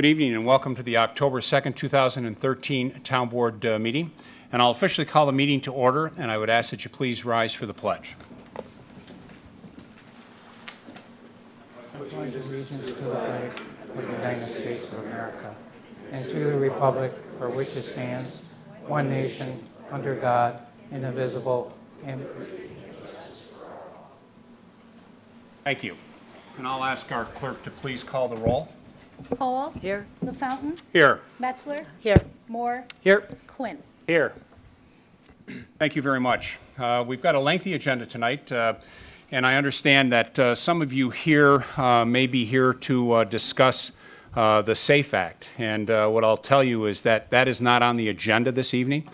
Good evening and welcome to the October 2nd, 2013 Town Board meeting. And I'll officially call the meeting to order, and I would ask that you please rise for the pledge. I pledge allegiance to the flag of the United States of America and to the republic for which it stands, one nation, under God, indivisible, and Thank you. And I'll ask our clerk to please call the roll. Cole. Here. LaFountain. Here. Metzler. Here. Moore. Here. Quinn. Here. Thank you very much. We've got a lengthy agenda tonight, and I understand that some of you here may be here to discuss the SAFE Act. And what I'll tell you is that that is not on the agenda this evening.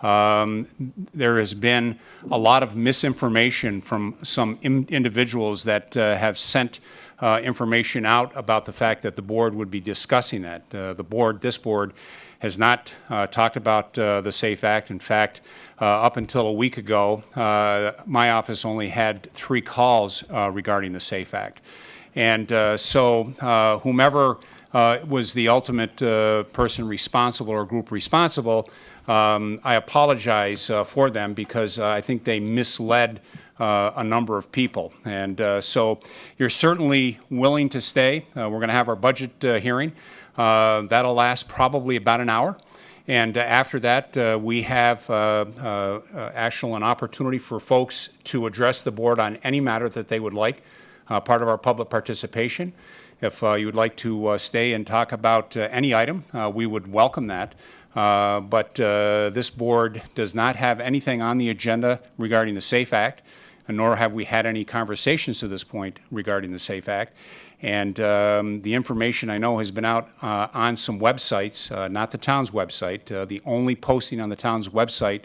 There has been a lot of misinformation from some individuals that have sent information out about the fact that the board would be discussing that. This board has not talked about the SAFE Act. In fact, up until a week ago, my office only had 3 calls regarding the SAFE Act. And so whomever was the ultimate person responsible or group responsible, I apologize for them because I think they misled a number of people. And so you're certainly willing to stay. We're going to have our budget hearing. That'll last probably about an hour. And after that, we have actually an opportunity for folks to address the board on any matter that they would like, part of our public participation. If you would like to stay and talk about any item, we would welcome that. But this board does not have anything on the agenda regarding the SAFE Act, and nor have we had any conversations to this point regarding the SAFE Act. And the information I know has been out on some websites, not the town's website. The only posting on the town's website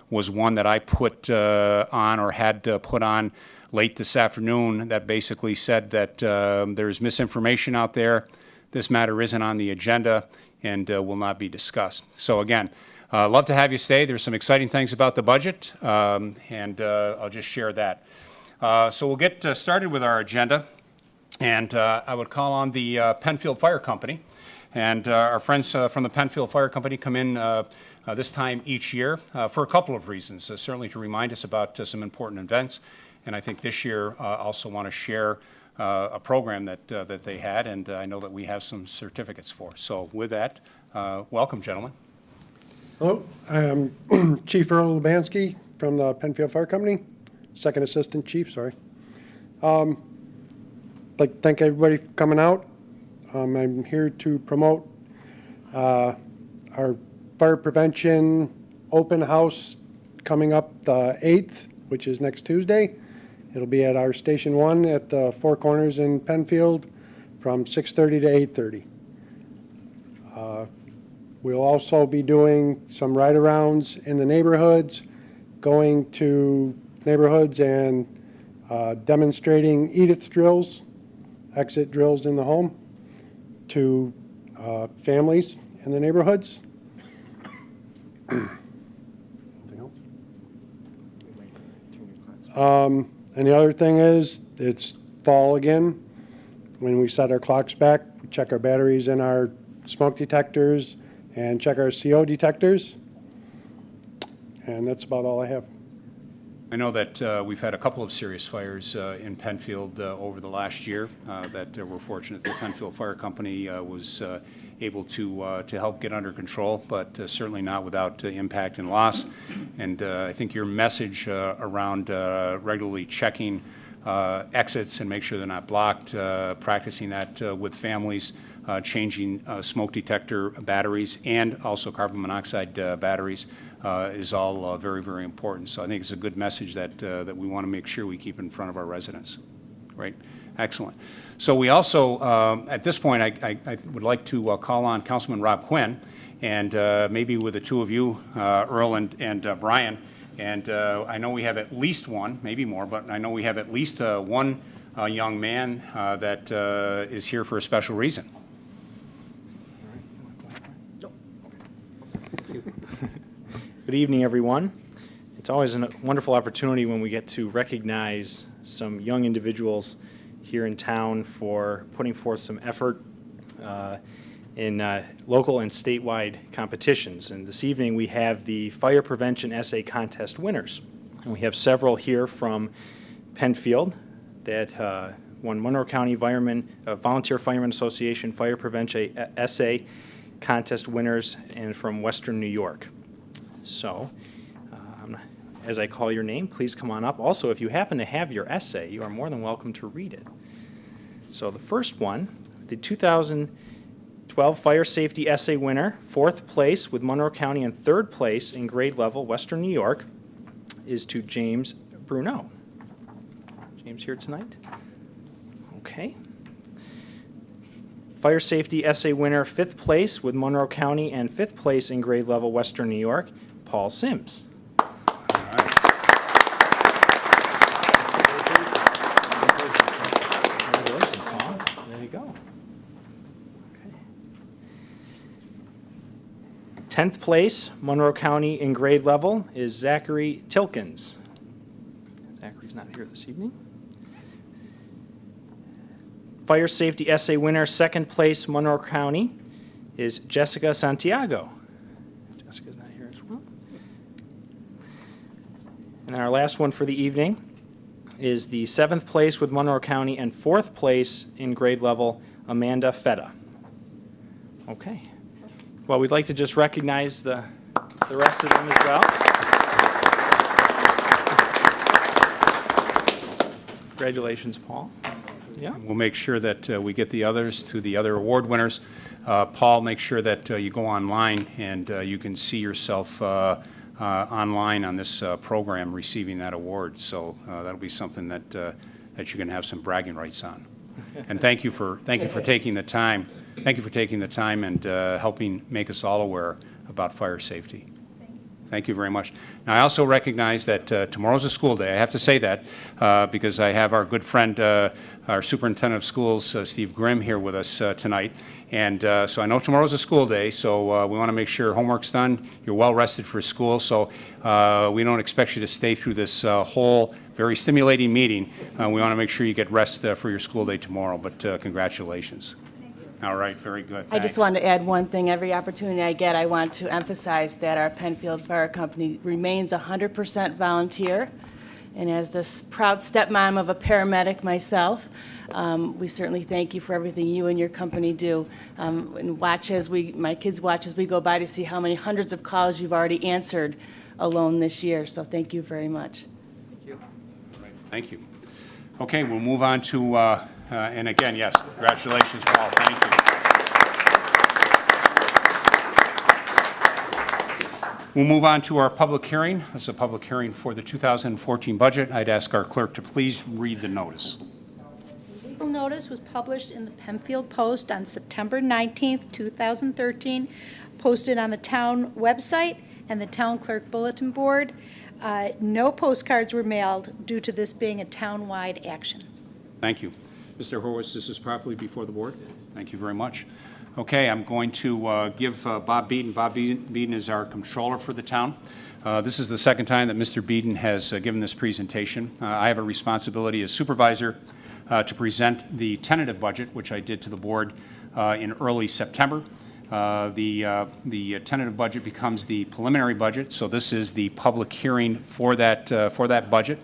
was one that I put on or had put on late this afternoon that basically said that there's misinformation out there. This matter isn't on the agenda and will not be discussed. So again, love to have you stay. There's some exciting things about the budget, and I'll just share that. So we'll get started with our agenda, and I would call on the Penfield Fire Company. And our friends from the Penfield Fire Company come in this time each year for a couple of reasons. Certainly to remind us about some important events, and I think this year also want to share a program that they had, and I know that we have some certificates for. So with that, welcome, gentlemen. Hello, I'm Chief Earl Lubansky from the Penfield Fire Company, Second Assistant Chief, sorry. I'd like to thank everybody for coming out. I'm here to promote our fire prevention open house coming up the 8th, which is next Tuesday. It'll be at our Station 1 at the Four Corners in Penfield from 6:30 to 8:30. We'll also be doing some ride-arounds in the neighborhoods, going to neighborhoods and demonstrating EDITH drills, exit drills in the home, to families in the neighborhoods. Anything else? And the other thing is, it's fall again. When we set our clocks back, we check our batteries in our smoke detectors and check our CO detectors. And that's about all I have. I know that we've had a couple of serious fires in Penfield over the last year that we're fortunate the Penfield Fire Company was able to help get under control, but certainly not without impact and loss. And I think your message around regularly checking exits and make sure they're not blocked, practicing that with families, changing smoke detector batteries and also carbon monoxide batteries is all very, very important. So I think it's a good message that that we want to make sure we keep in front of our residents. Right? Excellent. So we also, at this point, I would like to call on Councilman Rob Quinn, and maybe with the two of you, Earl and Brian, and I know we have at least one, maybe more, but I know we have at least one young man that is here for a special reason. Good evening, everyone. It's always a wonderful opportunity when we get to recognize some young individuals here in town for putting forth some effort in local and statewide competitions. And this evening we have the Fire Prevention Essay Contest winners. And we have several here from Penfield that won Monroe County Volunteer Firemen Association Fire Prevention Essay Contest winners, and from Western New York. So, as I call your name, please come on up. Also, if you happen to have your essay, you are more than welcome to read it. So the first one, the 2012 Fire Safety Essay winner, 4th place with Monroe County and 3rd place in grade level, Western New York, is to James Bruno. James here tonight? Okay. Fire Safety Essay winner, 5th place with Monroe County and 5th place in grade level, Western New York, Paul Sims. Congratulations, Paul. There you go. Okay. 10th place, Monroe County in grade level, is Zachary Tilkins. Zachary's not here this evening. Fire Safety Essay winner, 2nd place, Monroe County, is Jessica Santiago. Jessica's not here as well. And our last one for the evening is the 7th place with Monroe County and 4th place in grade level, Amanda Fetta. Okay. Well, we'd like to just recognize the rest of them as well. Congratulations, Paul. Yeah. We'll make sure that we get the others to the other award winners. Paul, make sure that you go online and you can see yourself online on this program receiving that award. So that'll be something that that you can have some bragging rights on. And thank you for taking the time. Thank you for taking the time and helping make us all aware about fire safety. Thank you very much. Now, I also recognize that tomorrow's a school day. I have to say that because I have our good friend, our superintendent of schools, Steve Grimm, here with us tonight. And so I know tomorrow's a school day, so we want to make sure homework's done. You're well rested for school, so we don't expect you to stay through this whole very stimulating meeting. We want to make sure you get rest for your school day tomorrow, but congratulations. All right, very good. I just Thanks. wanted to add one thing. Every opportunity I get, I want to emphasize that our Penfield Fire Company remains 100% volunteer. And as this proud stepmom of a paramedic myself, we certainly thank you for everything you and your company do. And my kids watch as we go by to see how many hundreds of calls you've already answered alone this year. So thank you very much. Thank you. Okay, we'll move on to, and again, yes, congratulations, Paul. Thank you. We'll move on to our public hearing. It's a public hearing for the 2014 budget. I'd ask our clerk to please read the notice. Legal notice was published in the Penfield Post on September 19th, 2013, posted on the town website and the town clerk bulletin board. No postcards were mailed due to this being a town-wide action. Thank you. Mr. Horwitz, this is properly before the board. Thank you very much. Okay, I'm going to give Bob Beeden. Bob Beeden is our controller for the town. This is the second time that Mr. Beeden has given this presentation. I have a responsibility as supervisor to present the tentative budget, which I did to the board in early September. The tentative budget becomes the preliminary budget, so this is the public hearing for that budget.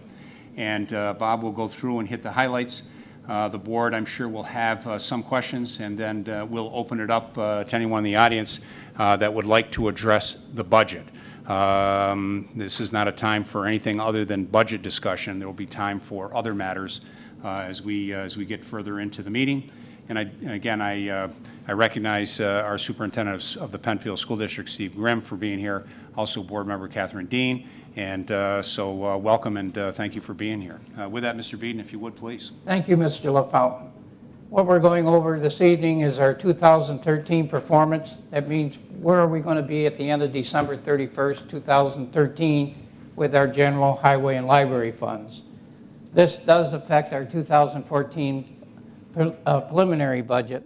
And Bob will go through and hit the highlights. The board, I'm sure, will have some questions, and then we'll open it up to anyone in the audience that would like to address the budget. This is not a time for anything other than budget discussion. There will be time for other matters as we get further into the meeting. And again, I recognize our superintendent of the Penfield School District, Steve Grimm, for being here. Also, board member Catherine Dean. And so welcome and thank you for being here. With that, Mr. Beeden, if you would, please. Thank you, Mr. LaFountain. What we're going over this evening is our 2013 performance. That means where are we going to be at the end of December 31st, 2013 with our general highway and library funds. This does affect our 2014 preliminary budget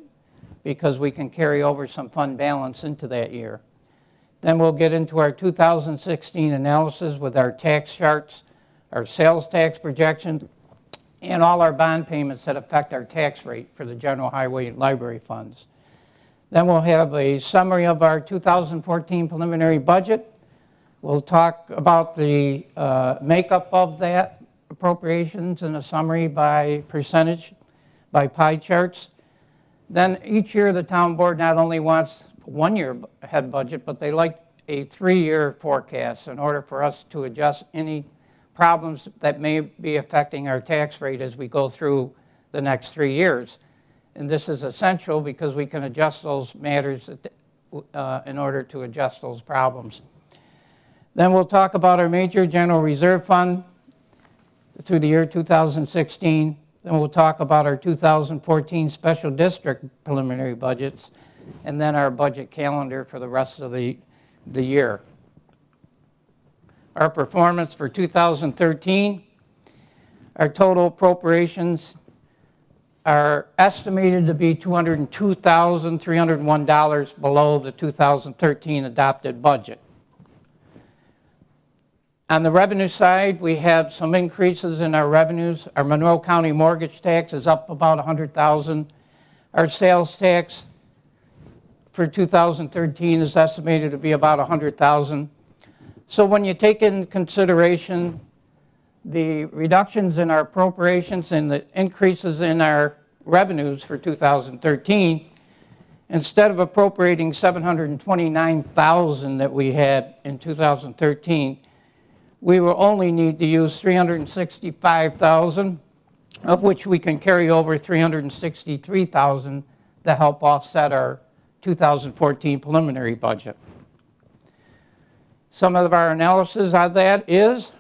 because we can carry over some fund balance into that year. Then we'll get into our 2016 analysis with our tax charts, our sales tax projections, and all our bond payments that affect our tax rate for the general highway and library funds. Then we'll have a summary of our 2014 preliminary budget. We'll talk about the makeup of that appropriations and a summary by percentage, by pie charts. Then each year the town board not only wants 1 year ahead budget, but they like a 3-year forecast in order for us to adjust any problems that may be affecting our tax rate as we go through the next 3 years. And this is essential because we can adjust those matters in order to adjust those problems. Then we'll talk about our major general reserve fund through the year 2016. Then we'll talk about our 2014 special district preliminary budgets, and then our budget calendar for the rest of the year. Our performance for 2013, our total appropriations are estimated to be $202,301 below the 2013 adopted budget. On the revenue side, we have some increases in our revenues. Our Monroe County mortgage tax is up about $100,000. Our sales tax for 2013 is estimated to be about $100,000. So when you take into consideration the reductions in our appropriations and the increases in our revenues for 2013, instead of appropriating $729,000 that we had in 2013, we will only need to use $365,000, of which we can carry over $363,000 to help offset our 2014 preliminary budget. Some of our analysis on that is,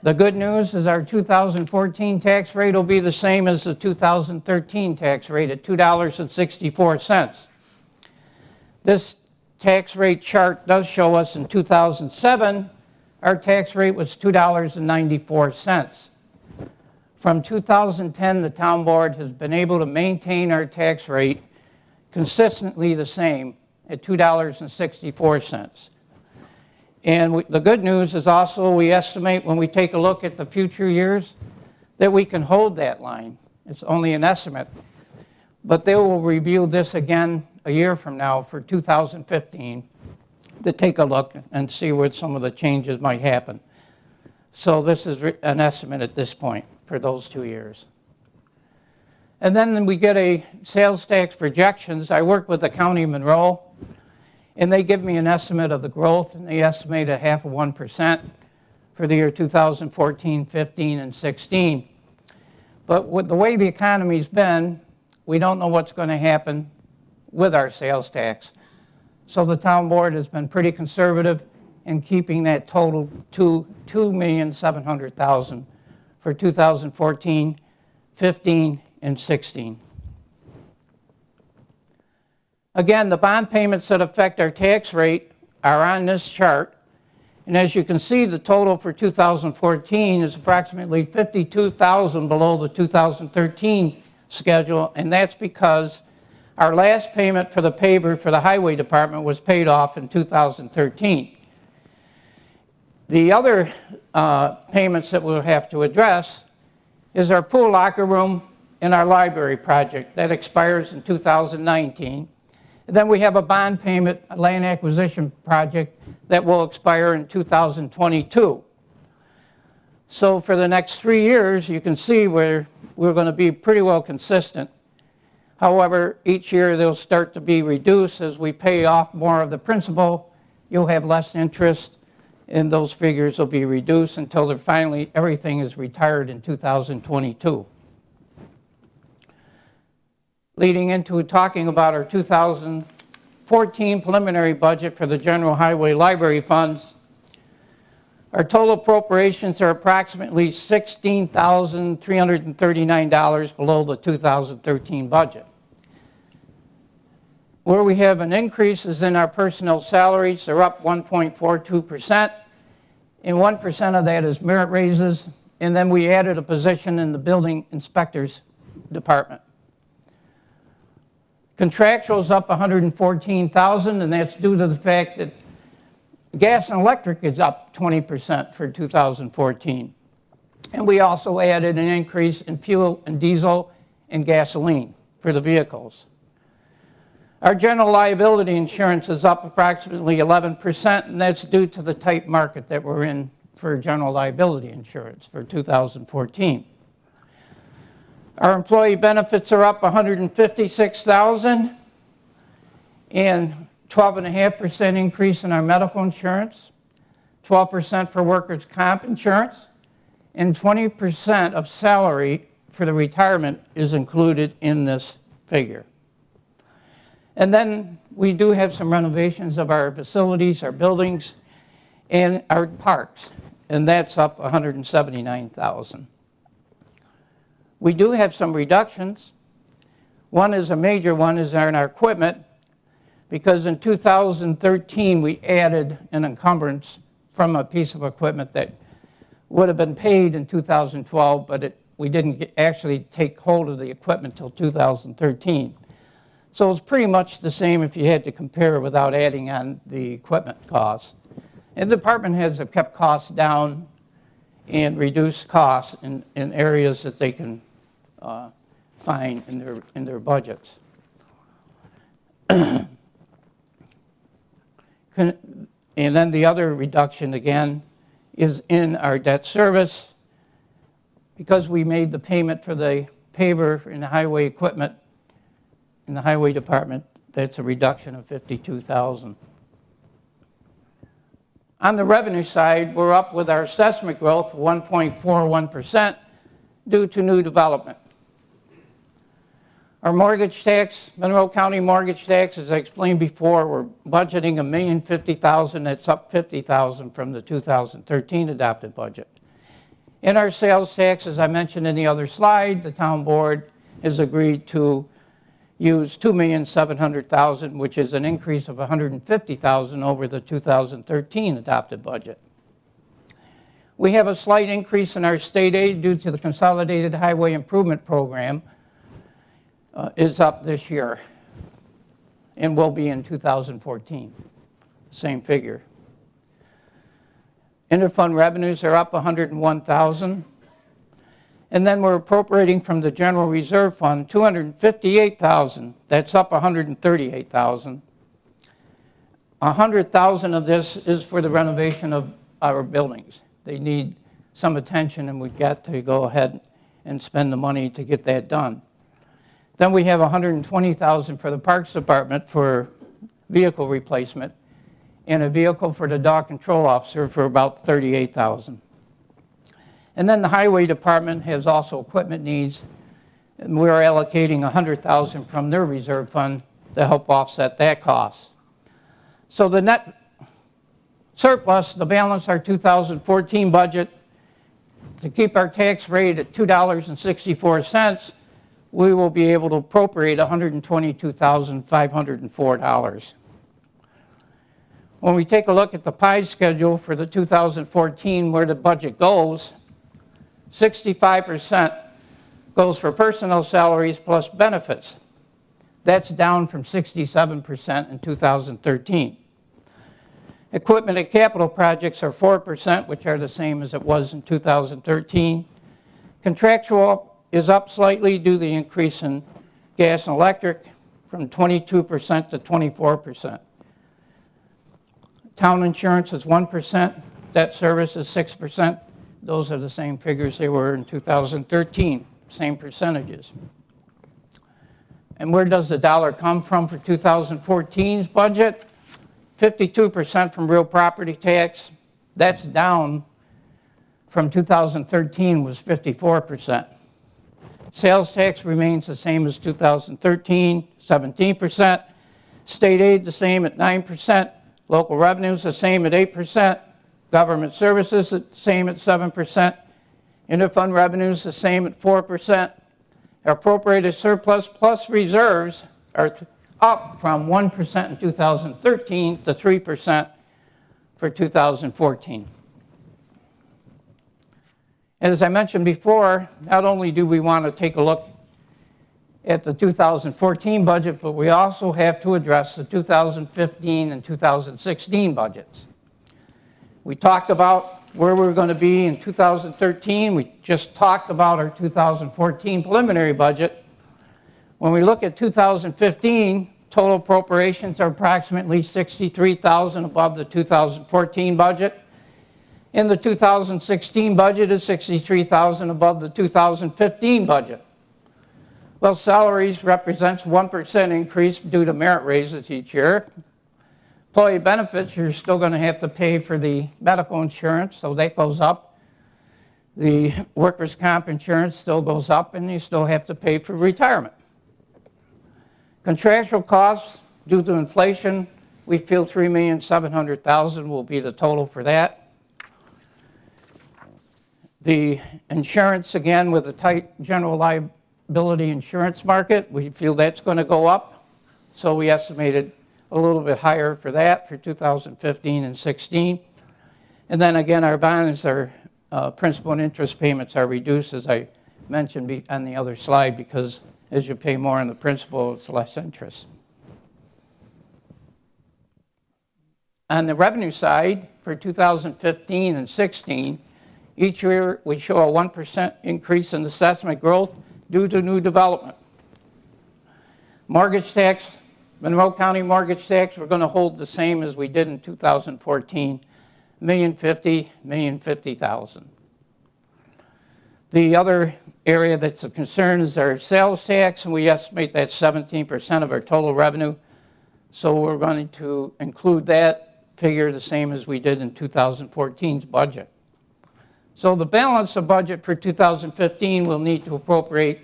the good news is our 2014 tax rate will be the same as the 2013 tax rate at $2.64. This tax rate chart does show us in 2007, our tax rate was $2.94. From 2010, the town board has been able to maintain our tax rate consistently the same at $2.64. And the good news is also we estimate when we take a look at the future years that we can hold that line. It's only an estimate. But they will review this again a year from now for 2015 to take a look and see where some of the changes might happen. So this is an estimate at this point for those 2 years. And then we get a sales tax projections. I work with the County of Monroe, and they give me an estimate of the growth, and they estimate a 0.5% for the year 2014, 15, and 16. But with the way the economy's been, we don't know what's going to happen with our sales tax. So the town board has been pretty conservative in keeping that total to $2,700,000 for 2014, 15, and 16. Again, the bond payments that affect our tax rate are on this chart. And as you can see, the total for 2014 is approximately $52,000 below the 2013 schedule, and that's because our last payment for the paver for the highway department was paid off in 2013. The other payments that we'll have to address is our pool locker room and our library project that expires in 2019. And then we have a bond payment, a land acquisition project that will expire in 2022. So for the next 3 years, you can see we're going to be pretty well consistent. However, each year they'll start to be reduced as we pay off more of the principal. You'll have less interest, and those figures will be reduced until they're finally everything is retired in 2022. Leading into talking about our 2014 preliminary budget for the general highway library funds, our total appropriations are approximately $16,339 below the 2013 budget. Where we have an increase is in our personnel salaries. They're up 1.42%, and 1% of that is merit raises, and then we added a position in the building inspector's department. Contractual's up $114,000, and that's due to the fact that gas and electric is up 20% for 2014. And we also added an increase in fuel and diesel and gasoline for the vehicles. Our general liability insurance is up approximately 11%, and that's due to the tight market that we're in for general liability insurance for 2014. Our employee benefits are up $156,000 and 12.5% increase in our medical insurance, 12% for workers' comp insurance, and 20% of salary for the retirement is included in this figure. And then we do have some renovations of our facilities, our buildings, and our parks, and that's up $179,000. We do have some reductions. One is a major one is in our equipment, because in 2013 we added an encumbrance from a piece of equipment that would have been paid in 2012, but we didn't actually take hold of the equipment until 2013. So it's pretty much the same if you had to compare without adding on the equipment costs. And the department heads have kept costs down and reduced costs in areas that they can find in their budgets. And then the other reduction again is in our debt service. Because we made the payment for the paver in the highway equipment in the highway department, that's a reduction of $52,000. On the revenue side, we're up with our assessment growth 1.41% due to new development. Our mortgage tax, Monroe County mortgage tax, as I explained before, we're budgeting $1,050,000. That's up $50,000 from the 2013 adopted budget. In our sales tax, as I mentioned in the other slide, the town board has agreed to use $2,700,000, which is an increase of $150,000 over the 2013 adopted budget. We have a slight increase in our state aid due to the Consolidated Highway Improvement Program is up this year and will be in 2014, same figure. Interfund revenues are up $101,000. And then we're appropriating from the General Reserve Fund $258,000. That's up $138,000. $100,000 of this is for the renovation of our buildings. They need some attention, and we've got to go ahead and spend the money to get that done. Then we have $120,000 for the Parks Department for vehicle replacement, and a vehicle for the dog control officer for about $38,000. And then the Highway Department has also equipment needs, and we're allocating $100,000 from their reserve fund to help offset that cost. So the net surplus to balance our 2014 budget, to keep our tax rate at $2.64, we will be able to appropriate $122,504. When we take a look at the pie schedule for the 2014, where the budget goes, 65% goes for personnel salaries plus benefits. That's down from 67% in 2013. Equipment and capital projects are 4%, which are the same as it was in 2013. Contractual is up slightly due to the increase in gas and electric from 22% to 24%. Town insurance is 1%, debt service is 6%. Those are the same figures they were in 2013, same percentages. And where does the dollar come from for 2014's budget? 52% from real property tax. That's down from 2013 was 54%. Sales tax remains the same as 2013, 17%. State aid the same at 9%. Local revenues the same at 8%. Government services the same at 7%. Interfund revenues the same at 4%. Appropriated surplus plus reserves are up from 1% in 2013 to 3% for 2014. As I mentioned before, not only do we want to take a look at the 2014 budget, but we also have to address the 2015 and 2016 budgets. We talked about where we're going to be in 2013. We just talked about our 2014 preliminary budget. When we look at 2015, total appropriations are approximately $63,000 above the 2014 budget. And the 2016 budget is $63,000 above the 2015 budget. Well, salaries represents 1% increase due to merit raises each year. Employee benefits, you're still going to have to pay for the medical insurance, so that goes up. The workers' comp insurance still goes up, and you still have to pay for retirement. Contractual costs, due to inflation, we feel $3,700,000 will be the total for that. The insurance, again, with the tight general liability insurance market, we feel that's going to go up, so we estimated a little bit higher for that for 2015 and 16. And then again, our bonds are principal and interest payments are reduced, as I mentioned on the other slide, because as you pay more on the principal, it's less interest. On the revenue side, for 2015 and 16, each year we show a 1% increase in assessment growth due to new development. Mortgage tax, Monroe County mortgage tax, we're going to hold the same as we did in 2014, $1,050,000. The other area that's a concern is our sales tax, and we estimate that's 17% of our total revenue. So we're going to include that figure the same as we did in 2014's budget. So the balance of budget for 2015 will need to appropriate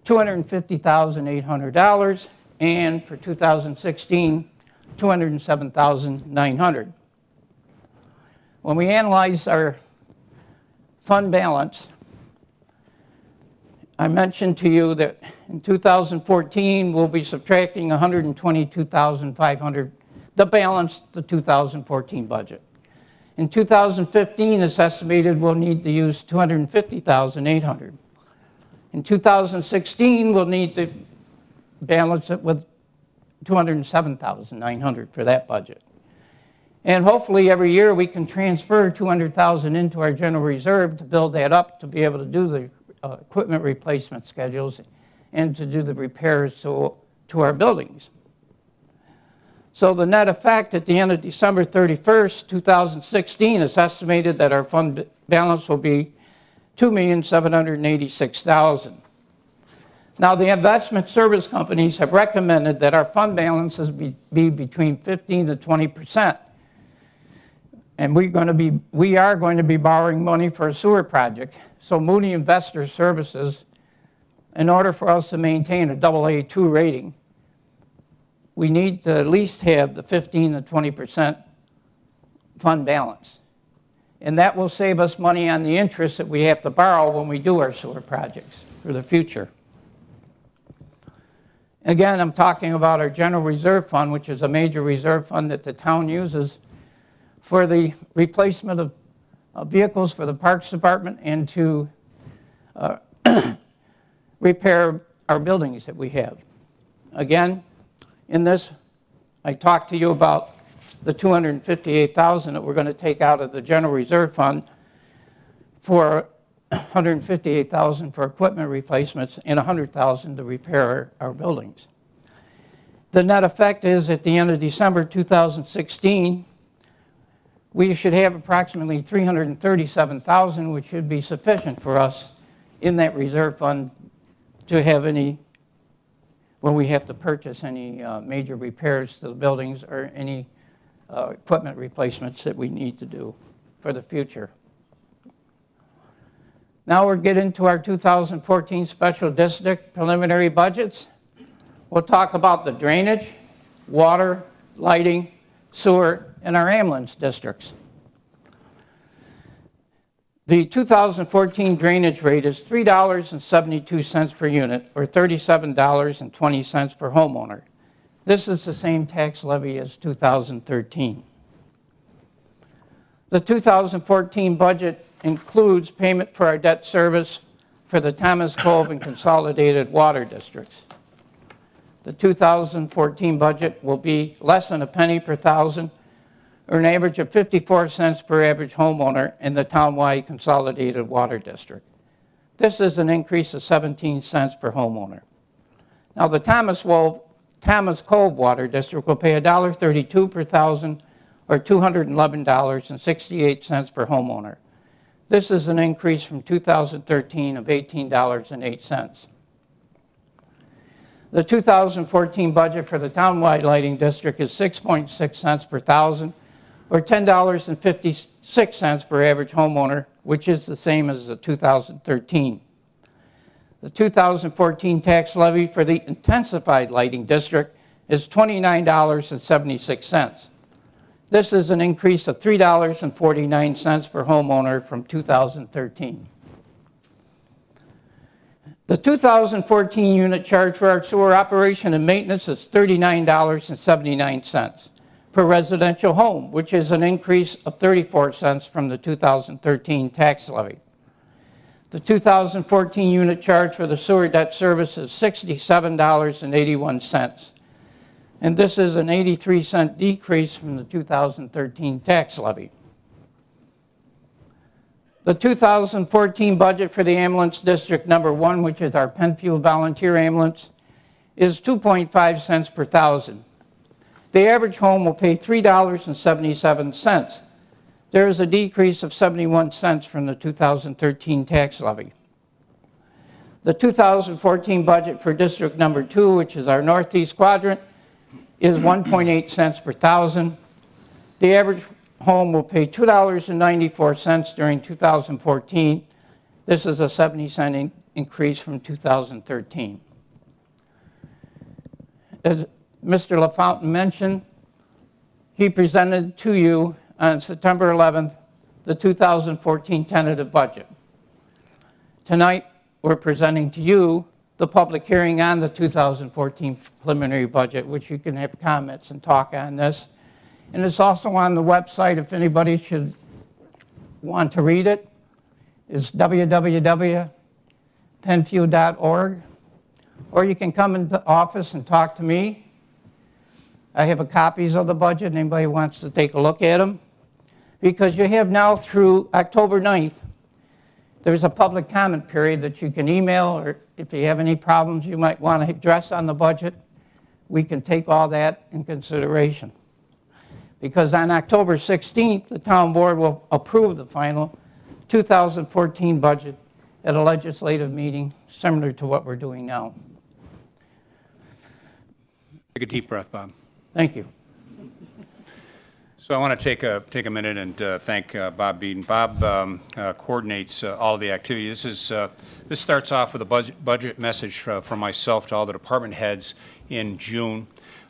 $250,800, and for 2016, $207,900. When we analyze our fund balance, I mentioned to you that in 2014 we'll be subtracting $122,500 to balance the 2014 budget. In 2015, it's estimated we'll need to use $250,800. In 2016, we'll need to balance it with $207,900 for that budget. And hopefully every year we can transfer $200,000 into our general reserve to build that up to be able to do the equipment replacement schedules and to do the repairs to our buildings. So the net effect at the end of December 31st, 2016 is estimated that our fund balance will be $2,786,000. Now, the investment service companies have recommended that our fund balances be between 15 to 20%. And we are going to be borrowing money for a sewer project. So Moody Investor Services, in order for us to maintain a AA2 rating, we need to at least have the 15 to 20% fund balance. And that will save us money on the interest that we have to borrow when we do our sewer projects for the future. Again, I'm talking about our general reserve fund, which is a major reserve fund that the town uses for the replacement of vehicles for the Parks Department and to repair our buildings that we have. Again, in this, I talked to you about the $258,000 that we're going to take out of the general reserve fund for $158,000 for equipment replacements and $100,000 to repair our buildings. The net effect is at the end of December 2016, we should have approximately $337,000, which should be sufficient for us in that reserve fund to have any, when we have to purchase any major repairs to the buildings or any equipment replacements that we need to do for the future. Now we're getting to our 2014 special district preliminary budgets. We'll talk about the drainage, water, lighting, sewer, and our ambulance districts. The 2014 drainage rate is $3.72 per unit, or $37.20 per homeowner. This is the same tax levy as 2013. The 2014 budget includes payment for our debt service for the Thomas Cove and Consolidated Water Districts. The 2014 budget will be less than a penny per thousand, or an average of 54 cents per average homeowner in the townwide Consolidated Water District. This is an increase of 17 cents per homeowner. Now, the Thomas Thomas Cove Water District will pay $1.32 per thousand, or $211.68 per homeowner. This is an increase from 2013 of $18.08. The 2014 budget for the townwide lighting district is 6.6 cents per thousand, or $10.56 per average homeowner, which is the same as the 2013. The 2014 tax levy for the intensified lighting district is $29.76. This is an increase of $3.49 per homeowner from 2013. The 2014 unit charge for our sewer operation and maintenance is $39.79 per residential home, which is an increase of 34 cents from the 2013 tax levy. The 2014 unit charge for the sewer debt service is $67.81, and this is an 83-cent decrease from the 2013 tax levy. The 2014 budget for the ambulance district number 1, which is our Penfield volunteer ambulance, is 2.5 cents per thousand. The average home will pay $3.77. There is a decrease of 71 cents from the 2013 tax levy. The 2014 budget for district number 2, which is our northeast quadrant, is 1.8 cents per thousand. The average home will pay $2.94 during 2014. This is a 70-cent increase from 2013. As Mr. LaFountain mentioned, he presented to you on September 11th the 2014 tentative budget. Tonight, we're presenting to you the public hearing on the 2014 preliminary budget, which you can have comments and talk on this. And it's also on the website if anybody should want to read it. It's www.penfield.org. Or you can come into the office and talk to me. I have copies of the budget. Anybody wants to take a look at them? Because you have now through October 9th, there's a public comment period that you can email, or if you have any problems you might want to address on the budget, we can take all that in consideration. Because on October 16th, the town board will approve the final 2014 budget at a legislative meeting similar to what we're doing now. Take a deep breath, Bob. Thank you. So I want to take a minute and thank Bob Beeden. Bob coordinates all of the activities. This starts off with a budget message from myself to all the department heads in June.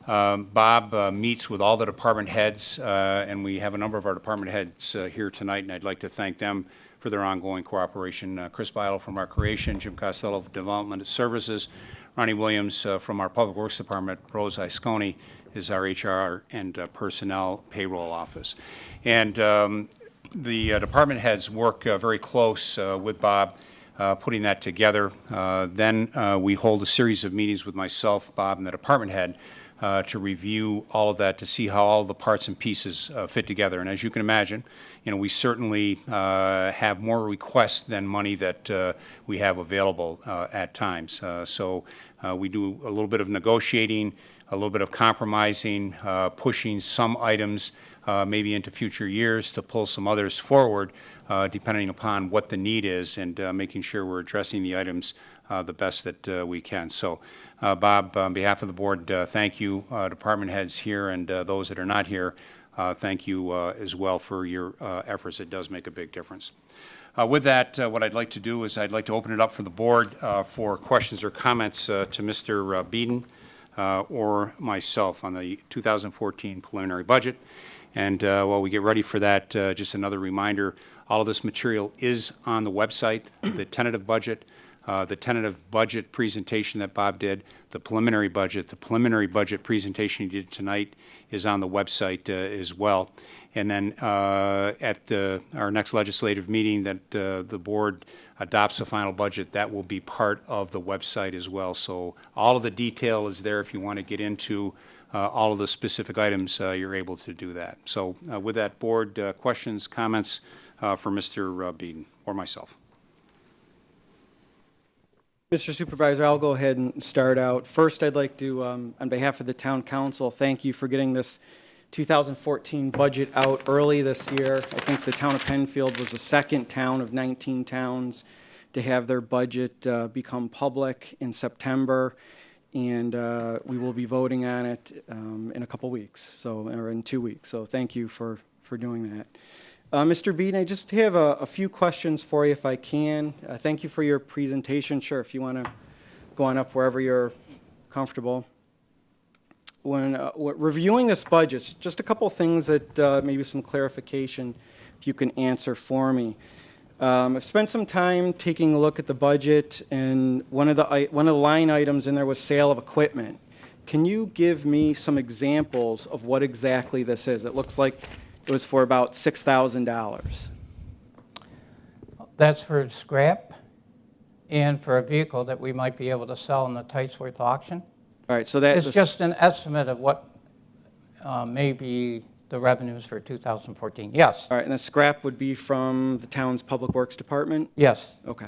Bob meets with all the department heads, and we have a number of our department heads here tonight, and I'd like to thank them for their ongoing cooperation. Chris Beidle from Recreation, Jim Costello of Development Services, Ronnie Williams from our Public Works Department, Rose Isconi is our HR and Personnel Payroll Office. And the department heads work very close with Bob, putting that together. Then we hold a series of meetings with myself, Bob, and the department head to review all of that, to see how all the parts and pieces fit together. And as you can imagine, we certainly have more requests than money that we have available at times. So we do a little bit of negotiating, a little bit of compromising, pushing some items maybe into future years to pull some others forward, depending upon what the need is, and making sure we're addressing the items the best that we can. So, Bob, on behalf of the board, thank you, department heads here and those that are not here. Thank you as well for your efforts. It does make a big difference. With that, what I'd like to do is I'd like to open it up for the board for questions or comments to Mr. Beeden or myself on the 2014 preliminary budget. And while we get ready for that, just another reminder, all of this material is on the website, the tentative budget presentation that Bob did, the preliminary budget presentation he did tonight is on the website as well. And then at our next legislative meeting that the board adopts the final budget, that will be part of the website as well. So all of the detail is there. If you want to get into all of the specific items, you're able to do that. So with that, board, questions, comments for Mr. Beeden or myself? Mr. Supervisor, I'll go ahead and start out. First, I'd like to, on behalf of the town council, thank you for getting this 2014 budget out early this year. I think the town of Penfield was the second town of 19 towns to have their budget become public in September, and we will be voting on it in a couple weeks, or in 2 weeks. So thank you for doing that. Mr. Beaton, I just have a few questions for you if I can. Thank you for your presentation. Sure, if you want to go on up wherever you're comfortable. When reviewing this budget, just a couple things that maybe some clarification if you can answer for me. I've spent some time taking a look at the budget, and one of the line items in there was sale of equipment. Can you give me some examples of what exactly this is? It looks like it was for about $6,000. That's for scrap and for a vehicle that we might be able to sell in the Tightsworth auction. All right, so that It's just an estimate of what may be the revenues for 2014. Yes, all right, and the scrap would be from the town's Public Works Department? yes, Okay.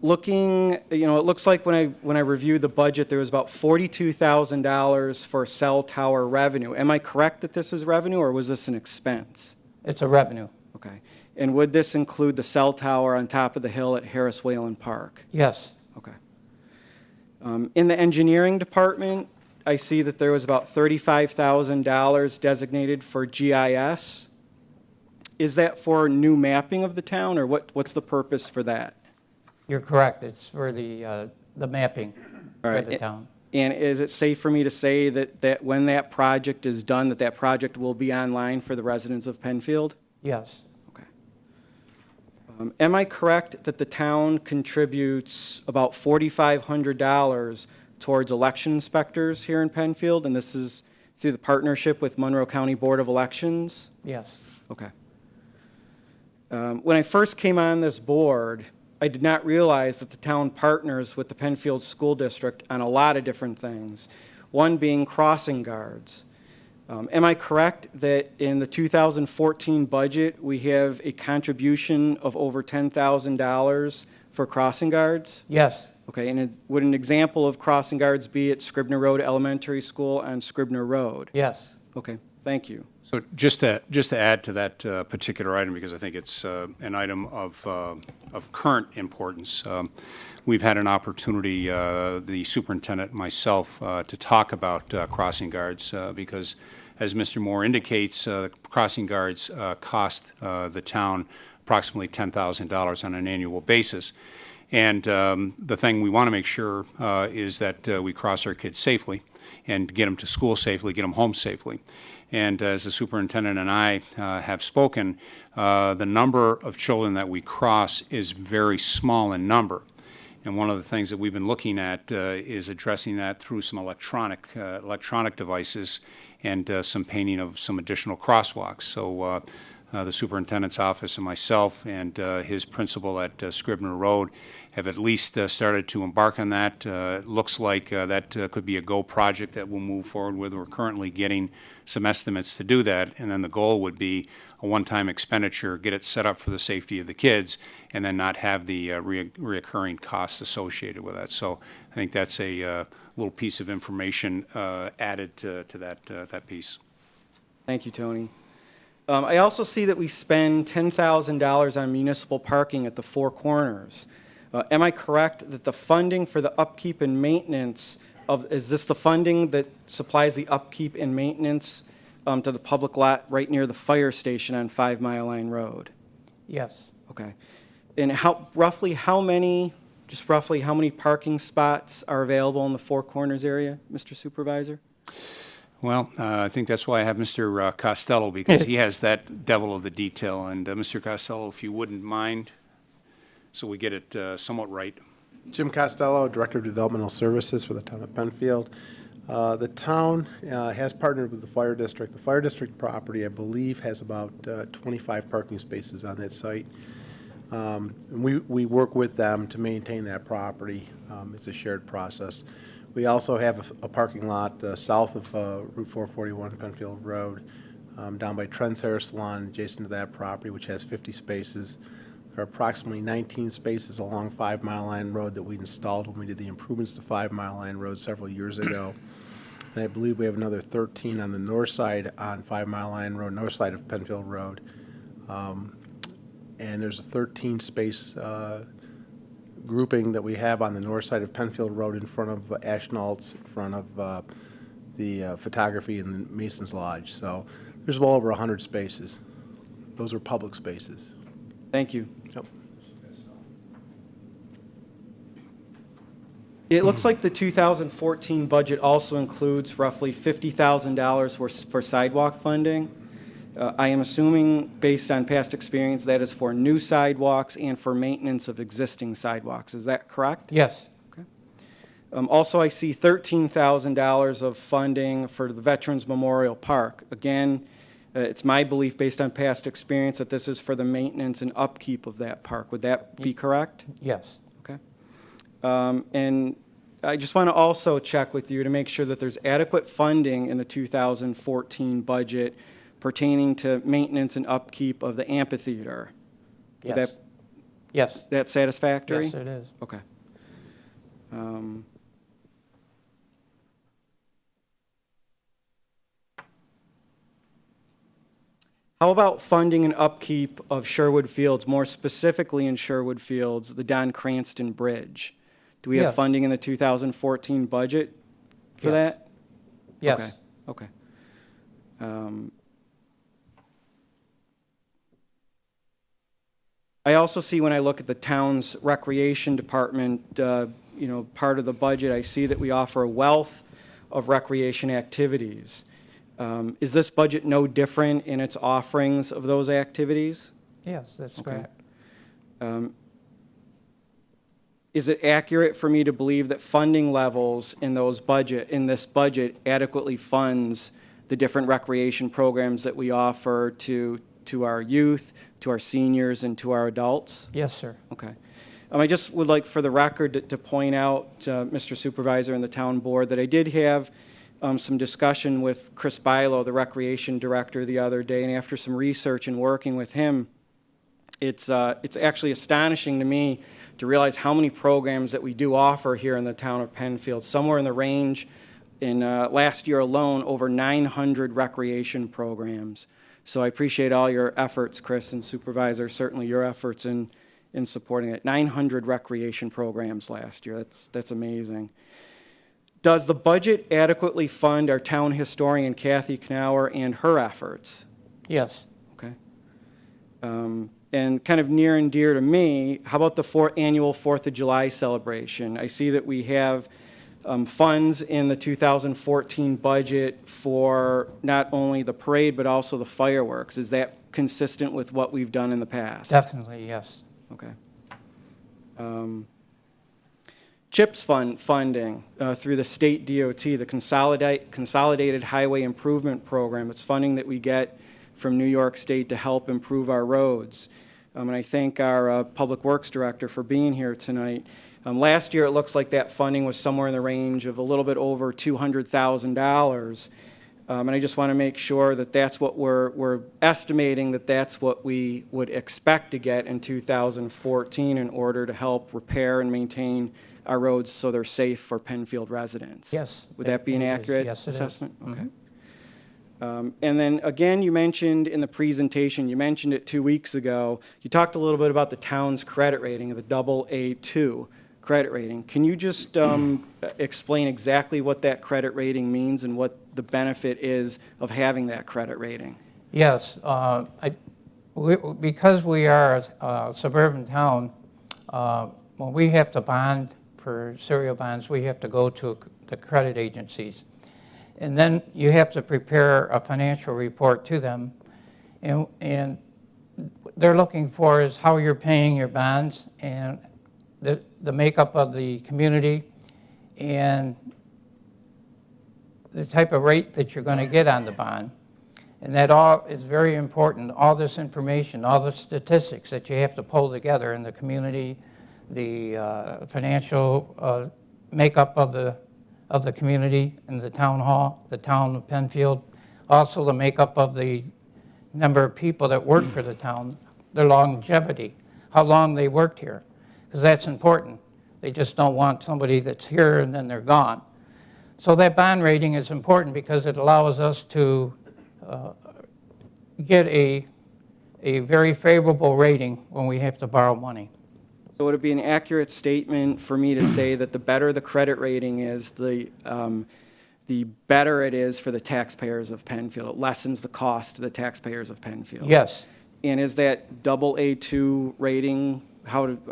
Looking, it looks like when I reviewed the budget, there was about $42,000 for cell tower revenue. Am I correct that this is revenue, or was this an expense? it's a revenue. Okay. And would this include the cell tower on top of the hill at Harris Whalen Park? Yes, Okay. In the engineering department, I see that there was about $35,000 designated for GIS. Is that for new mapping of the town, or what's the purpose for that? you're correct. It's for the mapping All for right. the town. And is it safe for me to say that when that project is done, that project will be online for the residents of Penfield? Yes, Okay. Am I correct that the town contributes about $4,500 towards election inspectors here in Penfield, and this is through the partnership with Monroe County Board of Elections? yes, Okay. When I first came on this board, I did not realize that the town partners with the Penfield School District on a lot of different things, one being crossing guards. Am I correct that in the 2014 budget, we have a contribution of over $10,000 for crossing guards? yes, Okay, and would an example of crossing guards be at Scribner Road Elementary School on Scribner Road? yes. Okay, thank you. So just to add to that particular item, because I think it's an item of current importance, we've had an opportunity, the superintendent and myself, to talk about crossing guards because, as Mr. Moore indicates, crossing guards cost the town approximately $10,000 on an annual basis. And the thing we want to make sure is that we cross our kids safely and get them to school safely, get them home safely. And as the superintendent and I have spoken, the number of children that we cross is very small in number. And one of the things that we've been looking at is addressing that through some electronic devices and some painting of some additional crosswalks. So the superintendent's office and myself and his principal at Scribner Road have at least started to embark on that. It looks like that could be a go project that we'll move forward with. We're currently getting some estimates to do that, and then the goal would be a one-time expenditure, get it set up for the safety of the kids, and then not have the reoccurring costs associated with that. So I think that's a little piece of information added to that piece. Thank you, Tony. I also see that we spend $10,000 on municipal parking at the Four Corners. Am I correct that the funding for the upkeep and maintenance is this the funding that supplies the upkeep and maintenance to the public lot right near the fire station on 5 Mile Line Road? Yes. Okay. And roughly how many parking spots are available in the Four Corners area, Mr. Supervisor? Well, I think that's why I have Mr. Costello, because he has that devil of the detail. And Mr. Costello, if you wouldn't mind, so we get it somewhat right. Jim Costello, Director of Developmental Services for the town of Penfield. The town has partnered with the fire district. The fire district property, I believe, has about 25 parking spaces on that site. And we work with them to maintain that property. It's a shared process. We also have a parking lot south of Route 441 Penfield Road, down by Trent's Hair Salon, adjacent to that property, which has 50 spaces. There are approximately 19 spaces along 5 Mile Line Road that we installed when we did the improvements to 5 Mile Line Road several years ago. And I believe we have another 13 on the north side on 5 Mile Line Road, north side of Penfield Road. And there's a 13-space grouping that we have on the north side of Penfield Road in front of Ashnalt's, in front of the photography and the Mason's Lodge. So there's well over 100 spaces. Those are public spaces. Thank you. Yep. It looks like the 2014 budget also includes roughly $50,000 for sidewalk funding. I am assuming, based on past experience, that is for new sidewalks and for maintenance of existing sidewalks. Is that correct? Yes. Also, I see $13,000 of funding for the Veterans Memorial Park. Again, it's my belief, based on past experience, that this is for the maintenance and upkeep of that park. Would that be correct? Yes. Okay. And I just want to also check with you to make sure that there's adequate funding in the 2014 budget pertaining to maintenance and upkeep of the amphitheater. Would Yes. Yes. that satisfactory? Yes, it is. Okay. How about funding and upkeep of Sherwood Fields, more specifically in Sherwood Fields, the Don Cranston Bridge? Do we have Yes. funding in the 2014 budget for Yes. that? Yes. Okay. I also see, when I look at the town's recreation department, part of the budget, I see that we offer a wealth of recreation activities. Is this budget no different in its offerings of those activities? Yes, that's Okay. correct. Is it accurate for me to believe that funding levels in this budget adequately funds the different recreation programs that we offer to our youth, to our seniors, and to our adults? Yes, sir. Okay. I just would like, for the record, to point out, Mr. Supervisor and the town board, that I did have some discussion with Chris Bilo, the recreation director, the other day, and after some research and working with him, it's actually astonishing to me to realize how many programs that we do offer here in the town of Penfield. Somewhere in the range, in last year alone, over 900 recreation programs. So I appreciate all your efforts, Chris and Supervisor, certainly your efforts in supporting it. 900 recreation programs last year. That's amazing. Does the budget adequately fund our town historian, Kathy Knauer, and her efforts? Yes. Okay. And kind of near and dear to me, how about the annual 4th of July celebration? I see that we have funds in the 2014 budget for not only the parade, but also the fireworks. Is that consistent with what we've done in the past? Definitely, yes. Okay. CHIPS funding through the state DOT, the Consolidated Highway Improvement Program. It's funding that we get from New York State to help improve our roads. And I thank our Public Works Director for being here tonight. Last year, it looks like that funding was somewhere in the range of a little bit over $200,000. And I just want to make sure that that's what we're estimating, that that's what we would expect to get in 2014 in order to help repair and maintain our roads so they're safe for Penfield residents. Yes. Would that be an it is. accurate Yes, it is. assessment? Mhm. Okay. And then again, you mentioned in the presentation, you mentioned it 2 weeks ago, you talked a little bit about the town's credit rating, the AA2 credit rating. Can you just explain exactly what that credit rating means and what the benefit is of having that credit rating? Yes. Because we are a suburban town, when we have to bond for serial bonds, we have to go to the credit agencies. And then you have to prepare a financial report to them. And they're looking for is how you're paying your bonds and the makeup of the community and the type of rate that you're going to get on the bond. And that all is very important, all this information, all the statistics that you have to pull together in the community, the financial makeup of the community in the town hall, the town of Penfield, also the makeup of the number of people that work for the town, their longevity, how long they worked here, because that's important. They just don't want somebody that's here and then they're gone. So that bond rating is important because it allows us to get a very favorable rating when we have to borrow money. So would it be an accurate statement for me to say that the better the credit rating is, the better it is for the taxpayers of Penfield? It lessens the cost to the taxpayers of Penfield? Yes. And is that AA2 rating,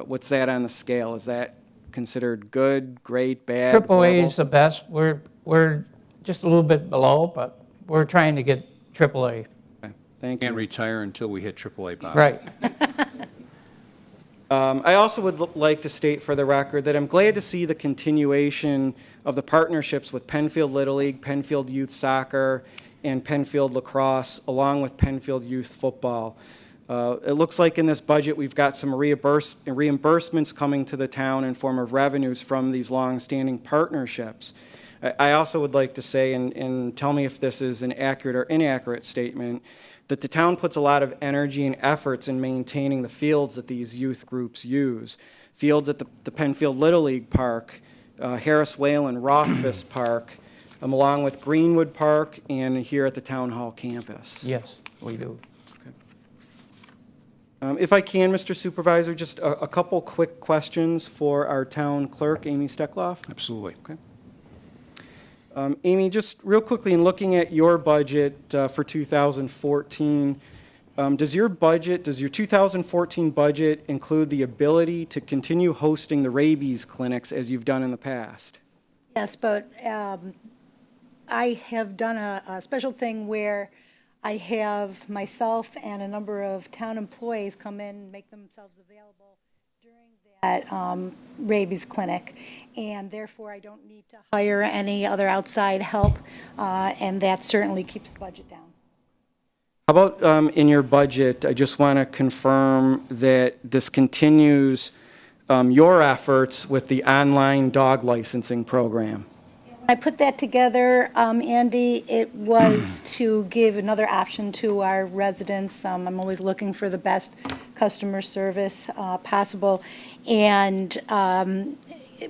what's that on the scale? Is that considered good, great, bad? Triple A horrible? is the best. We're just a little bit below, but we're trying to get triple A. Okay, thank Can't you. retire until we hit AAA, Bob. Right. I also would like to state for the record that I'm glad to see the continuation of the partnerships with Penfield Little League, Penfield Youth Soccer, and Penfield Lacrosse, along with Penfield Youth Football. It looks like in this budget we've got some reimbursements coming to the town in form of revenues from these long-standing partnerships. I also would like to say, and tell me if this is an accurate or inaccurate statement, that the town puts a lot of energy and efforts in maintaining the fields that these youth groups use. Fields at the Penfield Little League Park, Harris Whalen Rothfuss Park, along with Greenwood Park, and here at the Town Hall campus. Yes, we do. If I can, Mr. Supervisor, just a couple quick questions for our town clerk, Amy Steckloff. Absolutely. Amy, just real quickly, in looking at your budget for 2014, does your 2014 budget include the ability to continue hosting the rabies clinics as you've done in the past? Yes, but I have done a special thing where I have myself and a number of town employees come in and make themselves available during that rabies clinic, and therefore I don't need to hire any other outside help, and that certainly keeps the budget down. How about in your budget, I just want to confirm that this continues your efforts with the online dog licensing program. When I put that together, Andy, it was to give another option to our residents. I'm always looking for the best customer service possible. And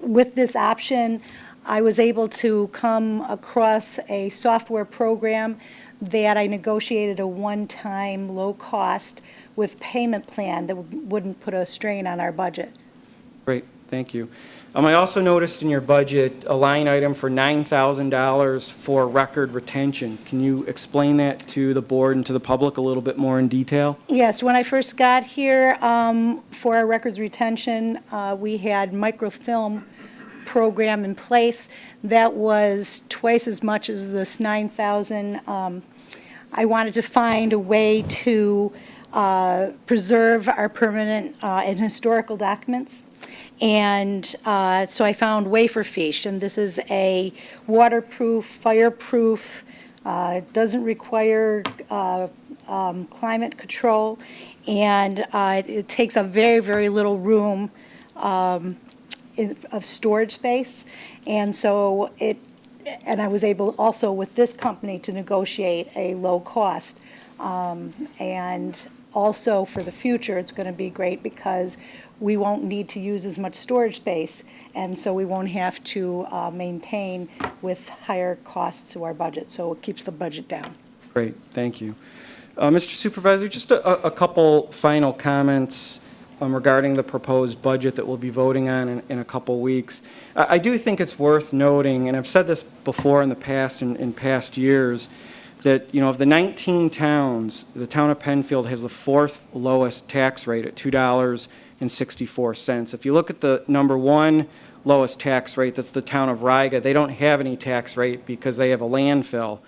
with this option, I was able to come across a software program that I negotiated a one-time, low-cost with payment plan that wouldn't put a strain on our budget. Great, thank you. I also noticed in your budget a line item for $9,000 for record retention. Can you explain that to the board and to the public a little bit more in detail? Yes, when I first got here, for our records retention, we had microfilm program in place that was twice as much as this 9,000. I wanted to find a way to preserve our permanent and historical documents. And so I found Wafer Fish, and this is a waterproof, fireproof, doesn't require climate control, and it takes a very, very little room of storage space. And so and I was able also with this company to negotiate a low cost. And also for the future, it's going to be great because we won't need to use as much storage space, and so we won't have to maintain with higher costs to our budget. So it keeps the budget down. Great, thank you. Mr. Supervisor, just a couple final comments regarding the proposed budget that we'll be voting on in a couple weeks. I do think it's worth noting, and I've said this before in the past, in past years, that, you know, of the 19 towns, the town of Penfield has the fourth lowest tax rate at $2.64. If you look at the number one lowest tax rate, that's the town of Riga. They don't have any tax rate because they have a landfill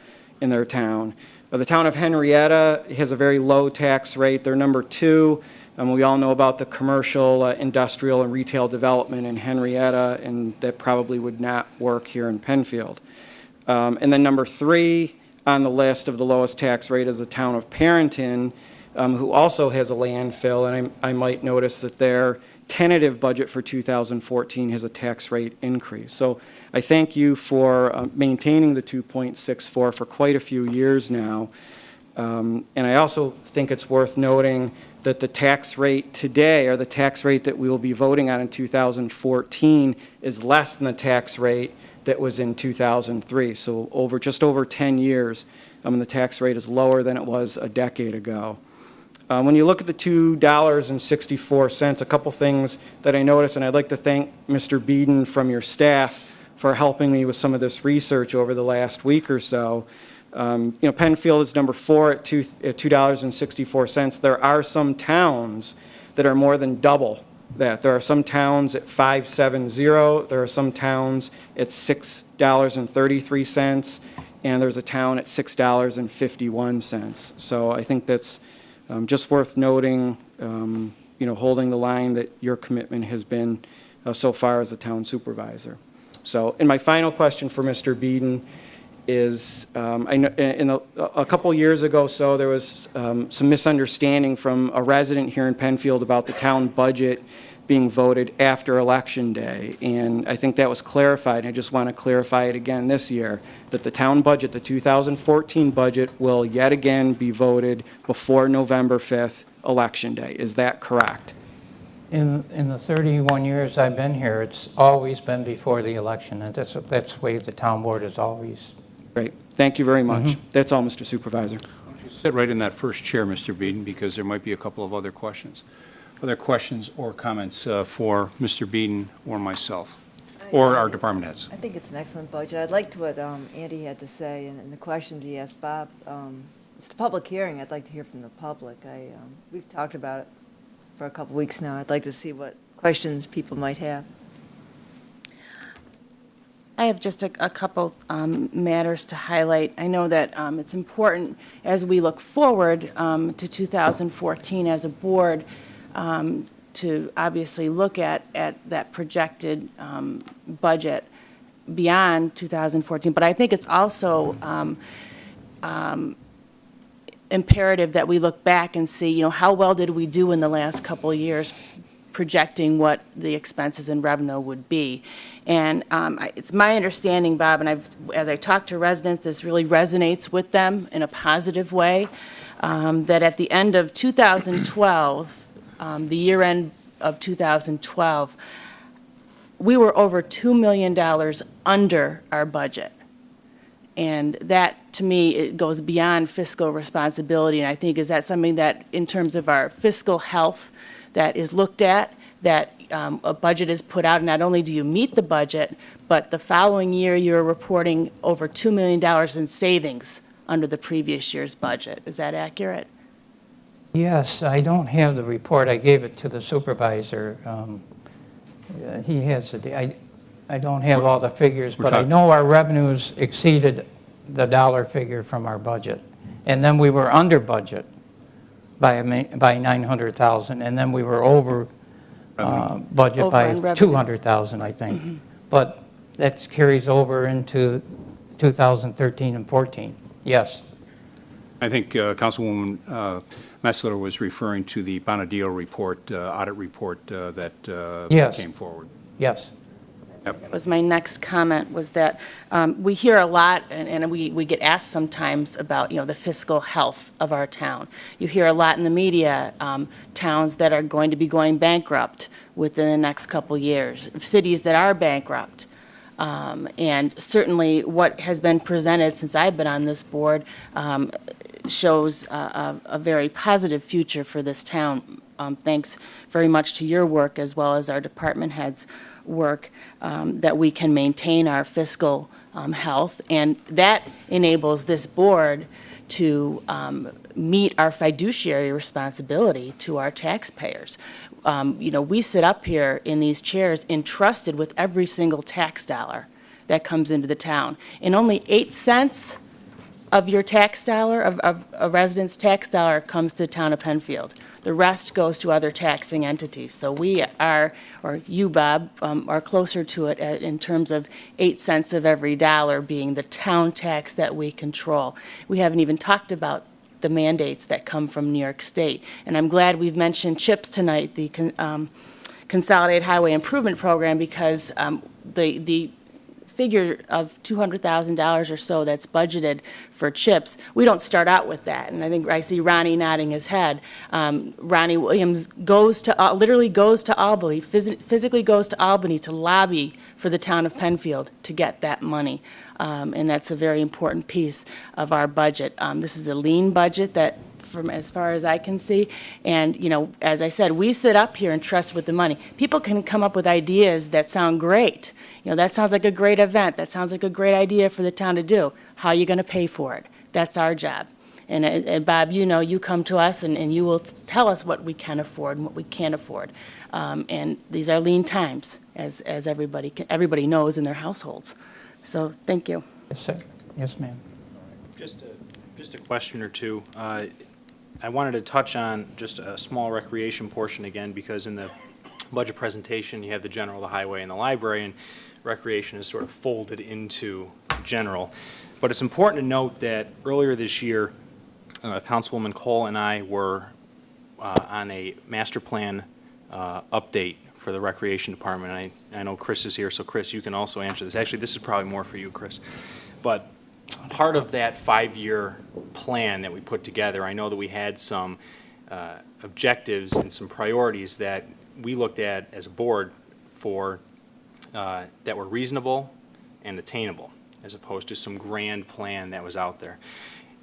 in their town. The town of Henrietta has a very low tax rate. They're number two. We all know about the commercial, industrial, and retail development in Henrietta, and that probably would not work here in Penfield. And then number three on the list of the lowest tax rate is the town of Parrington, who also has a landfill, and I might notice that their tentative budget for 2014 has a tax rate increase. So I thank you for maintaining the 2.64 for quite a few years now. And I also think it's worth noting that the tax rate today, or the tax rate that we will be voting on in 2014, is less than the tax rate that was in 2003. So just over 10 years, the tax rate is lower than it was a decade ago. When you look at the $2.64, a couple things that I noticed, and I'd like to thank Mr. Beeden from your staff for helping me with some of this research over the last week or so. Penfield is number 4 at $2.64. There are some towns that are more than double that. There are some towns at $5.70. There are some towns at $6.33, and there's a town at $6.51. So I think that's just worth noting, holding the line that your commitment has been so far as a town supervisor. So, and my final question for Mr. Beeden is, I know a couple years ago, there was some misunderstanding from a resident here in Penfield about the town budget being voted after Election Day, and I think that was clarified. I just want to clarify it again this year, that the town budget, the 2014 budget, will yet again be voted before November 5th, Election Day. Is that correct? In the 31 years I've been here, it's always been before the election, and that's the way the town board is always. Great. Thank you very much. That's all, Mr. Supervisor. Sit right in that first chair, Mr. Beeden, because there might be a couple of other questions. Other questions or comments for Mr. Beeden or myself, or our department heads? I think it's an excellent budget. I liked what Andy had to say and the questions he asked Bob. It's a public hearing. I'd like to hear from the public. We've talked about it for a couple weeks now. I'd like to see what questions people might have. I have just a couple matters to highlight. I know that it's important as we look forward to 2014 as a board to obviously look at that projected budget beyond 2014. But I think it's also imperative that we look back and see, how well did we do in the last couple of years projecting what the expenses and revenue would be. And it's my understanding, Bob, and as I talk to residents, this really resonates with them in a positive way, that at the end of 2012, the year end of 2012, we were over $2 million under our budget. And that, to me, it goes beyond fiscal responsibility. And I think, is that something that, in terms of our fiscal health, that is looked at, that a budget is put out, and not only do you meet the budget, but the following year you're reporting over $2 million in savings under the previous year's budget. Is that accurate? Yes, I don't have the report. I gave it to the supervisor. He has the, I don't have all the figures, but I know our revenues exceeded the dollar figure from our budget. And then we were under budget by 900,000, and then we were over budget Over by on revenue. 200,000, I think. But that carries over into 2013 and 14. Yes. I think Councilwoman Metzler was referring to the Bonadillo report, audit report that Yes. came forward. Yes. That was my next comment, was that we hear a lot, and we get asked sometimes about, the fiscal health of our town. You hear a lot in the media, towns that are going to be going bankrupt within the next couple years, cities that are bankrupt. And certainly what has been presented since I've been on this board shows a very positive future for this town. Thanks very much to your work, as well as our department heads' work, that we can maintain our fiscal health, and that enables this board to meet our fiduciary responsibility to our taxpayers. We sit up here in these chairs entrusted with every single tax dollar that comes into the town, and only 8 cents of your tax dollar, of a resident's tax dollar, comes to the town of Penfield. The rest goes to other taxing entities. So we are, or you, Bob, are closer to it in terms of 8 cents of every dollar being the town tax that we control. We haven't even talked about the mandates that come from New York State. And I'm glad we've mentioned CHIPS tonight, the Consolidated Highway Improvement Program, because the figure of $200,000 or so that's budgeted for CHIPS, we don't start out with that. And I think I see Ronnie nodding his head. Ronnie Williams literally goes to Albany, physically goes to Albany to lobby for the town of Penfield to get that money. And that's a very important piece of our budget. This is a lean budget that, from as far as I can see. And, you know, as I said, we sit up here and trust with the money. People can come up with ideas that sound great. You know, that sounds like a great event. That sounds like a great idea for the town to do. How are you going to pay for it? That's our job. And Bob, you know, you come to us and you will tell us what we can afford and what we can't afford. And these are lean times, as everybody knows in their households. So, thank you. Yes, sir. Yes, ma'am. Just a question or two. I wanted to touch on just a small recreation portion again, because in the budget presentation, you have the general, the highway, and the library, and recreation is sort of folded into general. But it's important to note that earlier this year, Councilwoman Cole and I were on a master plan update for the Recreation Department. I know Chris is here, so Chris, you can also answer this. Actually, this is probably more for you, Chris. But part of that 5-year plan that we put together, I know that we had some objectives and some priorities that we looked at as a board for that were reasonable and attainable, as opposed to some grand plan that was out there.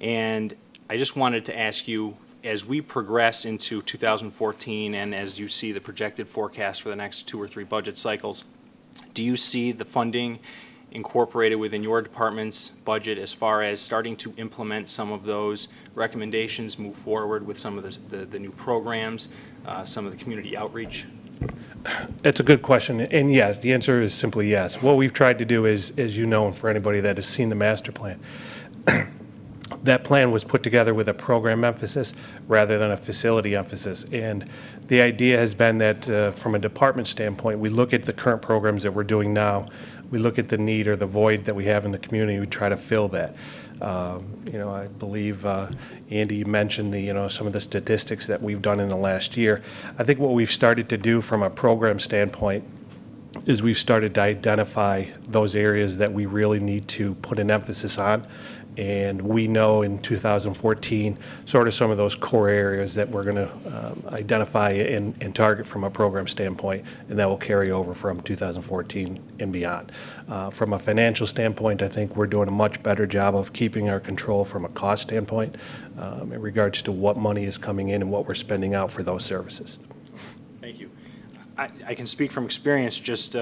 And I just wanted to ask you, as we progress into 2014 and as you see the projected forecast for the next 2 or 3 budget cycles, do you see the funding incorporated within your department's budget as far as starting to implement some of those recommendations, move forward with some of the new programs, some of the community outreach? It's a good question, and yes, the answer is simply yes. What we've tried to do is, as you know, and for anybody that has seen the master plan, that plan was put together with a program emphasis rather than a facility emphasis. And the idea has been that from a department standpoint, we look at the current programs that we're doing now, we look at the need or the void that we have in the community, we try to fill that. You know, I believe Andy mentioned some of the statistics that we've done in the last year. I think what we've started to do from a program standpoint is we've started to identify those areas that we really need to put an emphasis on. And we know in 2014 sort of some of those core areas that we're going to identify and target from a program standpoint, and that will carry over from 2014 and beyond. From a financial standpoint, I think we're doing a much better job of keeping our control from a cost standpoint in regards to what money is coming in and what we're spending out for those services. Thank you. I can speak from experience, just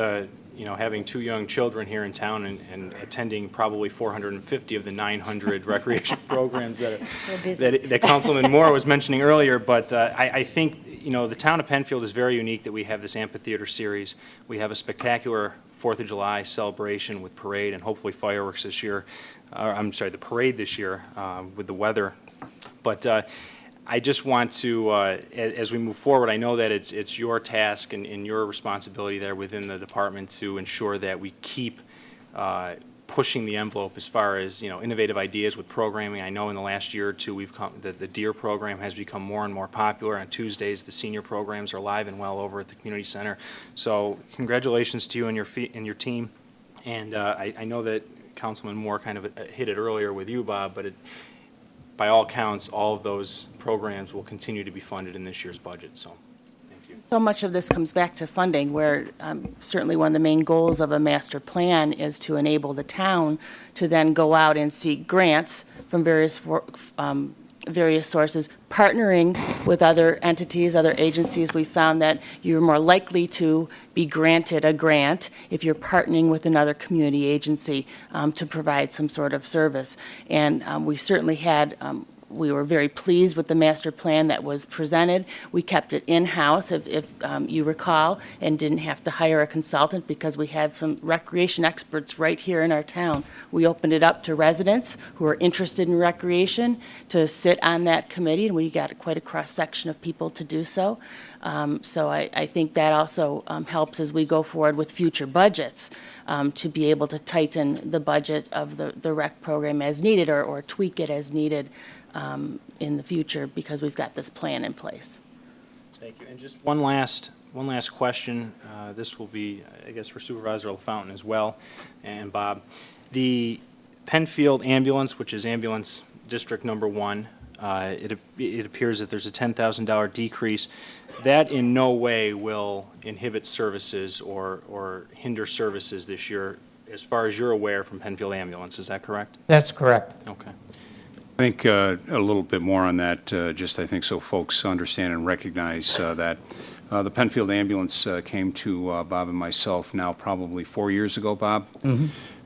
having 2 young children here in town and attending probably 450 of the 900 recreation programs that Councilman Moore was mentioning earlier. But I think, the town of Penfield is very unique that we have this amphitheater series. We have a spectacular 4th of July celebration with parade and hopefully fireworks this year. The parade this year with the weather. But I just want to, as we move forward, I know that it's your task and your responsibility there within the department to ensure that we keep pushing the envelope as far as, innovative ideas with programming. I know in the last year or two, the DEER program has become more and more popular. On Tuesdays, the senior programs are live and well over at the community center. So congratulations to you and your team. And I know that Councilman Moore kind of hit it earlier with you, Bob, but by all counts, all of those programs will continue to be funded in this year's budget, so thank you. So much of this comes back to funding, where certainly one of the main goals of a master plan is to enable the town to then go out and seek grants from various sources, partnering with other entities, other agencies. We found that you're more likely to be granted a grant if you're partnering with another community agency to provide some sort of service. And we certainly had, we were very pleased with the master plan that was presented. We kept it in-house, if you recall, and didn't have to hire a consultant because we had some recreation experts right here in our town. We opened it up to residents who are interested in recreation to sit on that committee, and we got quite a cross-section of people to do so. So I think that also helps as we go forward with future budgets to be able to tighten the budget of the rec program as needed or tweak it as needed in the future, because we've got this plan in place. Thank you. And just one last One last question. This will be, I guess, for Supervisor LaFountain as well, and Bob. The Penfield ambulance, which is ambulance district number 1, it appears that there's a $10,000 decrease. That in no way will inhibit services or hinder services this year, as far as you're aware, from Penfield Ambulance. Is that correct? That's correct. Okay. I think a little bit more on that, just I think so folks understand and recognize that the Penfield ambulance came to Bob and myself now probably 4 years ago, Bob,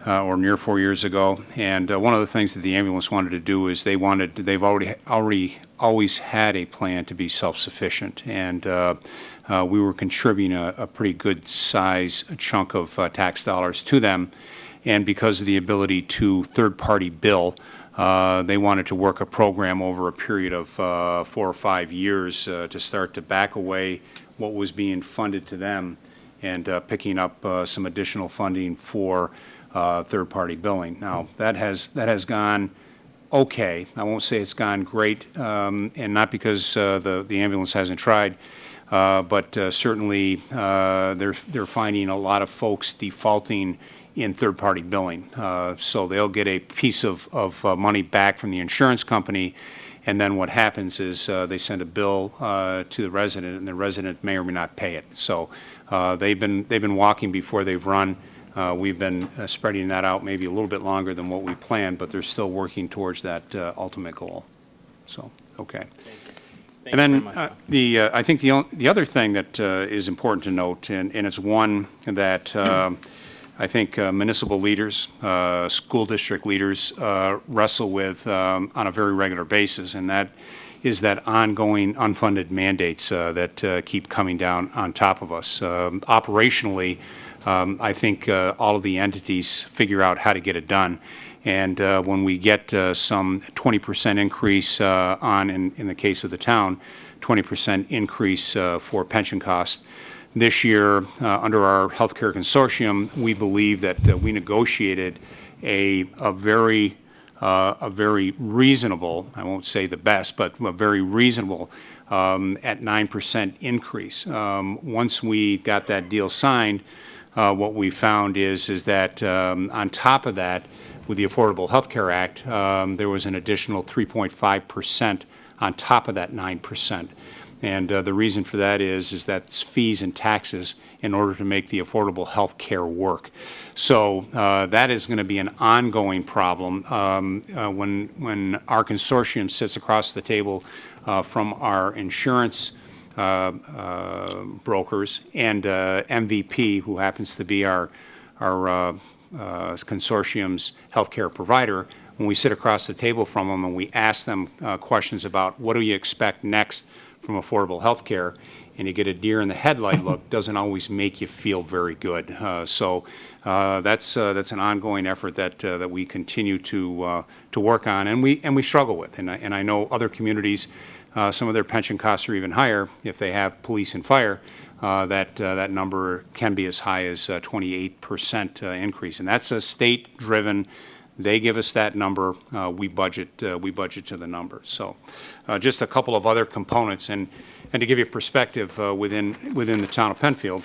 or near 4 years ago. And one of the things that the ambulance wanted to do is they've always had a plan to be self-sufficient, and we were contributing a pretty good size chunk of tax dollars to them. And because of the ability to third-party bill, they wanted to work a program over a period of 4 or 5 years to start to back away what was being funded to them and picking up some additional funding for third-party billing. Now, that has gone okay. I won't say it's gone great, and not because the ambulance hasn't tried, but certainly they're finding a lot of folks defaulting in third-party billing. So they'll get a piece of money back from the insurance company, and then what happens is they send a bill to the resident, and the resident may or may not pay it. So they've been walking before they've run. We've been spreading that out maybe a little bit longer than what we planned, but they're still working towards that ultimate goal. So, okay. And then I think the other thing that is important to note, and it's one that I think municipal leaders, school district leaders wrestle with on a very regular basis, and that is that ongoing unfunded mandates that keep coming down on top of us. Operationally, I think all of the entities figure out how to get it done. And when we get some 20% increase in the case of the town, 20% increase for pension costs, this year, under our healthcare consortium, we believe that we negotiated a very reasonable, I won't say the best, but a very reasonable at 9% increase. Once we got that deal signed, what we found is that on top of that, with the Affordable Health Care Act, there was an additional 3.5% on top of that 9%. And the reason for that is that's fees and taxes in order to make the affordable health care work. So that is going to be an ongoing problem when our consortium sits across the table from our insurance brokers and MVP, who happens to be our consortium's healthcare provider. When we sit across the table from them and we ask them questions about what do you expect next from affordable health care, and you get a deer in the headlight look, doesn't always make you feel very good. So that's an ongoing effort that we continue to work on, and we struggle with. And I know other communities, some of their pension costs are even higher if they have police and fire. That number can be as high as 28% increase, and that's a state-driven. They give us that number. We budget to the number. So, just a couple of other components, and to give you perspective within the town of Penfield,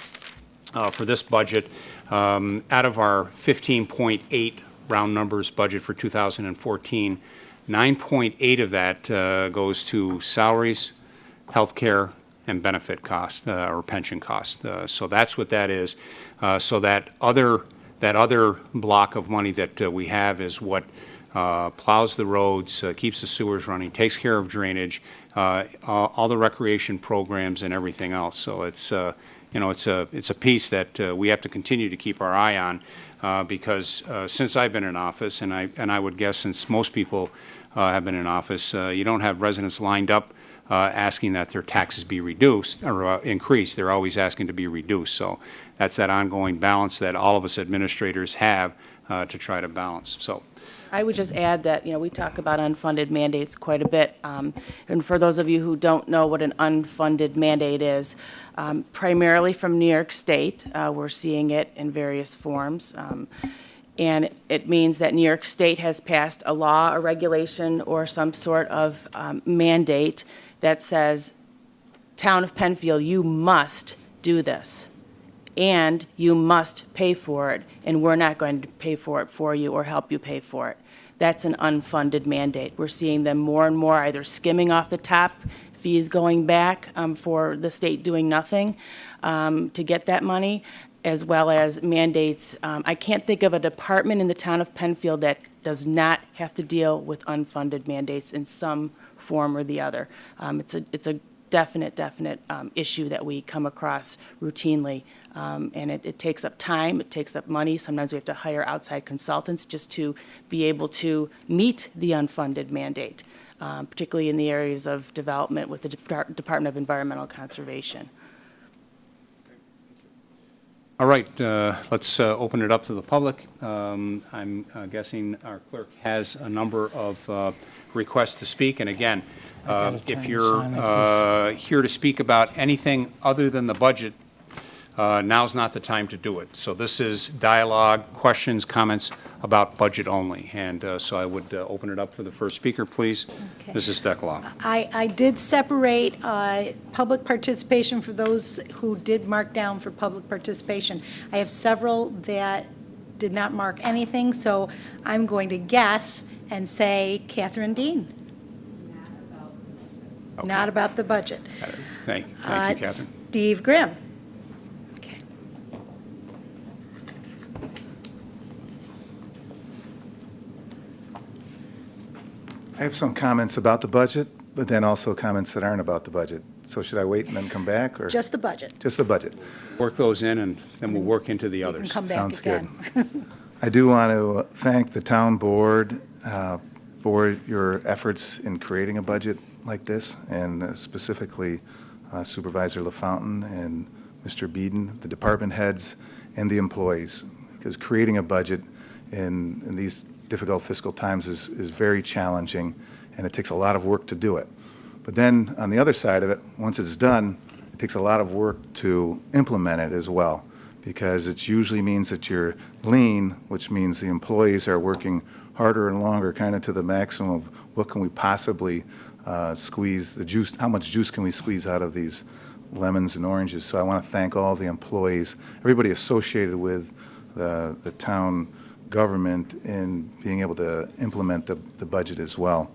for this budget, out of our 15.8 round numbers budget for 2014, 9.8 of that goes to salaries, health care, and benefit costs or pension costs. So that's what that is. So that other block of money that we have is what plows the roads, keeps the sewers running, takes care of drainage, all the recreation programs and everything else. So it's it's a piece that we have to continue to keep our eye on because since I've been in office, and I would guess since most people have been in office, you don't have residents lined up asking that their taxes be reduced or increased. They're always asking to be reduced. So that's that ongoing balance that all of us administrators have to try to balance. So I would just add that, we talk about unfunded mandates quite a bit. And for those of you who don't know what an unfunded mandate is, primarily from New York State, we're seeing it in various forms. And it means that New York State has passed a law, a regulation, or some sort of mandate that says, Town of Penfield, you must do this, and you must pay for it, and we're not going to pay for it for you or help you pay for it. That's an unfunded mandate. We're seeing them more and more either skimming off the top, fees going back for the state doing nothing to get that money, as well as mandates. I can't think of a department in the town of Penfield that does not have to deal with unfunded mandates in some form or the other. It's a definite issue that we come across routinely. And it takes up time, it takes up money. Sometimes we have to hire outside consultants just to be able to meet the unfunded mandate, particularly in the areas of development with the Department of Environmental Conservation. All right, let's open it up to the public. I'm guessing our clerk has a number of requests to speak. And again, if you're here to speak about anything other than the budget, now's not the time to do it. So this is dialogue, questions, comments about budget only. And so I would open it up for the first speaker, please. Okay. Mrs. Steckloff. I did separate public participation for those who did mark down for public participation. I have several that did not mark anything, so I'm going to guess and say Catherine Dean. Okay. Not about the budget. Thank you, Catherine. Steve Grimm. Okay. I have some comments about the budget, but then also comments that aren't about the budget. So should I wait and then come back, or? Just the budget. Just the budget. Work those in, and then we'll work into the You can others. come back Sounds good. again. I do want to thank the town board for your efforts in creating a budget like this, and specifically Supervisor LaFountain and Mr. Beeden, the department heads, and the employees, because creating a budget in these difficult fiscal times is very challenging, and it takes a lot of work to do it. But then, on the other side of it, once it's done, it takes a lot of work to implement it as well, because it usually means that you're lean, which means the employees are working harder and longer, kind of to the maximum of what can we possibly squeeze the juice, how much juice can we squeeze out of these lemons and oranges. So I want to thank all the employees, everybody associated with the town government in being able to implement the budget as well.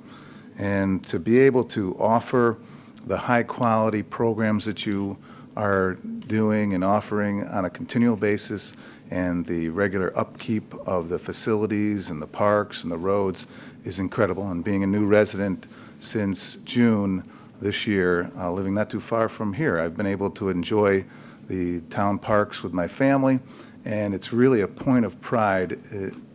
And to be able to offer the high-quality programs that you are doing and offering on a continual basis, and the regular upkeep of the facilities and the parks and the roads is incredible. And being a new resident since June this year, living not too far from here, I've been able to enjoy the town parks with my family, and it's really a point of pride,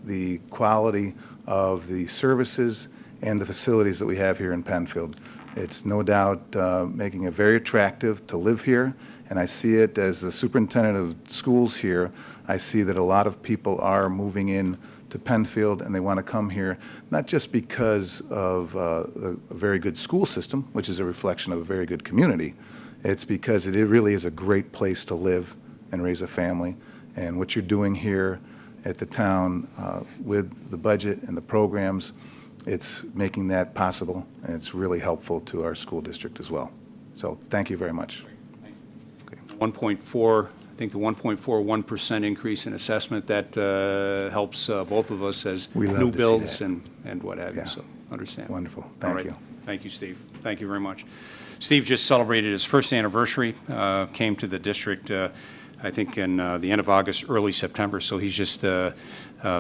the quality of the services and the facilities that we have here in Penfield. It's no doubt making it very attractive to live here, and I see it as the superintendent of schools here. I see that a lot of people are moving in to Penfield, and they want to come here, not just because of a very good school system, which is a reflection of a very good community. It's because it really is a great place to live and raise a family. And what you're doing here at the town with the budget and the programs, it's making that possible, and it's really helpful to our school district as well. So thank you very much. 1.4, I think the 1.41% increase in assessment, that helps both of us as We love new to see builds that. and what have Yeah. you, so understand. Wonderful. All Thank right. you. Thank you, Steve. Thank you very much. Steve just celebrated his first anniversary, came to the district, I think, in the end of August, early September, so he's just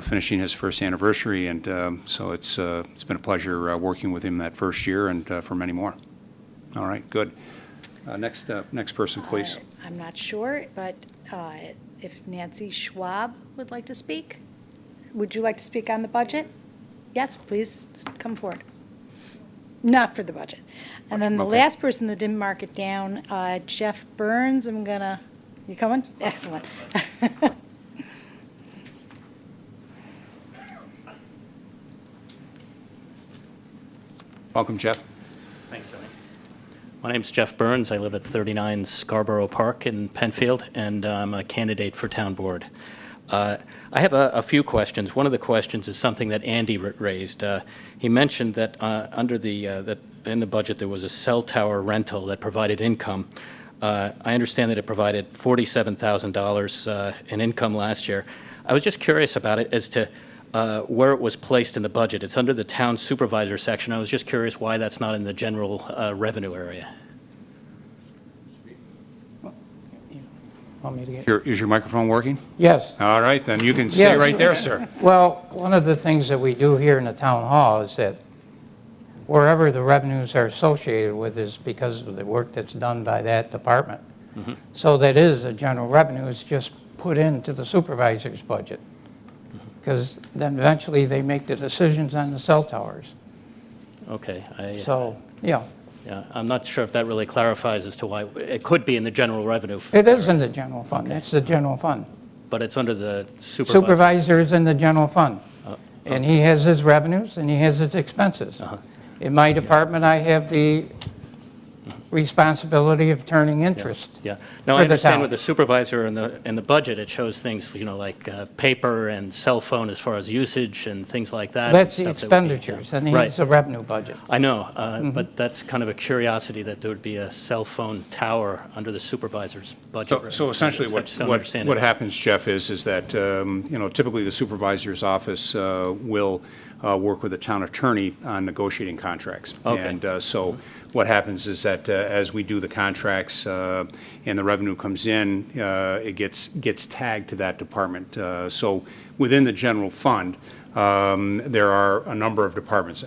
finishing his first anniversary, and so it's been a pleasure working with him that first year and for many more. All right, good. Next person, please. I'm not sure, but if Nancy Schwab would like to speak? Would you like to speak on the budget? Yes, please come forward. Not for the budget. And then the Okay. last person that didn't mark it down, Jeff Burns, you coming? Excellent. Welcome, Jeff. Thanks, Tony. My name's Jeff Burns. I live at 39 Scarborough Park in Penfield, and I'm a candidate for town board. I have a few questions. One of the questions is something that Andy raised. He mentioned that that in the budget there was a cell tower rental that provided income. I understand that it provided $47,000 in income last year. I was just curious about it as to where it was placed in the budget. It's under the town supervisor section. I was just curious why that's not in the general revenue area. Want me to get? Is your microphone working? Yes. All right, then you can stay Yes. right there, sir. Well, one of the things that we do here in the town hall is that wherever the revenues are associated with is because of the work that's done by that department. So that is a general revenue, it's just put into the supervisor's budget. Because then eventually they make the decisions on the cell towers. Okay. So, yeah, Yeah, I'm not sure if that really clarifies as to why it could be in the general revenue, it is in the general fund, it's the general fund. but it's under the supervisor. Supervisor is in the general fund. And he has his revenues and he has his expenses. In my department, I have the responsibility of turning interest. Yeah. Now, for I the understand town. with the supervisor and the budget, it shows things, like paper and cell phone as far as usage and things like that. and That's the stuff that would be- expenditures, and he Right. has a revenue budget. I know, but that's kind of a curiosity that there would be a cell phone tower under the supervisor's budget. So essentially, I just don't understand what it. happens, Jeff, is that, typically the supervisor's office will work with the town attorney on negotiating contracts. Okay. And so what happens is that as we do the contracts and the revenue comes in, it gets tagged to that department. So within the general fund, there are a number of departments.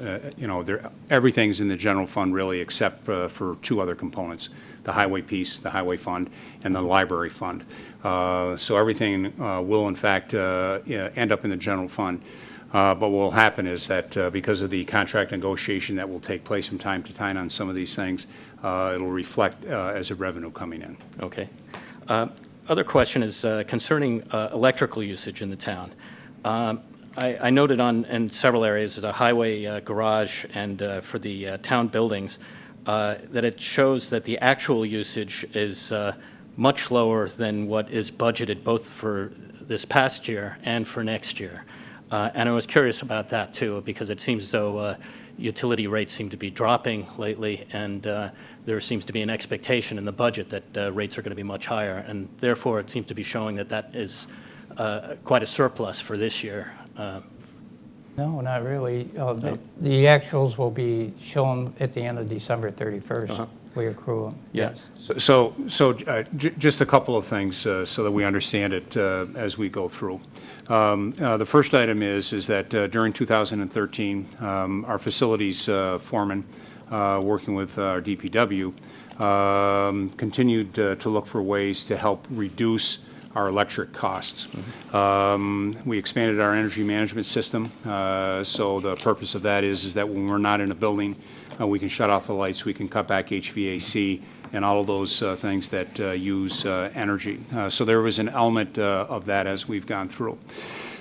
Everything's in the general fund really, except for two other components: the highway piece, the highway fund, and the library fund. So everything will in fact end up in the general fund. But what will happen is that because of the contract negotiation that will take place from time to time on some of these things, it'll reflect as a revenue coming in. Okay. Other question is concerning electrical usage in the town. I noted in several areas, there's a highway garage and for the town buildings, that it shows that the actual usage is much lower than what is budgeted both for this past year and for next year. And I was curious about that too, because it seems as though utility rates seem to be dropping lately, and there seems to be an expectation in the budget that rates are going to be much higher, and therefore it seems to be showing that that is quite a surplus for this year. No, not really. The actuals will be shown at the end of December 31st. We accrue them, Yeah. yes. So just a couple of things so that we understand it as we go through. The first item is that during 2013, our facilities foreman, working with our DPW, continued to look for ways to help reduce our electric costs. We expanded our energy management system. So the purpose of that is that when we're not in a building, we can shut off the lights, we can cut back HVAC, and all of those things that use energy. So there was an element of that as we've gone through.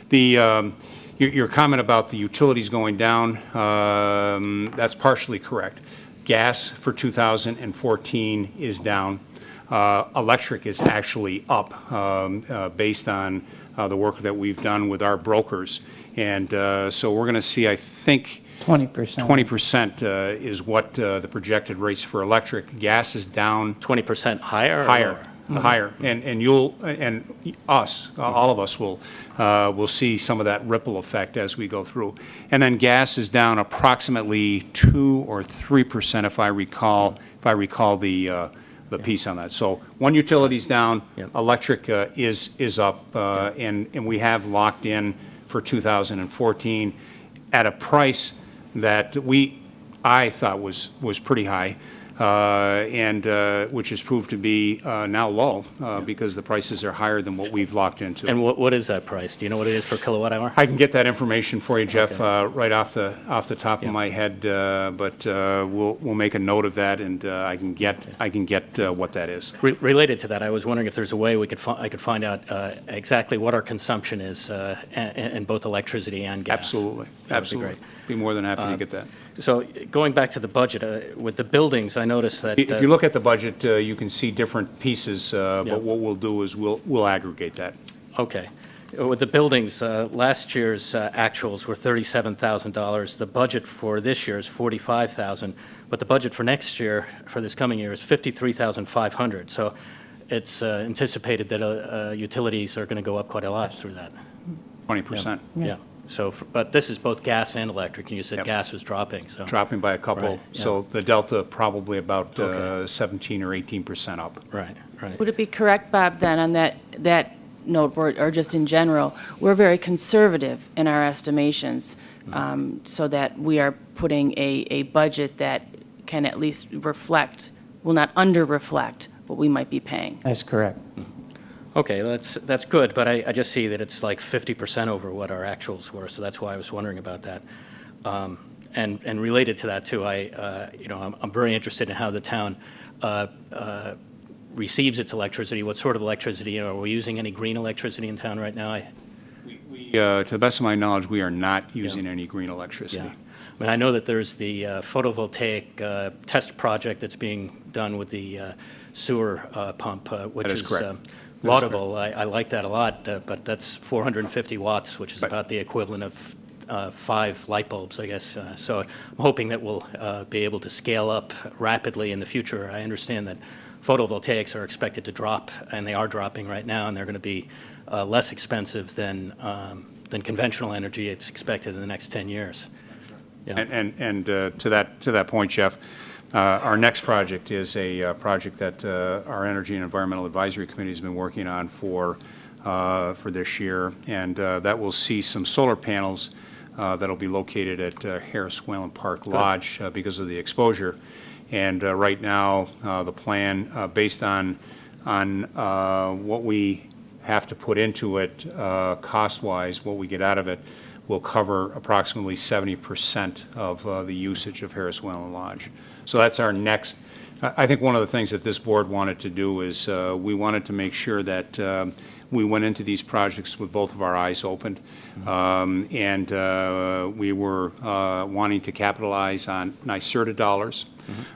Your comment about the utilities going down, that's partially correct. Gas for 2014 is down. Electric is actually up based on the work that we've done with our brokers. And so we're going to see, I think, 20%. 20% is what the projected rates for electric. Gas is down 20% higher? or higher, lower? higher. And us, all of us will see some of that ripple effect as we go through. And then gas is down approximately 2 or 3%, if I recall the piece on that. So one utility's down, Yep. electric is up, and we have locked in for 2014 at a price that I thought was pretty high, and which has proved to be now low because the prices are higher than what we've locked into. And what is that price? Do you know what it is per kilowatt hour? I can get that information for you, Jeff, right off the top of my head, but we'll make a note of that, and I can get what that is. Related to that, I was wondering if there's a way I could find out exactly what our consumption is in both electricity and gas. Absolutely, That would be absolutely. great. Be more than happy to get that. So going back to the budget, with the buildings, I noticed that. If you look at the budget, you can see different pieces, but what we'll do is we'll aggregate that. Okay. With the buildings, last year's actuals were $37,000. The budget for this year is $45,000, but the budget for next year, for this coming year, is $53,500. So it's anticipated that utilities are going to go up quite a lot through that. 20%. Yeah. So, but this is both gas and electric, and you said Yep. gas was dropping, so. Dropping by a couple. Right, yeah. So the delta probably about Okay. 17 or 18% up. Right, right. Would it be correct, Bob, then, on that note, or just in general, we're very conservative in our estimations, so that we are putting a budget that can at least reflect, will not under-reflect what we might be paying? That's correct. Okay, that's good, but I just see that it's like 50% over what our actuals were, so that's why I was wondering about that. And related to that too, I'm very interested in how the town receives its electricity. What sort of electricity? Are we using any green electricity in town right now? To the best of my knowledge, we are not using any green electricity. Yeah. I mean, I know that there's the photovoltaic test project that's being done with the sewer pump, which That is is correct. laudable. I like that a lot, but that's 450 watts, which is Right. about the equivalent of 5 light bulbs, I guess. So I'm hoping that we'll be able to scale up rapidly in the future. I understand that photovoltaics are expected to drop, and they are dropping right now, and they're going to be less expensive than conventional energy. It's expected in the next 10 years. Yeah. And to that point, Jeff, our next project is a project that our Energy and Environmental Advisory Committee has been working on for this year, and that will see some solar panels that'll be located at Harris Whalen Park Lodge because of the exposure. And right now, the plan, based on what we have to put into it cost-wise, what we get out of it, will cover approximately 70% of the usage of Harris Whalen Lodge. So that's our next. I think one of the things that this board wanted to do is we wanted to make sure that we went into these projects with both of our eyes opened, and we were wanting to capitalize on NYSERDA dollars.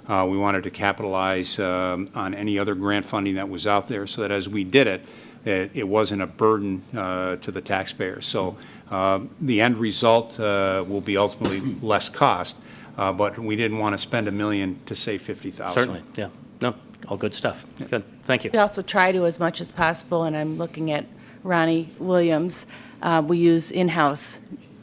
We wanted to capitalize on any other grant funding that was out there, so that as we did it, it wasn't a burden to the taxpayers. So the end result will be ultimately less cost, but we didn't want to spend $1 million to save $50,000. Certainly, yeah. No, all good stuff. Good, thank you. We also try to, as much as possible, and I'm looking at Ronnie Williams, we use in-house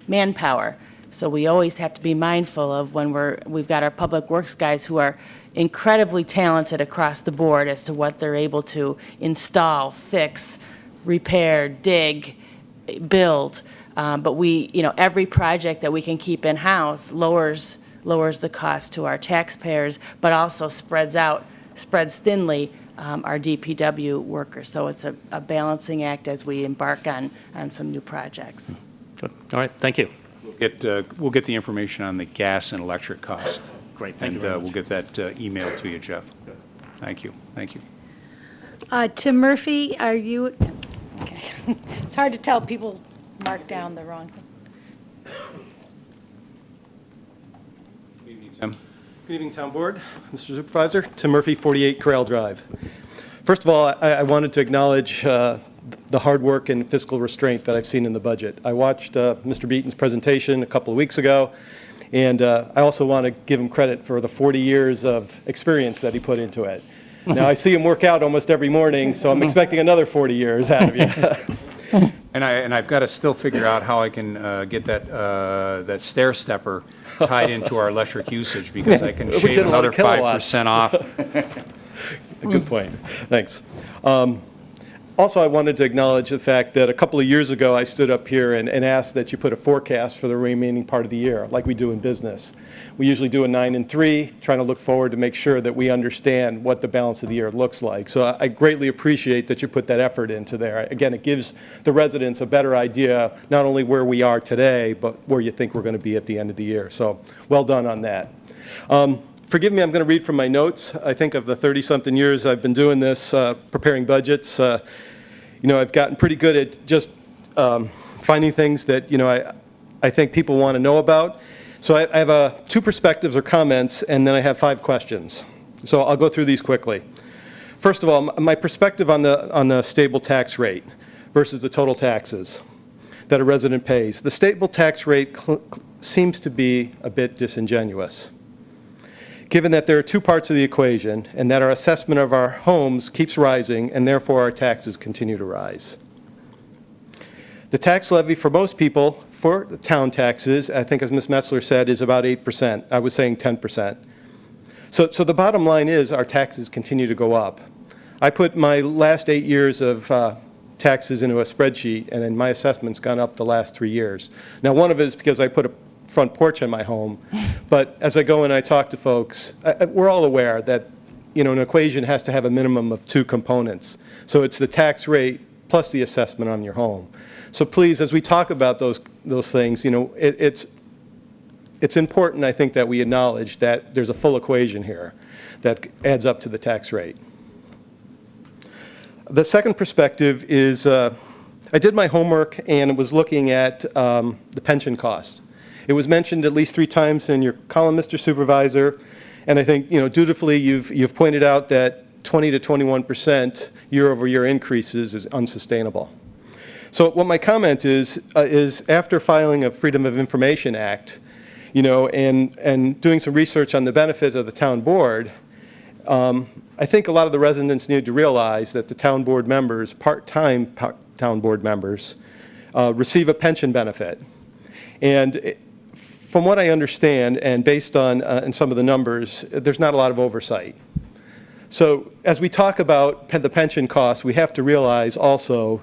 manpower. So we always have to be mindful of when we've got our public works guys who are incredibly talented across the board as to what they're able to install, fix, repair, dig, build. But every project that we can keep in-house lowers the cost to our taxpayers, but also spreads thinly our DPW workers. So it's a balancing act as we embark on some new projects. Good. All right, thank you. We'll get the information on the gas and electric cost. Great, thank you very And much. we'll get that emailed to you, Jeff. Thank you. Thank you. Tim Murphy, are you, okay. It's hard to tell, people mark down the wrong thing. Tim? Good evening, Town Board. Mr. Supervisor, Tim Murphy, 48 Corral Drive. First of all, I wanted to acknowledge the hard work and fiscal restraint that I've seen in the budget. I watched Mr. Beaton's presentation a couple of weeks ago, and I also want to give him credit for the 40 years of experience that he put into it. Now, I see him work out almost every morning, so I'm expecting another 40 years out of you. And I've got to still figure out how I can get that stair stepper tied into our electric usage, because I can We shave generate another kilowatts. 5% off. Good point. Thanks. Also, I wanted to acknowledge the fact that a couple of years ago, I stood up here and asked that you put a forecast for the remaining part of the year, like we do in business. We usually do a 9 and 3, trying to look forward to make sure that we understand what the balance of the year looks like. So I greatly appreciate that you put that effort into there. Again, it gives the residents a better idea, not only where we are today, but where you think we're going to be at the end of the year. So well done on that. Forgive me, I'm going to read from my notes. I think of the 30-something years I've been doing this, preparing budgets, I've gotten pretty good at just finding things that, I think people want to know about. So I have 2 perspectives or comments, and then I have 5 questions. So I'll go through these quickly. First of all, my perspective on the stable tax rate. versus the total taxes that a resident pays. The stable tax rate seems to be a bit disingenuous, given that there are two parts of the equation and that our assessment of our homes keeps rising and therefore our taxes continue to rise. The tax levy for most people for the town taxes, I think as Ms. Metzler said, is about 8%. I was saying 10%. So the bottom line is our taxes continue to go up. I put my last 8 years of taxes into a spreadsheet, and then my assessment's gone up the last 3 years. Now, one of it is because I put a front porch on my home, but as I go and I talk to folks, we're all aware that, you know, an equation has to have a minimum of two components. So it's the tax rate plus the assessment on your home. So please, as we talk about those things, you know, it's important, I think, that we acknowledge that there's a full equation here that adds up to the tax rate. The second perspective is I did my homework and was looking at the pension costs. It was mentioned at least 3 times in your column, Mr. Supervisor, and I think, you know, dutifully you've pointed out that 20 to 21% year-over-year increases is unsustainable. So what my comment is after filing a Freedom of Information Act, you know, and doing some research on the benefits of the town board, I think a lot of the residents need to realize that the town board members, part-time town board members, receive a pension benefit. And from what I understand, and based on in some of the numbers, there's not a lot of oversight. So as we talk about the pension costs, we have to realize also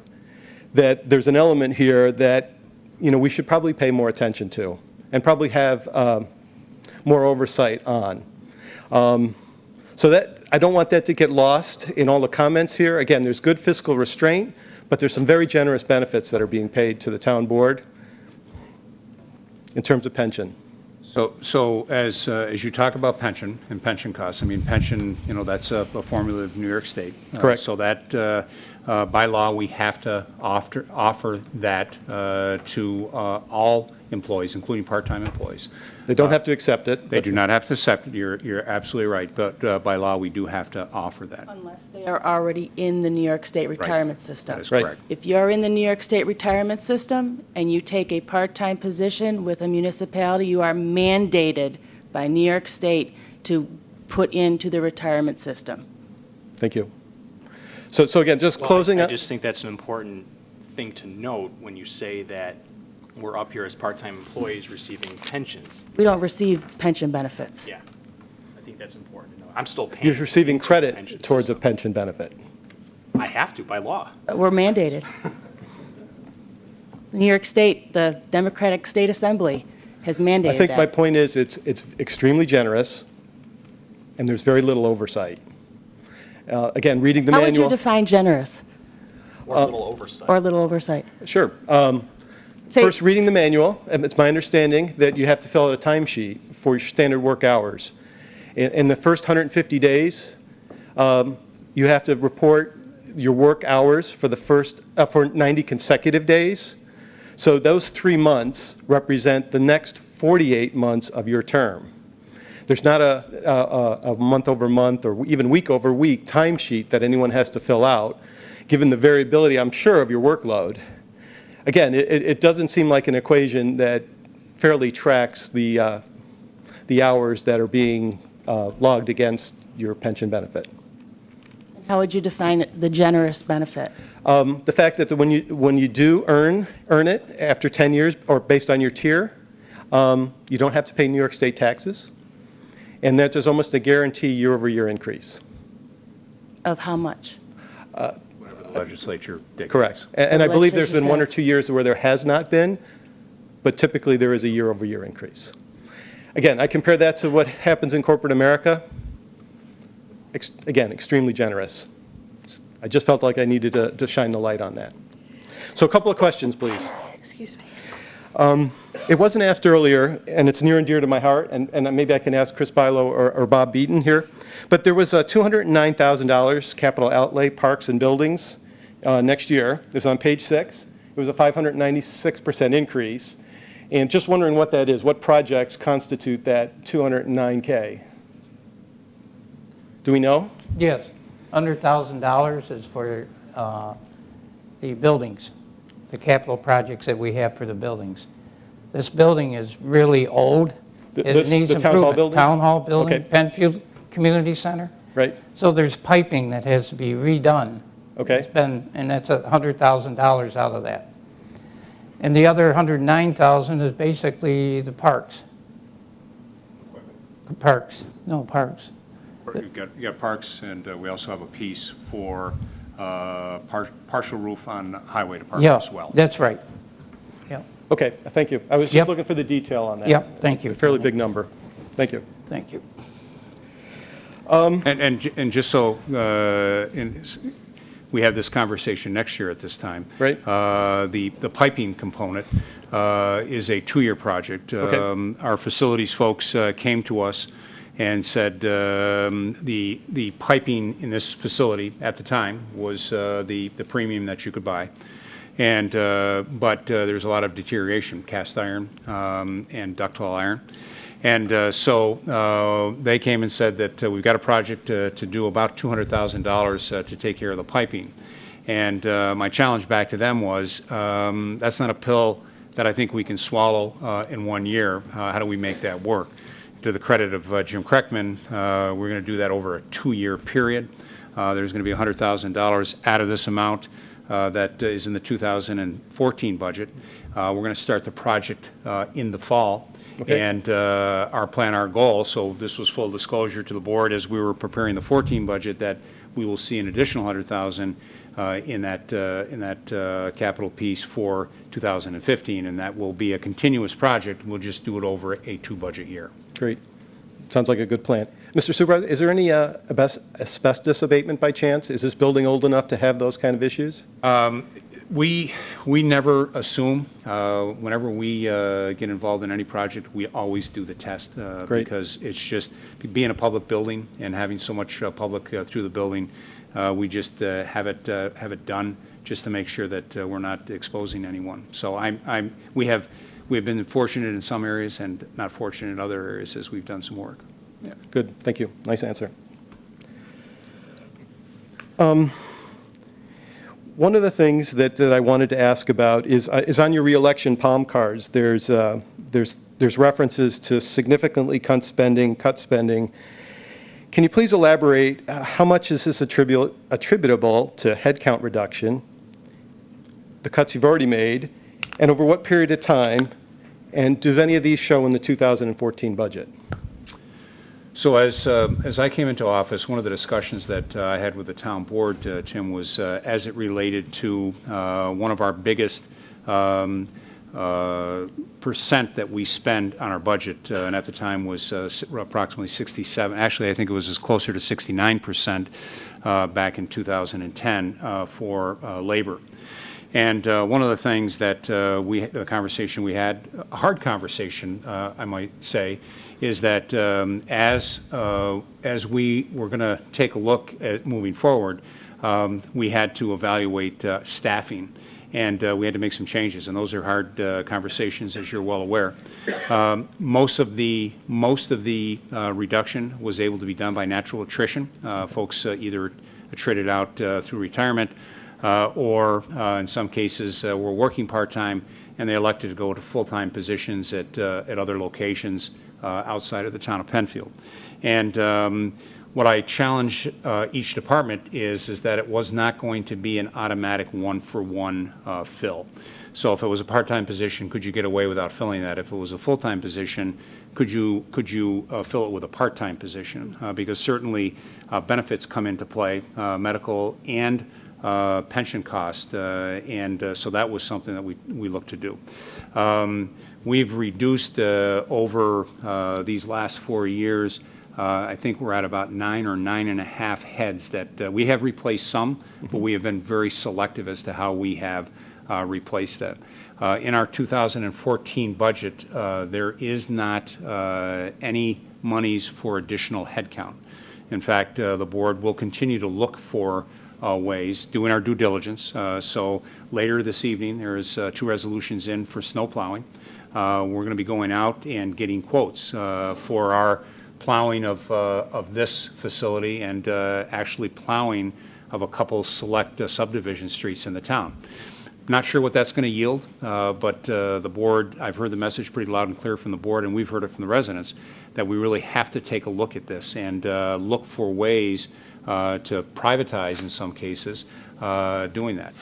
that there's an element here that, you know, we should probably pay more attention to and probably have more oversight on. So that I don't want that to get lost in all the comments here. Again, there's good fiscal restraint, but there's some very generous benefits that are being paid to the town board in terms of pension. So as you talk about pension and pension costs, I mean, pension, you know, that's a formula of New York State. Correct. So that, by law, we have to offer that to all employees, including part-time employees. They don't have to accept it. They do not have to accept it. You're absolutely right. But by law, we do have to offer that. Unless they are already in the New York State retirement system. That is Right. correct. If you're in the New York State retirement system and you take a part-time position with a municipality, you are mandated by New York State to put into the retirement system. Thank you. So again, just closing I up. just think that's an important thing to note when you say that we're up here as part-time employees receiving pensions. We don't receive pension benefits. Yeah, I think that's important to know. I'm still paying. You're receiving into the credit pension towards a system. pension benefit. I have to by law. We're mandated. New York State, the Democratic State Assembly has mandated I think my that. point is it's extremely generous, and there's very little oversight. Again, reading the How manual. would you define generous Or a little oversight. or little oversight? Sure. Say- First, reading the manual, and it's my understanding that you have to fill out a timesheet for your standard work hours. In the first 150 days, you have to report your work hours for the first for 90 consecutive days. So those 3 months represent the next 48 months of your term. There's not a month over month or even week over week timesheet that anyone has to fill out, given the variability, I'm sure, of your workload. Again, it doesn't seem like an equation that fairly tracks the hours that are being logged against your pension benefit. How would you define the generous benefit? The fact that when you do earn it after 10 years or based on your tier, you don't have to pay New York State taxes, and that there's almost a guarantee year-over-year increase. Of how much? Whatever the legislature dictates. Correct. And I The believe there's been legislature 1 or says. 2 years where there has not been, but typically there is a year-over-year increase. Again, I compare that to what happens in corporate America. Again, extremely generous. I just felt like I needed to shine the light on that. So a couple of questions, please. Excuse me. It wasn't asked earlier, and it's near and dear to my heart, and maybe I can ask Chris Bilo or Bob Beaton here, but there was $209,000 capital outlay, parks and buildings, next year. It was on page 6. It was a 596% increase, and just wondering what that is. What projects constitute that $209K? Do we know? Yes, $100,000 is for the buildings, the capital projects that we have for the buildings. This building is really old. It needs the town hall improvement. building? Town hall building, Okay. Penfield Community Center. Right? So there's piping that has to be redone. Okay. It's been, and that's $100,000 out of that. And the other $109,000 is basically the parks. Parks, You've got parks, and we also have a piece for partial roof on highway department Yeah, as well. that's right. Yeah, Okay, thank you. I was just Yep. looking for the detail on that. Yep, thank you. A fairly big number. Thank you. Thank you. And just so, we have this conversation next year at this time. Right. The piping component is a 2-year project. Okay. Our facilities folks came to us and said the piping in this facility at the time was the premium that you could buy. And, but there's a lot of deterioration, cast iron and ductile iron. And so they came and said that we've got a project to do about $200,000 to take care of the piping. And my challenge back to them was, that's not a pill that I think we can swallow in 1 year. How do we make that work? To the credit of Jim Kreckman, we're going to do that over a 2-year period. There's going to be $100,000 out of this amount that is in the 2014 budget. We're going to start the project in the fall. Okay. And our plan, our goal, so this was full disclosure to the board as we were preparing the 14 budget, that we will see an additional $100,000 in that capital piece for 2015, and that will be a continuous project. We'll just do it over a 2-budget year. Great. Sounds like a good plan. Mr. Supervisor, is there any asbestos abatement by chance? Is this building old enough to have those kind of issues? We never assume. Whenever we get involved in any project, we always do the test. Great. Because it's just, being a public building and having so much public through the building, we just have it done just to make sure that we're not exposing anyone. So we've been fortunate in some areas and not fortunate in other areas as we've done some work. Yeah. Good, thank you. Nice answer. One of the things that I wanted to ask about is on your reelection palm cards, there's references to significantly cut spending. Can you please elaborate, how much is this attributable to headcount reduction, the cuts you've already made, and over what period of time, and do any of these show in the 2014 budget? So as I came into office, one of the discussions that I had with the town board, Tim, was as it related to one of our biggest percent that we spend on our budget, and at the time was approximately 67. Actually, I think it was closer to 69% back in 2010 for labor. And one of the things that the conversation we had, a hard conversation, I might say, is that as we were going to take a look at moving forward, we had to evaluate staffing, and we had to make some changes, and those are hard conversations, as you're well aware. Most of the reduction was able to be done by natural attrition. Folks either attrited out through retirement, or in some cases were working part-time, and they elected to go to full-time positions at other locations outside of the town of Penfield. And what I challenge each department is that it was not going to be an automatic one-for-one fill. So if it was a part-time position, could you get away without filling that? If it was a full-time position, could you fill it with a part-time position? Because certainly benefits come into play, medical and pension cost, and so that was something that we looked to do. We've reduced over these last 4 years, I think we're at about 9 or 9.5 heads that we have replaced some, but we have been very selective as to how we have replaced that. In our 2014 budget, there is not any monies for additional headcount. In fact, the board will continue to look for ways, doing our due diligence. So later this evening, there's 2 resolutions in for snow plowing. We're going to be going out and getting quotes for our plowing of this facility and actually plowing of a couple select subdivision streets in the town. Not sure what that's going to yield, but the board, I've heard the message pretty loud and clear from the board, and we've heard it from the residents, that we really have to take a look at this and look for ways to privatize, in some cases, doing that.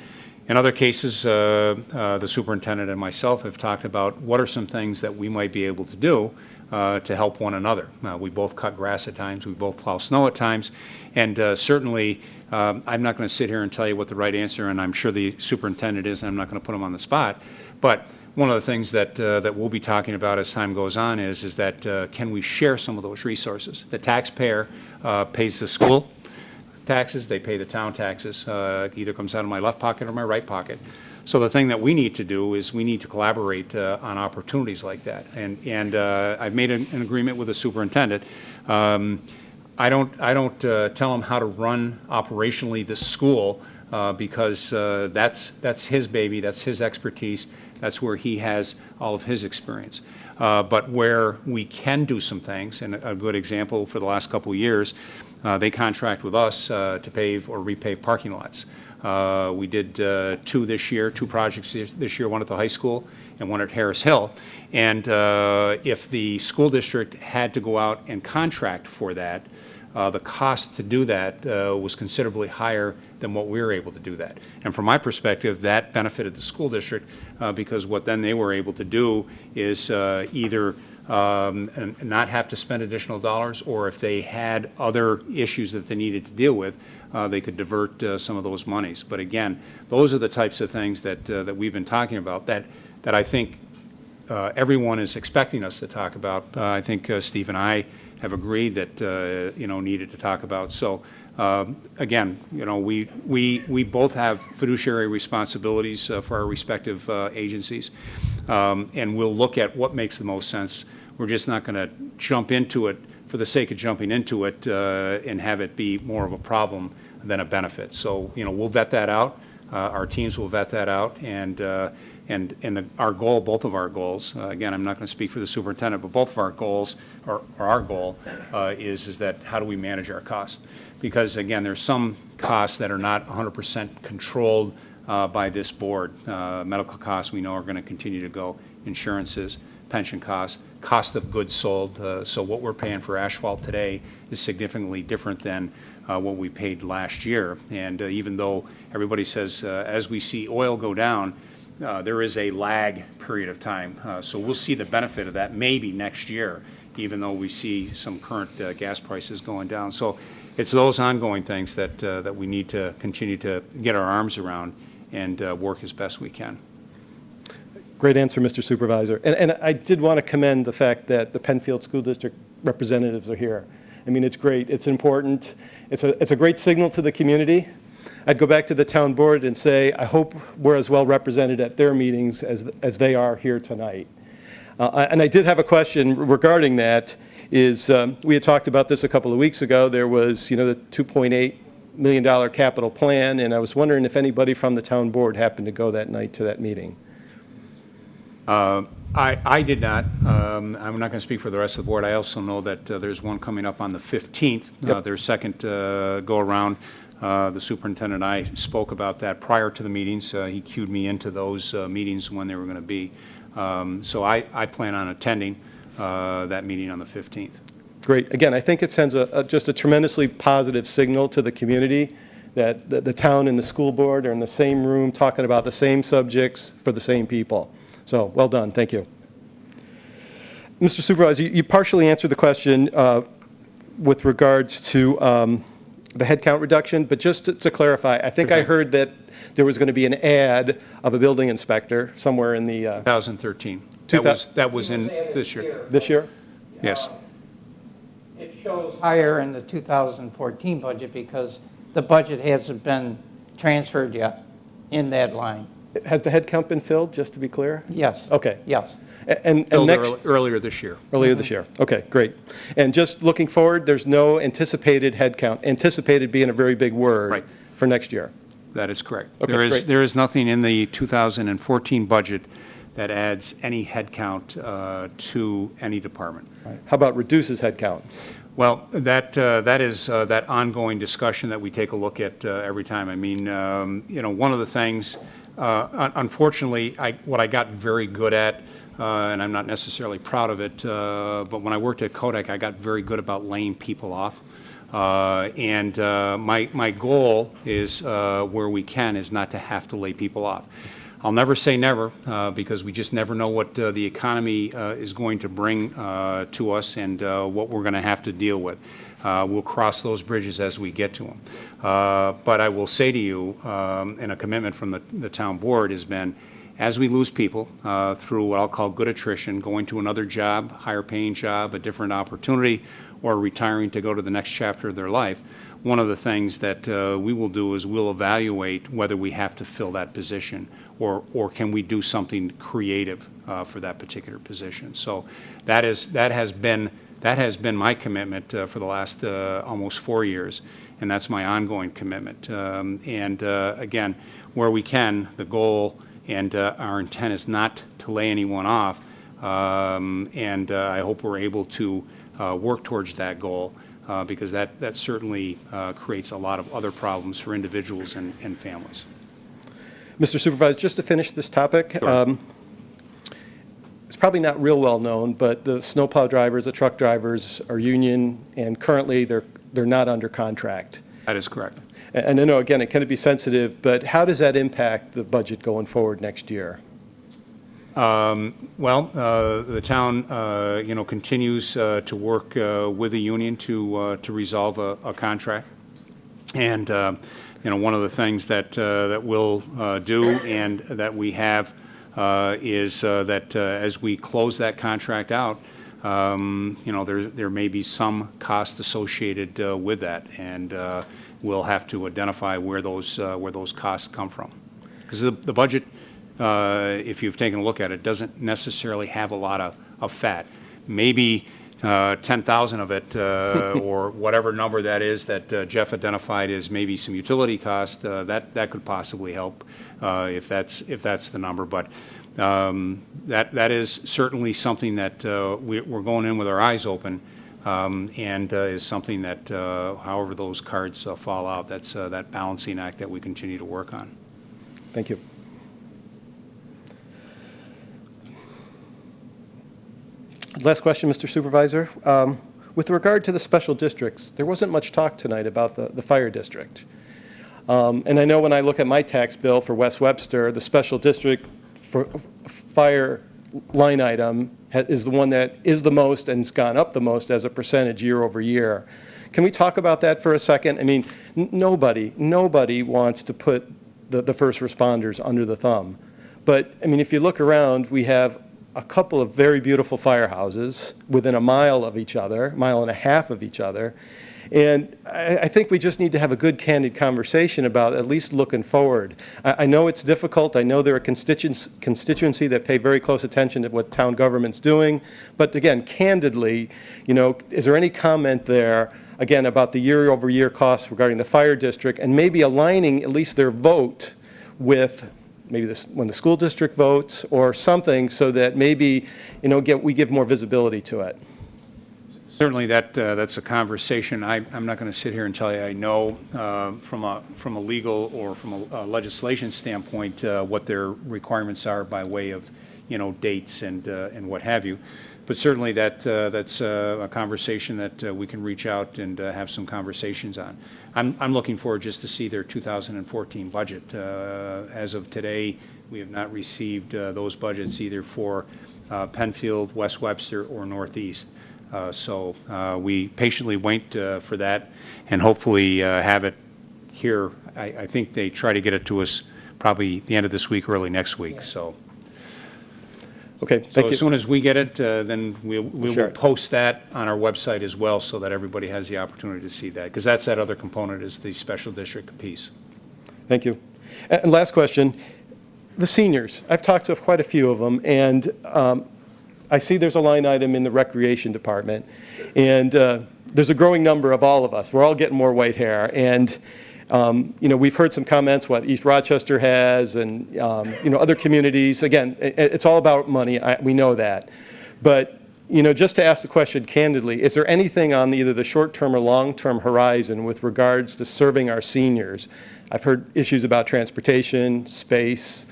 In other cases, the superintendent and myself have talked about what are some things that we might be able to do to help one another. We both cut grass at times, we both plow snow at times, and certainly I'm not going to sit here and tell you what the right answer, and I'm sure the superintendent is, and I'm not going to put him on the spot, but one of the things that that we'll be talking about as time goes on is that can we share some of those resources? The taxpayer pays the school taxes, they pay the town taxes, either comes out of my left pocket or my right pocket. So the thing that we need to do is we need to collaborate on opportunities like that. And I've made an agreement with the superintendent. I don't tell him how to run operationally the school because that's his baby, that's his expertise, that's where he has all of his experience. But where we can do some things, and a good example for the last couple of years, they contract with us to pave or repave parking lots. We did two this year, two projects this year, one at the high school and one at Harris Hill. And if the school district had to go out and contract for that, the cost to do that was considerably higher than what we were able to do that. And from my perspective, that benefited the school district because what then they were able to do is either not have to spend additional dollars, or if they had other issues that they needed to deal with, they could divert some of those monies. But again, those are the types of things that that we've been talking about that I think everyone is expecting us to talk about. I think Steve and I have agreed that needed to talk about. So again, we both have fiduciary responsibilities for our respective agencies, and we'll look at what makes the most sense. We're just not going to jump into it for the sake of jumping into it and have it be more of a problem than a benefit. So we'll vet that out. Our teams will vet that out, and our goal, both of our goals, again, I'm not going to speak for the superintendent, but both of our goals, or our goal, is that how do we manage our costs? Because again, there's some costs that are not 100% controlled by this board. Medical costs we know are going to continue to go, insurances, pension costs, cost of goods sold. So what we're paying for asphalt today is significantly different than what we paid last year. And even though everybody says as we see oil go down, there is a lag period of time. So we'll see the benefit of that maybe next year, even though we see some current gas prices going down. So it's those ongoing things that we need to continue to get our arms around and work as best we can. Great answer, Mr. Supervisor. And I did want to commend the fact that the Penfield School District representatives are here. I mean, it's great. It's important. It's a great signal to the community. I'd go back to the town board and say, I hope we're as well represented at their meetings as they are here tonight. And I did have a question regarding that. We had talked about this a couple of weeks ago. There was, the $2.8 million capital plan, and I was wondering if anybody from the town board happened to go that night to that meeting. I did not. I'm not going to speak for the rest of the board. I also know that there's one coming up on the 15th, Yep. their second go-around. The superintendent and I spoke about that prior to the meetings. He cued me into those meetings when they were going to be. So I plan on attending that meeting on the 15th. Great. Again, I think it sends just a tremendously positive signal to the community that the town and the school board are in the same room talking about the same subjects for the same people. So, well done. Thank you. Mr. Supervisor, you partially answered the question with regards to the headcount reduction, but just to clarify, I think I heard that there was going to be an ad of a building inspector somewhere in the 2013. That was in this year. This year? Yes. It shows higher in the 2014 budget because the budget hasn't been transferred yet in that line. Has the headcount been filled, just to be clear? Yes. Okay. Yes. And Earlier this year. Earlier this year. Okay, great. And just looking forward, there's no anticipated headcount, anticipated being a very big word Right. for next year. That is correct. Okay, great. There is nothing in the 2014 budget that adds any headcount to any department. How about reduces headcount? Well, that is that ongoing discussion that we take a look at every time. I mean, one of the things, unfortunately, what I got very good at, and I'm not necessarily proud of it, but when I worked at Kodak, I got very good about laying people off. And my goal is, where we can, is not to have to lay people off. I'll never say never, because we just never know what the economy is going to bring to us and what we're going to have to deal with. We'll cross those bridges as we get to them. But I will say to you, and a commitment from the town board has been, as we lose people through what I'll call good attrition, going to another job, higher paying job, a different opportunity, or retiring to go to the next chapter of their life, one of the things that we will do is we'll evaluate whether we have to fill that position or can we do something creative for that particular position. So that has been my commitment for the last almost 4 years, and that's my ongoing commitment. Again, where we can, the goal and our intent is not to lay anyone off, and I hope we're able to work towards that goal, because that certainly creates a lot of other problems for individuals and families. Mr. Supervisor, just to finish this topic, Sure. It's probably not real well known, but the snowplow drivers, the truck drivers are union, and currently they're not under contract. That is correct. And I know, again, it can be sensitive, but how does that impact the budget going forward next year? Well, the town, continues to work with the union to resolve a contract. And, one of the things that we'll do and that we have is that as we close that contract out, there may be some cost associated with that, and we'll have to identify where those costs come from. Because the budget, if you've taken a look at it, doesn't necessarily have a lot of fat. Maybe 10,000 of it, or whatever number that is that Jeff identified as maybe some utility cost, that could possibly help if that's the number. But that is certainly something that we're going in with our eyes open, and is something that, however those cards fall out, that's that balancing act that we continue to work on. Thank you. Last question, Mr. Supervisor. With regard to the special districts, there wasn't much talk tonight about the fire district. And I know when I look at my tax bill for West Webster, the special district for fire line item is the one that is the most and has gone up the most as a percentage year over year. Can we talk about that for a second? I mean, nobody wants to put the first responders under the thumb. But, I mean, if you look around, we have a couple of very beautiful firehouses within a mile of each other, mile and a half of each other. And I think we just need to have a good, candid conversation about at least looking forward. I know it's difficult. I know there are constituency that pay very close attention to what town government's doing. But again, candidly, is there any comment there, again, about the year-over-year costs regarding the fire district and maybe aligning at least their vote with maybe when the school district votes or something, so that maybe, we give more visibility to it? Certainly, that's a conversation. I'm not going to sit here and tell you I know from a legal or from a legislation standpoint what their requirements are by way of dates and what have you. But certainly that's a conversation that we can reach out and have some conversations on. I'm looking forward just to see their 2014 budget. As of today, we have not received those budgets either for Penfield, West Webster, or Northeast. So we patiently wait for that and hopefully have it here. I think they try to get it to us probably the end of this week, early next week. So. Okay, So thank you. as soon as we get it, then we Sure. will post that on our website as well, so that everybody has the opportunity to see that, because that's that other component, is the special district piece. Thank you. And last question, the seniors. I've talked to quite a few of them, and I see there's a line item in the recreation department, and there's a growing number of all of us. We're all getting more white hair, and we've heard some comments, what East Rochester has, and other communities. Again, it's all about money. We know that. But just to ask the question candidly, is there anything on either the short-term or long-term horizon with regards to serving our seniors? I've heard issues about transportation, space.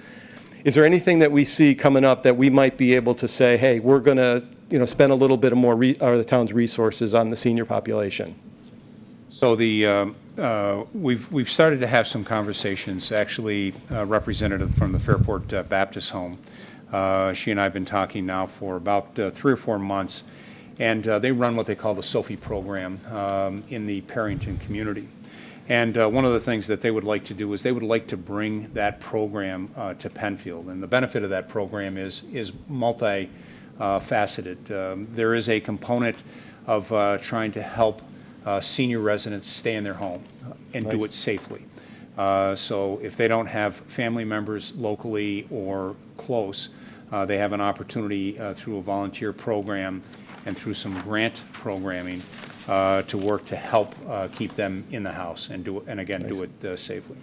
Is there anything that we see coming up that we might be able to say, hey, we're going to spend a little bit more the town's resources on the senior population? So we've started to have some conversations, actually, representative from the Fairport Baptist Home. She and I have been talking now for about 3 or 4 months, and they run what they call the Sophie program in the Perrington community. And one of the things that they would like to do is they would like to bring that program to Penfield. And the benefit of that program is multi-faceted. There is a component of trying to help senior residents stay in their home and do it safely. So if they don't have family members locally or close, they have an opportunity through a volunteer program and through some grant programming to work to help keep them in the house and do it safely.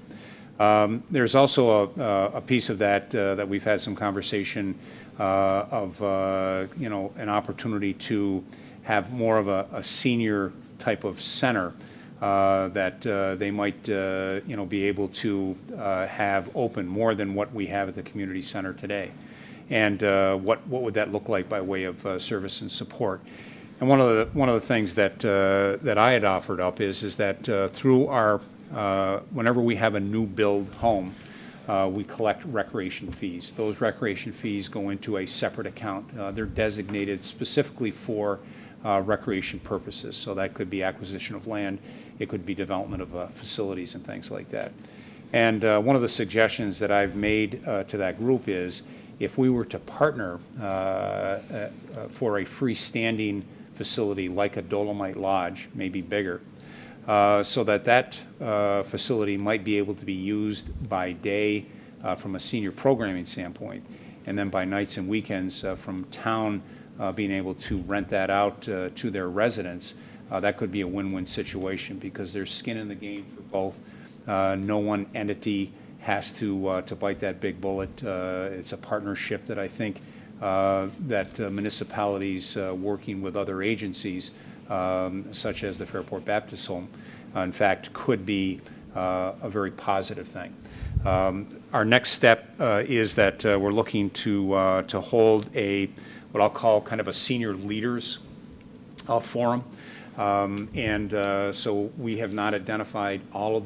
There's also a piece of that that we've had some conversation of an opportunity to have more of a senior type of center that they might be able to have open more than what we have at the community center today. And what would that look like by way of service and support? And one of the things that I had offered up is that through our whenever we have a new build home, we collect recreation fees. Those recreation fees go into a separate account. They're designated specifically for recreation purposes. So that could be acquisition of land, it could be development of facilities and things like that. And one of the suggestions that I've made to that group is if we were to partner for a freestanding facility like a Dolomite Lodge, maybe bigger, so that facility might be able to be used by day from a senior programming standpoint, and then by nights and weekends from town being able to rent that out to their residents. That could be a win-win situation because there's skin in the game for both. No one entity has to bite that big bullet. It's a partnership that I think that municipalities working with other agencies, such as the Fairport Baptist Home, in fact, could be a very positive thing. Our next step is that we're looking to hold what I'll call kind of a senior leaders forum. So we have not identified all of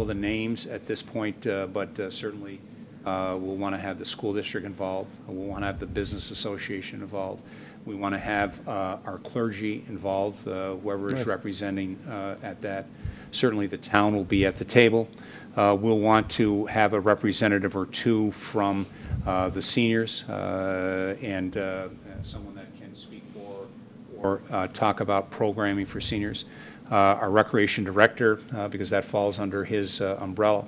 the names at this point, but certainly we'll want to have the school district involved. We'll want to have the business association involved. We want to have our clergy involved, whoever is representing at that. Certainly the town will be at the table. We'll want to have a representative or two from the seniors and someone that can speak for or talk about programming for seniors. Our recreation director, because that falls under his umbrella.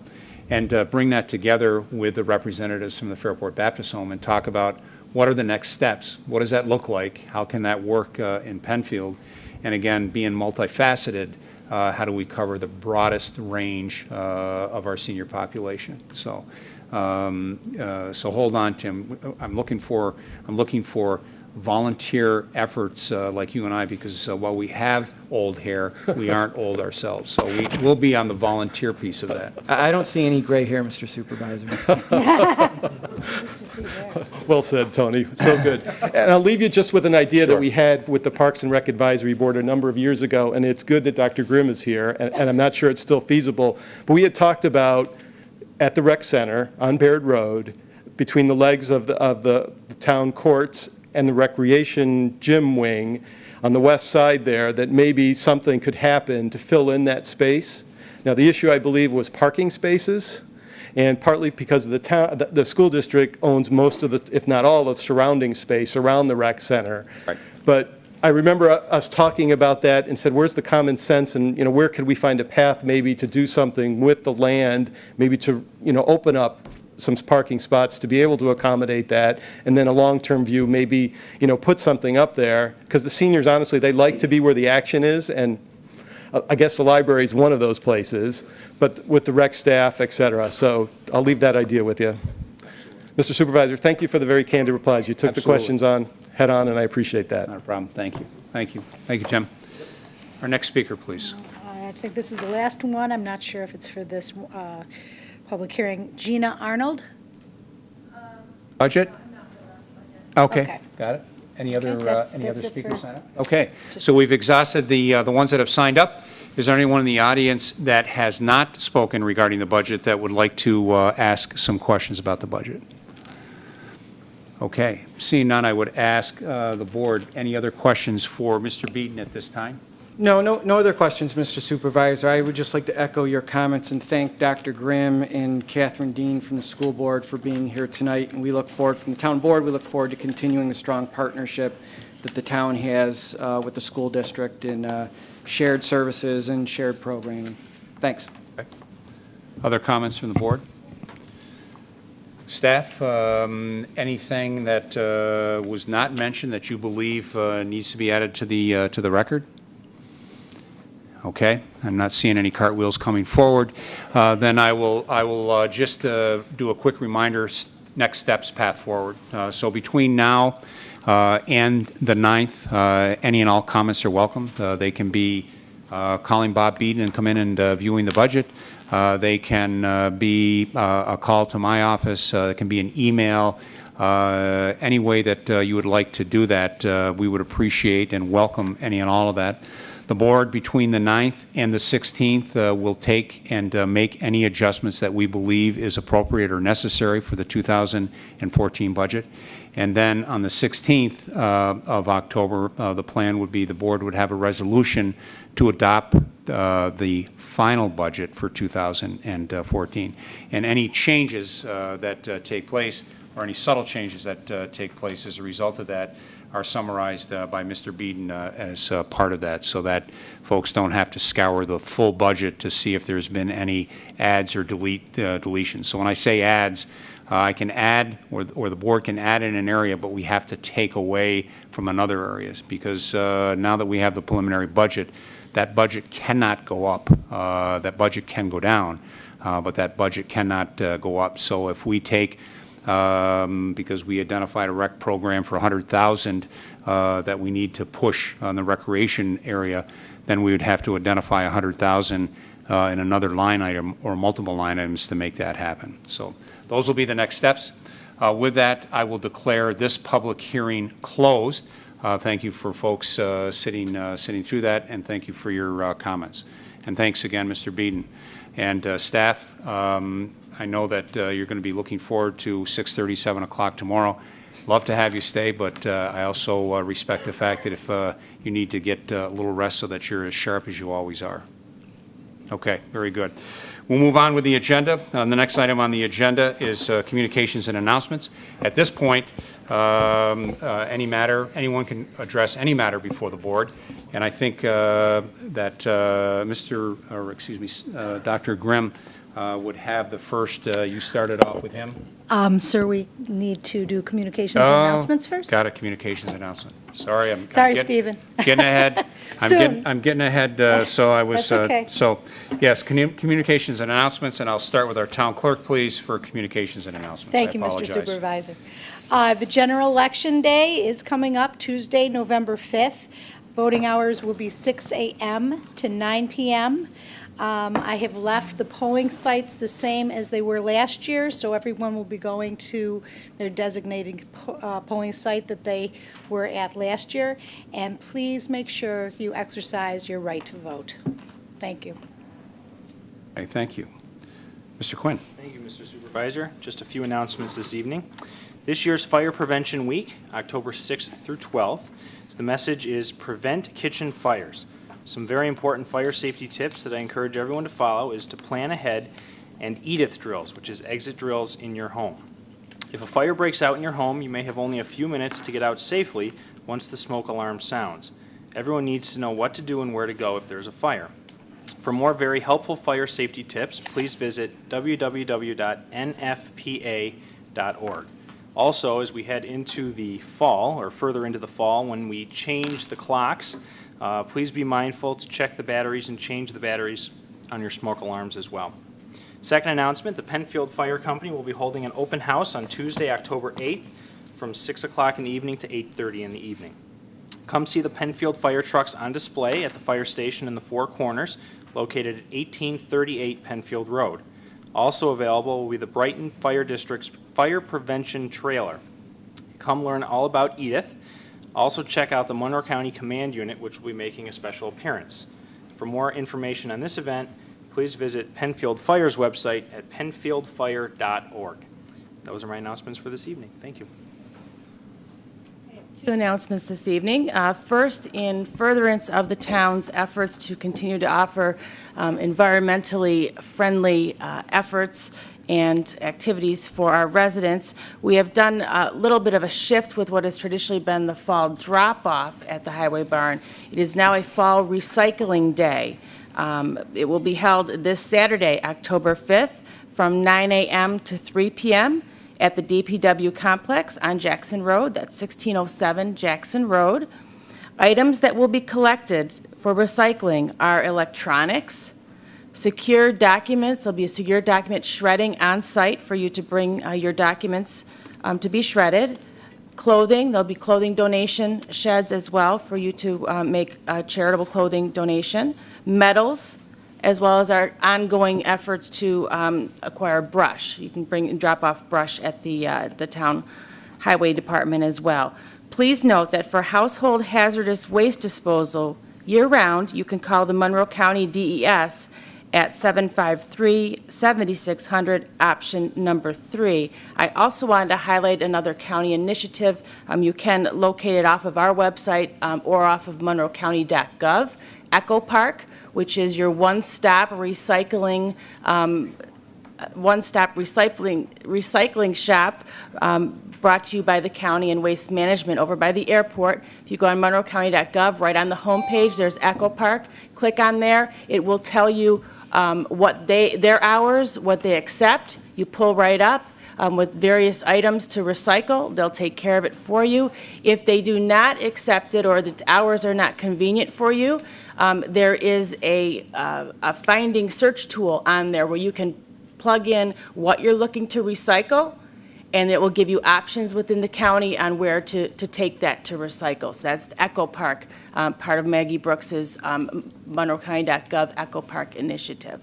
And bring that together with the representatives from the Fairport Baptist Home and talk about what are the next steps? What does that look like? How can that work in Penfield? And again, being multifaceted, how do we cover the broadest range of our senior population? So, so hold on, Tim. I'm looking for volunteer efforts like you and I, because while we have old hair, we aren't old ourselves. So we'll be on the volunteer piece of that. I don't see any gray hair, Mr. Supervisor. Well said, Tony. So good. And I'll leave you just with an idea that we had with the Parks and Rec Advisory Board a number of years ago, and it's good that Dr. Grimm is here, and I'm not sure it's still feasible, but we had talked about at the rec center on Baird Road, between the legs of the town courts and the recreation gym wing on the west side there, that maybe something could happen to fill in that space. Now, the issue, I believe, was parking spaces, and partly because of the town, the school district owns most of the, if not all, of the surrounding space around the rec center. Right. But I remember us talking about that and said, where's the common sense, and where could we find a path maybe to do something with the land, maybe to open up some parking spots to be able to accommodate that, and then a long-term view, maybe, put something up there, because the seniors, honestly, they like to be where the action is, and I guess the library is one of those places, but with the rec staff, et cetera. So I'll leave that idea with you. Mr. Supervisor, thank you for the very candid replies. You took the questions on head-on, and I appreciate that. Not a problem. Thank you. Thank you. Thank you, Tim. Our next speaker, please. I think this is the last one. I'm not sure if it's for this public hearing. Gina Arnold? Budget? Okay, Okay. got it. Any Okay, other that's it speakers for- sign up? Okay, so we've exhausted the ones that have signed up. Is there anyone in the audience that has not spoken regarding the budget that would like to ask some questions about the budget? Okay, seeing none, I would ask the board, any other questions for Mr. Beaton at this time? No other questions, Mr. Supervisor. I would just like to echo your comments and thank Dr. Grimm and Catherine Dean from the school board for being here tonight. And we look forward, from the town board, we look forward to continuing the strong partnership that the town has with the school district in shared services and shared programming. Thanks. Other comments from the board? Staff, anything that was not mentioned that you believe needs to be added to the record? Okay, I'm not seeing any cartwheels coming forward. Then I will just do a quick reminder, next steps, path forward. So between now and the 9th, any and all comments are welcome. They can be calling Bob Beaton and come in and viewing the budget. They can be a call to my office. It can be an email. Any way that you would like to do that, we would appreciate and welcome any and all of that. The board, between the 9th and the 16th, will take and make any adjustments that we believe is appropriate or necessary for the 2014 budget. And then on the 16th of October, the plan would be the board would have a resolution to adopt the final budget for 2014. And any changes that take place, or any subtle changes that take place as a result of that, are summarized by Mr. Beaton as part of that, so that folks don't have to scour the full budget to see if there's been any adds or deletions. So when I say adds, I can add, or the board can add in an area, but we have to take away from another areas, because now that we have the preliminary budget, that budget cannot go up. That budget can go down, but that budget cannot go up. So if we take because we identified a rec program for $100,000 that we need to push on the recreation area, then we would have to identify $100,000 in another line item or multiple line items to make that happen. So those will be the next steps. With that, I will declare this public hearing closed. Thank you for folks sitting through that, and thank you for your comments. And thanks again, Mr. Beaton. And staff, I know that you're going to be looking forward to 6:30, 7 o'clock tomorrow. Love to have you stay, but I also respect the fact that if you need to get a little rest so that you're as sharp as you always are. Okay, very good. We'll move on with the agenda. The next item on the agenda is communications and announcements. At this point, anyone can address any matter before the board. And I think that Dr. Grimm would have the first, you started off with him. Sir, we need to do communications and announcements first? Got a communications announcement. Sorry, Sorry, Stephen. Getting ahead. I'm getting ahead, so I was. That's okay. So, yes, communications and announcements, and I'll start with our town clerk, please, for communications and announcements. Thank you, Mr. Supervisor. The general election day is coming up Tuesday, November 5th. Voting hours will be 6 a.m. to 9 p.m. I have left the polling sites the same as they were last year, so everyone will be going to their designated polling site that they were at last year. And please make sure you exercise your right to vote. Thank you. Okay, thank you. Mr. Quinn. Thank you, Mr. Supervisor. Just a few announcements this evening. This year's Fire Prevention Week, October 6th through 12th, the message is Prevent Kitchen Fires. Some very important fire safety tips that I encourage everyone to follow is to plan ahead and EDITH drills, which is exit drills in your home. If a fire breaks out in your home, you may have only a few minutes to get out safely once the smoke alarm sounds. Everyone needs to know what to do and where to go if there's a fire. For more very helpful fire safety tips, please visit www.nfpa.org. Also, as we head into the fall, or further into the fall, when we change the clocks, please be mindful to check the batteries and change the batteries on your smoke alarms as well. Second announcement, the Penfield Fire Company will be holding an open house on Tuesday, October 8th from 6 o'clock in the evening to 8:30 in the evening. Come see the Penfield fire trucks on display at the fire station in the Four Corners, located at 1838 Penfield Road. Also available will be the Brighton Fire District's Fire Prevention Trailer. Come learn all about Edith. Also check out the Monroe County Command Unit, which will be making a special appearance. For more information on this event, please visit Penfield Fire's website at penfieldfire.org. Those are my announcements for this evening. Thank you. Two announcements this evening. First, in furtherance of the town's efforts to continue to offer environmentally friendly efforts and activities for our residents, we have done a little bit of a shift with what has traditionally been the fall drop-off at the Highway Barn. It is now a fall recycling day. It will be held this Saturday, October 5th, from 9 a.m. to 3 p.m. at the DPW complex on Jackson Road. That's 1607 Jackson Road. Items that will be collected for recycling are electronics, secure documents. There'll be a secure document shredding on site for you to bring your documents to be shredded. Clothing, there'll be clothing donation sheds as well for you to make a charitable clothing donation. Metals, as well as our ongoing efforts to acquire brush. You can bring and drop off brush at the town highway department as well. Please note that for household hazardous waste disposal year-round, you can call the Monroe County DES at 753-7600, option number 3. I also wanted to highlight another county initiative. You can locate it off of our website or off of monroecounty.gov. Echo Park, which is your one-stop recycling shop, brought to you by the county and Waste Management over by the airport. If you go on monroecounty.gov, right on the homepage, there's Echo Park. Click on there. It will tell you what their hours, what they accept. You pull right up with various items to recycle. They'll take care of it for you. If they do not accept it or the hours are not convenient for you, there is a finding search tool on there where you can plug in what you're looking to recycle, and it will give you options within the county on where to take that to recycle. So that's the Echo Park, part of Maggie Brooks's monroecounty.gov Echo Park initiative.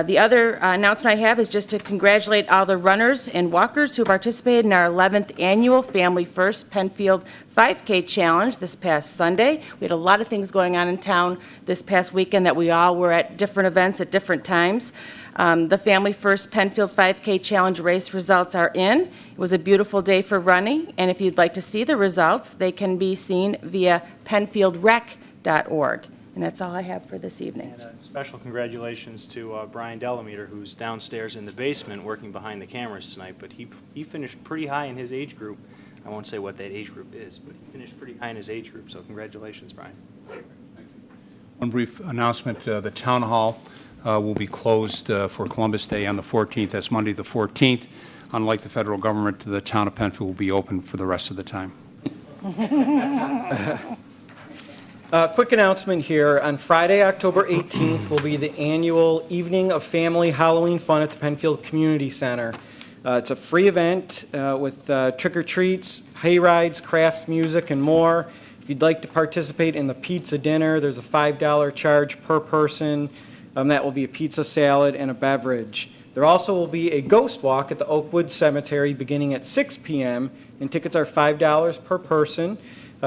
The other announcement I have is just to congratulate all the runners and walkers who participated in our 11th annual Family First Penfield 5K Challenge this past Sunday. We had a lot of things going on in town this past weekend that we all were at different events at different times. The Family First Penfield 5K Challenge race results are in. It was a beautiful day for running, and if you'd like to see the results, they can be seen via penfieldrec.org. And that's all I have for this evening. And special congratulations to Brian Delameter, who's downstairs in the basement working behind the cameras tonight, but he finished pretty high in his age group. I won't say what that age group is, but he finished pretty high in his age group, so congratulations, Brian. One brief announcement, the town hall will be closed for Columbus Day on the 14th. That's Monday the 14th. Unlike the federal government, the town of Penfield will be open for the rest of the time. Quick announcement here. On Friday, October 18th, will be the annual Evening of Family Halloween Fun at the Penfield Community Center. It's a free event with trick-or-treats, hay rides, crafts, music, and more. If you'd like to participate in the pizza dinner, there's a $5 charge per person. That will be a pizza, salad, and a beverage. There also will be a ghost walk at the Oakwood Cemetery beginning at 6 p.m., and tickets are $5 per person.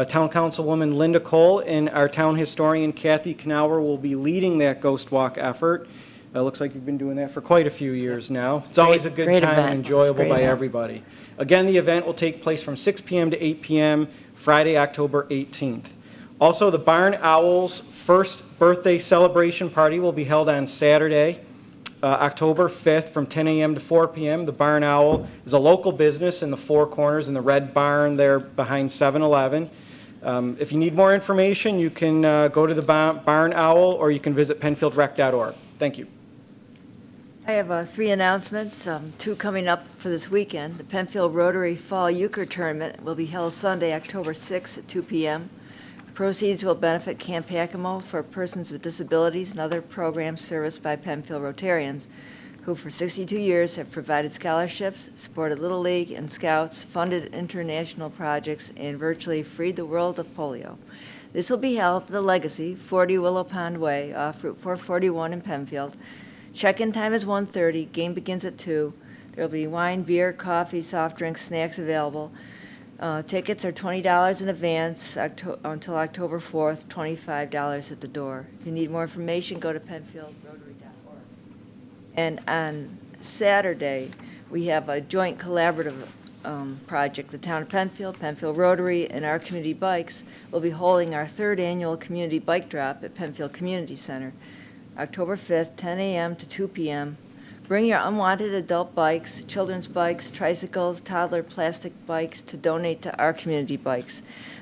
Town Councilwoman Linda Cole and our town historian Kathy Knauer will be leading that ghost walk effort. Looks like you've been doing that for quite a few years now. It's always a good Great time event. and enjoyable It's a by great event. everybody. Again, the event will take place from 6 p.m. to 8 p.m. Friday, October 18th. Also, the Barn Owls' first birthday celebration party will be held on Saturday, October 5th from 10 a.m. to 4 p.m. The Barn Owl is a local business in the Four Corners in the Red Barn there behind 7-Eleven. If you need more information, you can go to the Barn Owl or you can visit penfieldrec.org. Thank you. I have 3 announcements, 2 coming up for this weekend. The Penfield Rotary Fall Euchre Tournament will be held Sunday, October 6th at 2 p.m. Proceeds will benefit Camp Yakimo for persons with disabilities and other programs serviced by Penfield Rotarians. who for 62 years have provided scholarships, supported Little League and Scouts, funded international projects, and virtually freed the world of polio. This will be held at the Legacy, 40 Willow Pond Way, off Route 441 in Penfield. Check-in time is 1:30, game begins at 2. There will be wine, beer, coffee, soft drinks, snacks available. Tickets are $20 in advance until October 4th, $25 at the door. If you need more information, go to penfieldrotary.org. And on Saturday, we have a joint collaborative project. The town of Penfield, Penfield Rotary, and our community bikes will be holding our 3rd annual community bike drop at Penfield Community Center, October 5th, 10 a.m. to 2 p.m. Bring your unwanted adult bikes, children's bikes, tricycles, toddler plastic bikes to donate to Our Community Bikes.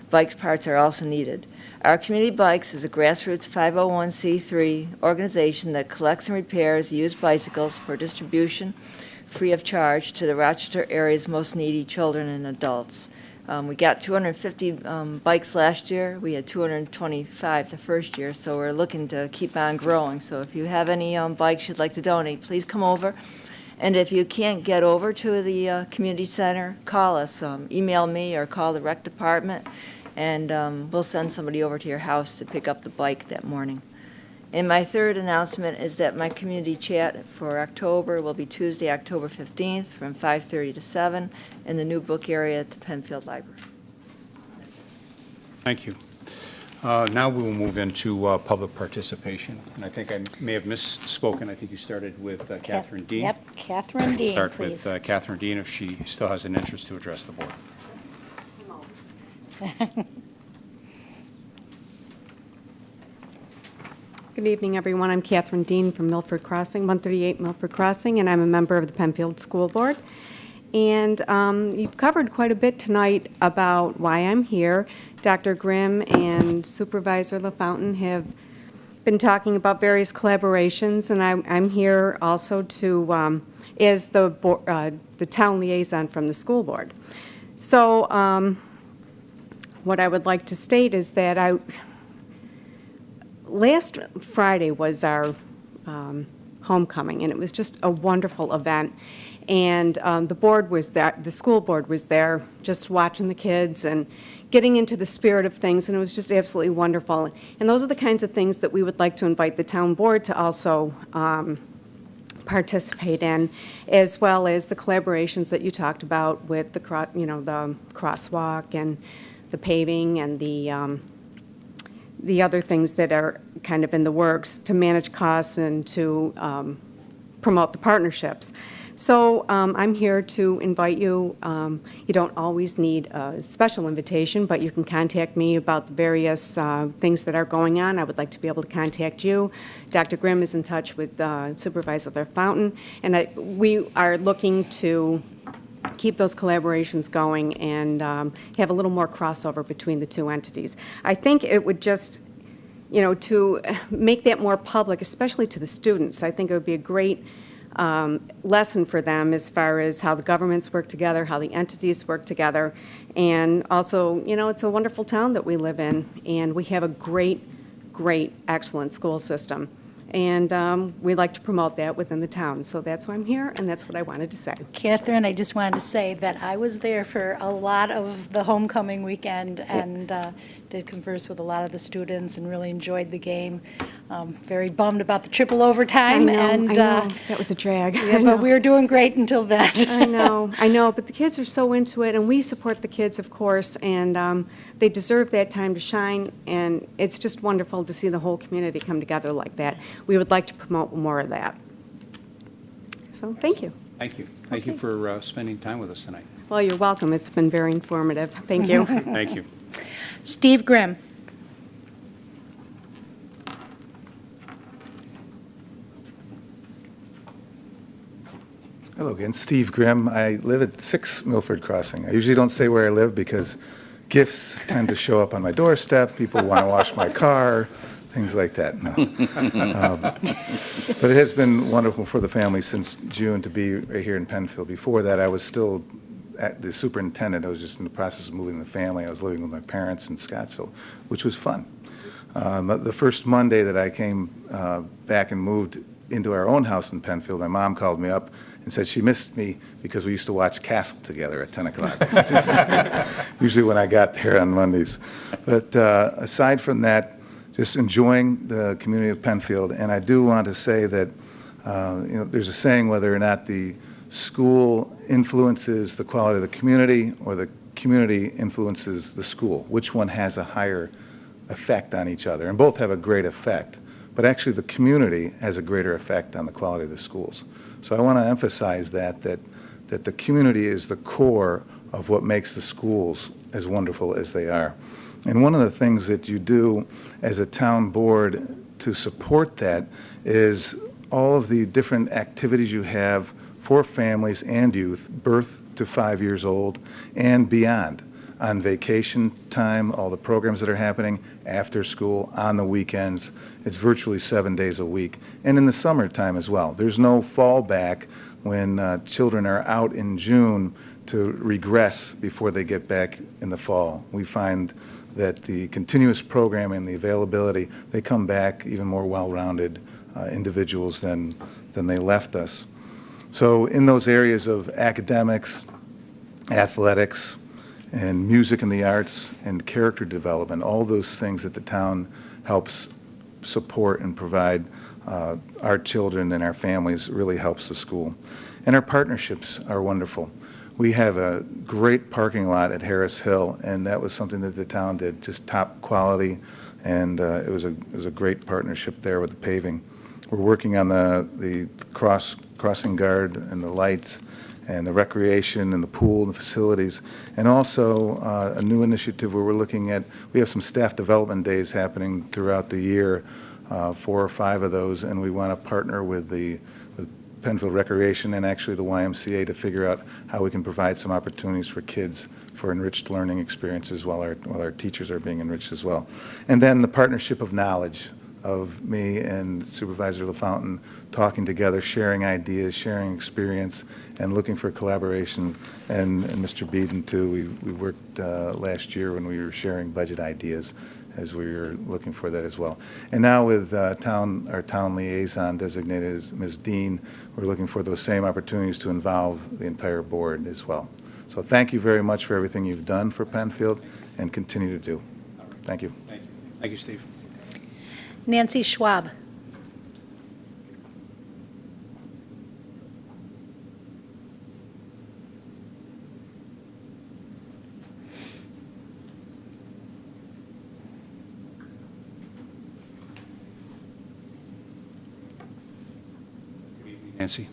Bike parts are also needed. Our Community Bikes is a grassroots 501c3 organization that collects and repairs used bicycles for distribution free of charge to the Rochester area's most needy children and adults. We got 250 bikes last year. We had 225 the first year, so we're looking to keep on growing. So if you have any bikes you'd like to donate, please come over. And if you can't get over to the community center, call us. Email me or call the rec department, and we'll send somebody over to your house to pick up the bike that morning. And my 3rd announcement is that my community chat for October will be Tuesday, October 15th from 5:30 to 7 in the new book area at the Penfield Library. Thank you. Now we will move into public participation. And I think I may have misspoken. I think you started with Catherine Dean. Yep, Catherine Dean, Start please. with Catherine Dean if she still has an interest to address the board. Good evening, everyone. I'm Catherine Dean from Milford Crossing, 138 Milford Crossing, and I'm a member of the Penfield School Board. And you've covered quite a bit tonight about why I'm here. Dr. Grimm and Supervisor LaFountain have been talking about various collaborations, and I'm here also to as the town liaison from the school board. So what I would like to state is that last Friday was our homecoming, and it was just a wonderful event. And the board was there, the school board was there, just watching the kids and getting into the spirit of things, and it was just absolutely wonderful. And those are the kinds of things that we would like to invite the town board to also participate in, as well as the collaborations that you talked about with the crosswalk and the paving and the other things that are kind of in the works to manage costs and to promote the partnerships. So I'm here to invite you. You don't always need a special invitation, but you can contact me about the various things that are going on. I would like to be able to contact you. Dr. Grimm is in touch with Supervisor LaFountain, and we are looking to keep those collaborations going and have a little more crossover between the two entities. I think it would just, to make that more public, especially to the students, I think it would be a great lesson for them as far as how the governments work together, how the entities work together, and also, it's a wonderful town that we live in, and we have a great, excellent school system. And we like to promote that within the town. So that's why I'm here, and that's what I wanted to say. Catherine, I just wanted to say that I was there for a lot of the homecoming weekend and did converse with a lot of the students and really enjoyed the game. Very bummed about the triple overtime. I know. That was a drag. Yeah, but we were doing great until then. I know, but the kids are so into it, and we support the kids, of course, and they deserve that time to shine, and it's just wonderful to see the whole community come together like that. We would like to promote more of that. So, thank you. Thank you. Thank you for spending time with us tonight. Well, you're welcome. It's been very informative. Thank you. Thank you. Steve Grimm. Hello again, Steve Grimm. I live at 6 Milford Crossing. I usually don't say where I live because gifts tend to show up on my doorstep. People want to wash my car, things like that. No. But it has been wonderful for the family since June to be right here in Penfield. Before that, I was still the superintendent. I was just in the process of moving the family. I was living with my parents in Scottsville, which was fun. The first Monday that I came back and moved into our own house in Penfield, my mom called me up and said she missed me because we used to watch Castle together at 10 o'clock, which is usually when I got there on Mondays. But aside from that, just enjoying the community of Penfield. And I do want to say that, there's a saying whether or not the school influences the quality of the community or the community influences the school, which one has a higher effect on each other. And both have a great effect, but actually the community has a greater effect on the quality of the schools. So I want to emphasize that the community is the core of what makes the schools as wonderful as they are. And one of the things that you do as a town board to support that is all of the different activities you have for families and youth, birth to 5 years old and beyond. On vacation time, all the programs that are happening, after school, on the weekends. It's virtually 7 days a week. And in the summertime as well. There's no fallback when children are out in June to regress before they get back in the fall. We find that the continuous programming and the availability, they come back even more well-rounded individuals than they left us. So in those areas of academics, athletics, and music and the arts, and character development, all those things that the town helps support and provide our children and our families really helps the school. And our partnerships are wonderful. We have a great parking lot at Harris Hill, and that was something that the town did, just top quality, and it was a great partnership there with the paving. We're working on the crossing guard and the lights and the recreation and the pool and the facilities, and also a new initiative where we're looking at, we have some staff development days happening throughout the year, 4 or 5 of those, and we want to partner with Penfield Recreation and actually the YMCA to figure out how we can provide some opportunities for kids for enriched learning experiences while our teachers are being enriched as well. And then the partnership of knowledge of me and Supervisor LaFountain talking together, sharing ideas, sharing experience, and looking for collaboration. And Mr. Beeden, too, we worked last year when we were sharing budget ideas as we were looking for that as well. And now with our town liaison designated as Ms. Dean, we're looking for those same opportunities to involve the entire board as well. So thank you very much for everything you've done for Penfield and continue to do. Thank you. Thank you. Thank you, Steve. Nancy Schwab. Nancy.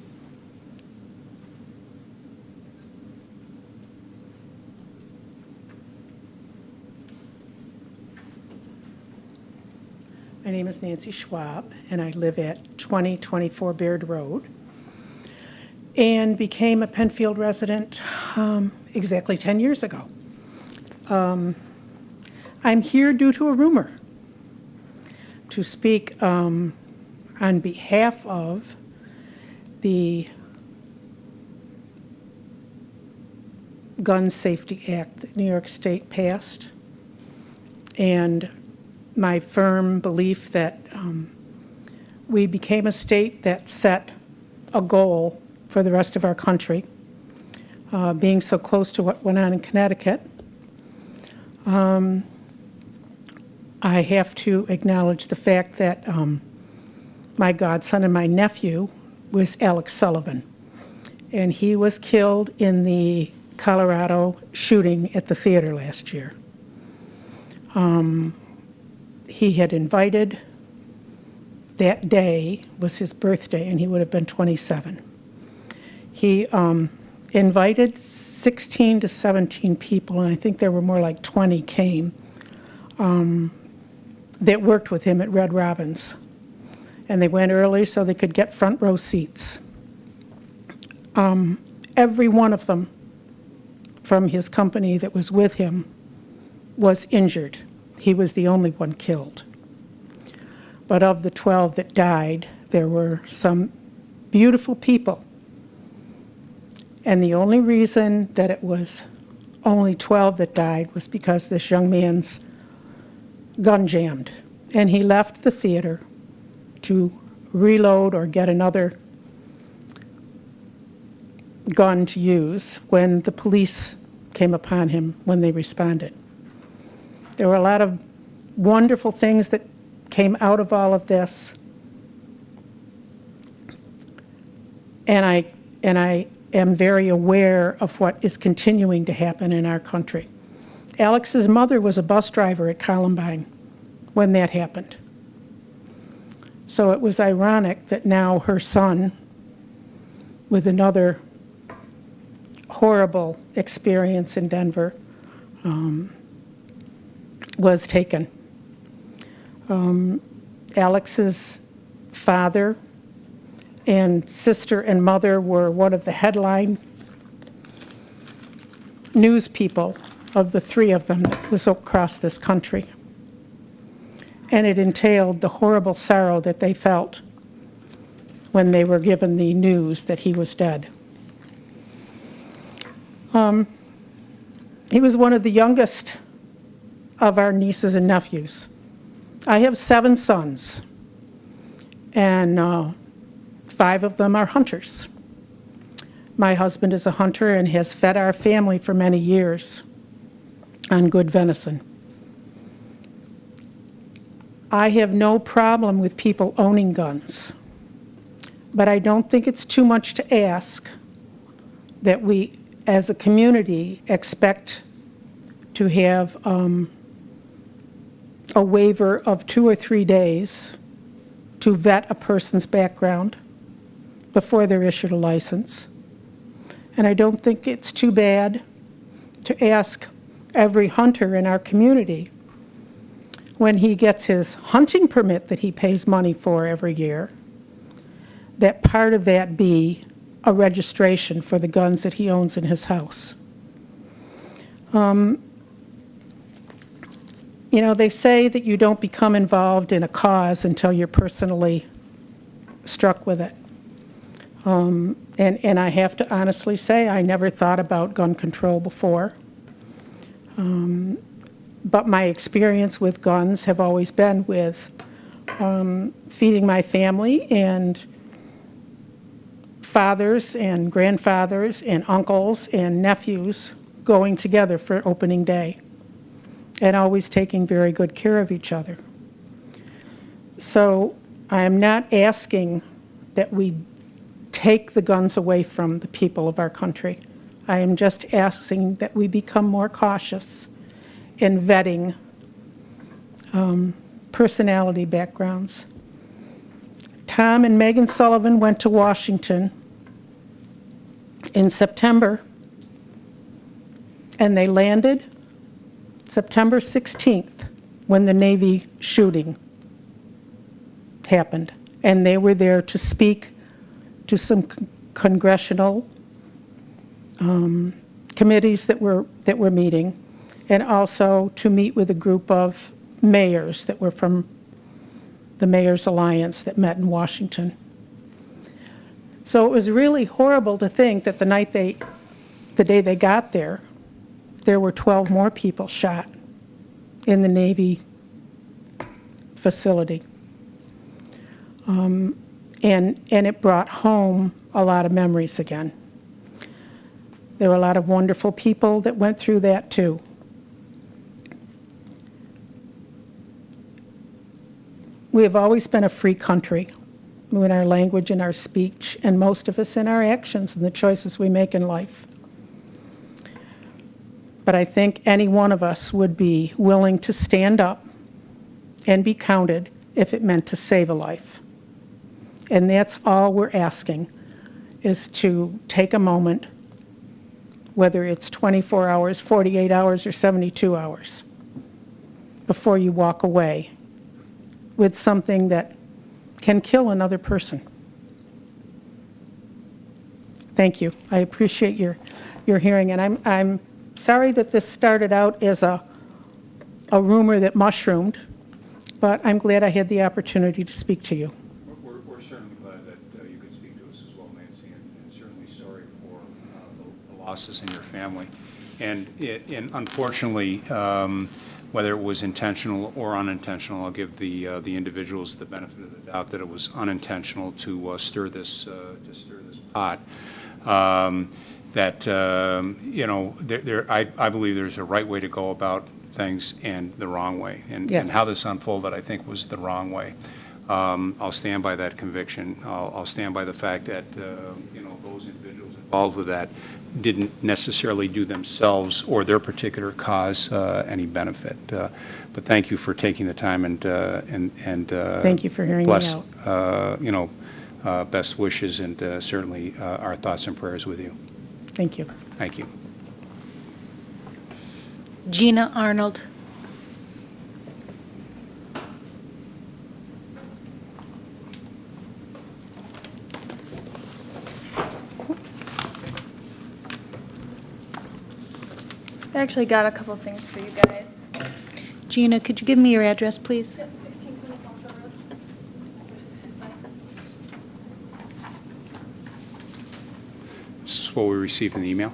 My name is Nancy Schwab, and I live at 2024 Baird Road, and became a Penfield resident exactly 10 years ago. I'm here due to a rumor to speak on behalf of the Gun Safety Act that New York State passed, and my firm belief that we became a state that set a goal for the rest of our country, being so close to what went on in Connecticut. I have to acknowledge the fact that my godson and my nephew was Alex Sullivan, and he was killed in the Colorado shooting at the theater last year. He had invited, that day was his birthday, and he would have been 27. He invited 16 to 17 people, and I think there were more like 20 came, that worked with him at Red Robin's. And they went early so they could get front row seats. Every one of them from his company that was with him was injured. He was the only one killed. But of the 12 that died, there were some beautiful people. And the only reason that it was only 12 that died was because this young man's gun jammed. And he left the theater to reload or get another gun to use when the police came upon him when they responded. There were a lot of wonderful things that came out of all of this. And I am very aware of what is continuing to happen in our country. Alex's mother was a bus driver at Columbine when that happened. So it was ironic that now her son, with another horrible experience in Denver, was taken. Alex's father and sister and mother were one of the headline news people of the three of them that was across this country. And it entailed the horrible sorrow that they felt when they were given the news that he was dead. He was one of the youngest of our nieces and nephews. I have 7 sons, and 5 of them are hunters. My husband is a hunter and has fed our family for many years on good venison. I have no problem with people owning guns, but I don't think it's too much to ask that we, as a community, expect to have a waiver of 2 or 3 days to vet a person's background before they're issued a license. And I don't think it's too bad to ask every hunter in our community, when he gets his hunting permit that he pays money for every year, that part of that be a registration for the guns that he owns in his house. You know, they say that you don't become involved in a cause until you're personally struck with it. And I have to honestly say, I never thought about gun control before. But my experience with guns have always been with feeding my family and fathers and grandfathers and uncles and nephews going together for opening day and always taking very good care of each other. So I am not asking that we take the guns away from the people of our country. I am just asking that we become more cautious in vetting personality backgrounds. Tom and Megan Sullivan went to Washington in September, and they landed September 16th when the Navy shooting happened. And they were there to speak to some congressional committees that were meeting, and also to meet with a group of mayors that were from the Mayor's Alliance that met in Washington. So it was really horrible to think that the day they got there were 12 more people shot in the Navy facility. And it brought home a lot of memories again. There were a lot of wonderful people that went through that too. We have always been a free country in our language and our speech, and most of us in our actions and the choices we make in life. But I think any one of us would be willing to stand up and be counted if it meant to save a life. And that's all we're asking, is to take a moment, whether it's 24 hours, 48 hours, or 72 hours, before you walk away with something that can kill another person. Thank you. I appreciate your hearing, and I'm sorry that this started out as a rumor that mushroomed, but I'm glad I had the opportunity to speak to you. We're certainly glad that you could speak to us as well, Nancy, and certainly sorry for the losses in your family. And unfortunately, whether it was intentional or unintentional, I'll give the individuals the benefit of the doubt. out that it was unintentional to stir this pot. I believe there's a right way to go about things and the wrong way. And Yes. how this unfolded, I think, was the wrong way. I'll stand by that conviction. I'll stand by the fact that, those individuals involved with that didn't necessarily do themselves or their particular cause any benefit. But thank you for taking the time and Thank you for hearing me bless, out. best wishes and certainly our thoughts and prayers with you. Thank you. Thank you. Gina Arnold. I actually got a couple things for you guys. Gina, could you give me your address, please? This is what we received in the email.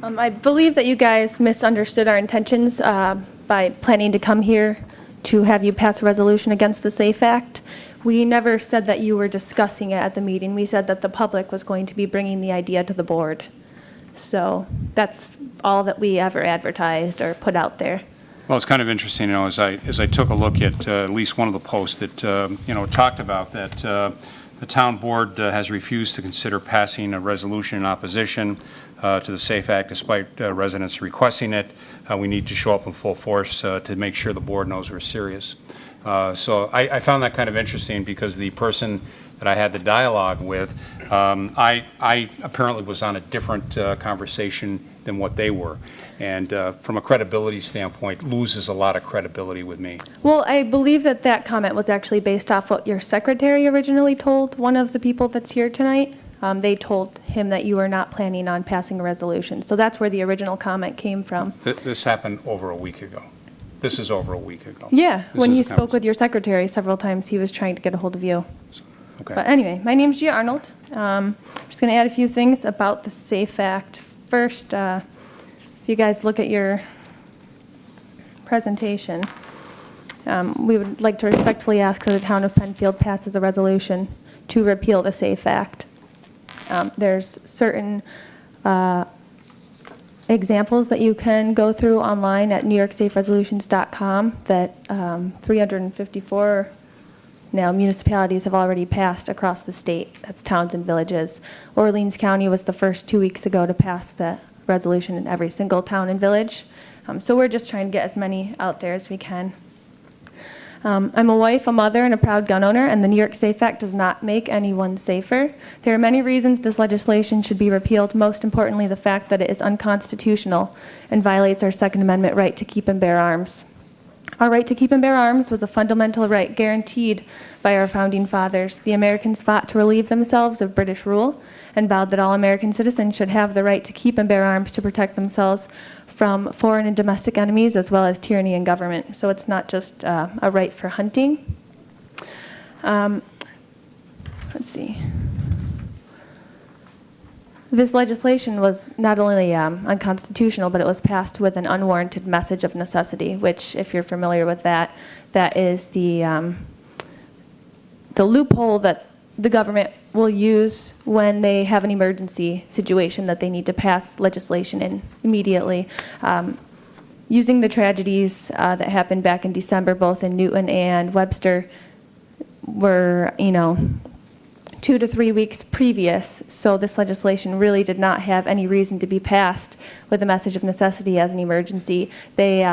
I believe that you guys misunderstood our intentions by planning to come here to have you pass a resolution against the SAFE Act. We never said that you were discussing it at the meeting. We said that the public was going to be bringing the idea to the board. So that's all that we ever advertised or put out there. Well, it's kind of interesting, as I took a look at least one of the posts that, talked about that the town board has refused to consider passing a resolution in opposition to the SAFE Act despite residents requesting it. We need to show up in full force to make sure the board knows we're serious. So I found that kind of interesting because the person that I had the dialogue with, I apparently was on a different conversation than what they were. And from a credibility standpoint, loses a lot of credibility with me. Well, I believe that that comment was actually based off what your secretary originally told one of the people that's here tonight. They told him that you were not planning on passing a resolution. So that's where the original comment came from. This happened over a week ago. This is over a week ago. Yeah, This when is he a spoke with your secretary several times, he was trying to get a hold of you. Okay. But anyway, my name's Gia Arnold. I'm just going to add a few things about the SAFE Act. First, if you guys look at your presentation, we would like to respectfully ask that the town of Penfield passes a resolution to repeal the SAFE Act. There's certain examples that you can go through online at newyorkstateresolutions.com that 354 now municipalities have already passed across the state. That's towns and villages. Orleans County was the first 2 weeks ago to pass the resolution in every single town and village. So we're just trying to get as many out there as we can. I'm a wife, a mother, and a proud gun owner, and the New York SAFE Act does not make anyone safer. There are many reasons this legislation should be repealed, most importantly the fact that it is unconstitutional and violates our Second Amendment right to keep and bear arms. Our right to keep and bear arms was a fundamental right guaranteed by our founding fathers. The Americans fought to relieve themselves of British rule and vowed that all American citizens should have the right to keep and bear arms to protect themselves from foreign and domestic enemies, as well as tyranny and government. So it's not just a right for hunting. Let's see. This legislation was not only unconstitutional, but it was passed with an unwarranted message of necessity, which, if you're familiar with that, that is the loophole that the government will use when they have an emergency situation that they need to pass legislation in immediately. Using the tragedies that happened back in December, both in Newton and Webster, were, 2 to 3 weeks previous, so this legislation really did not have any reason to be passed with a message of necessity as an emergency. They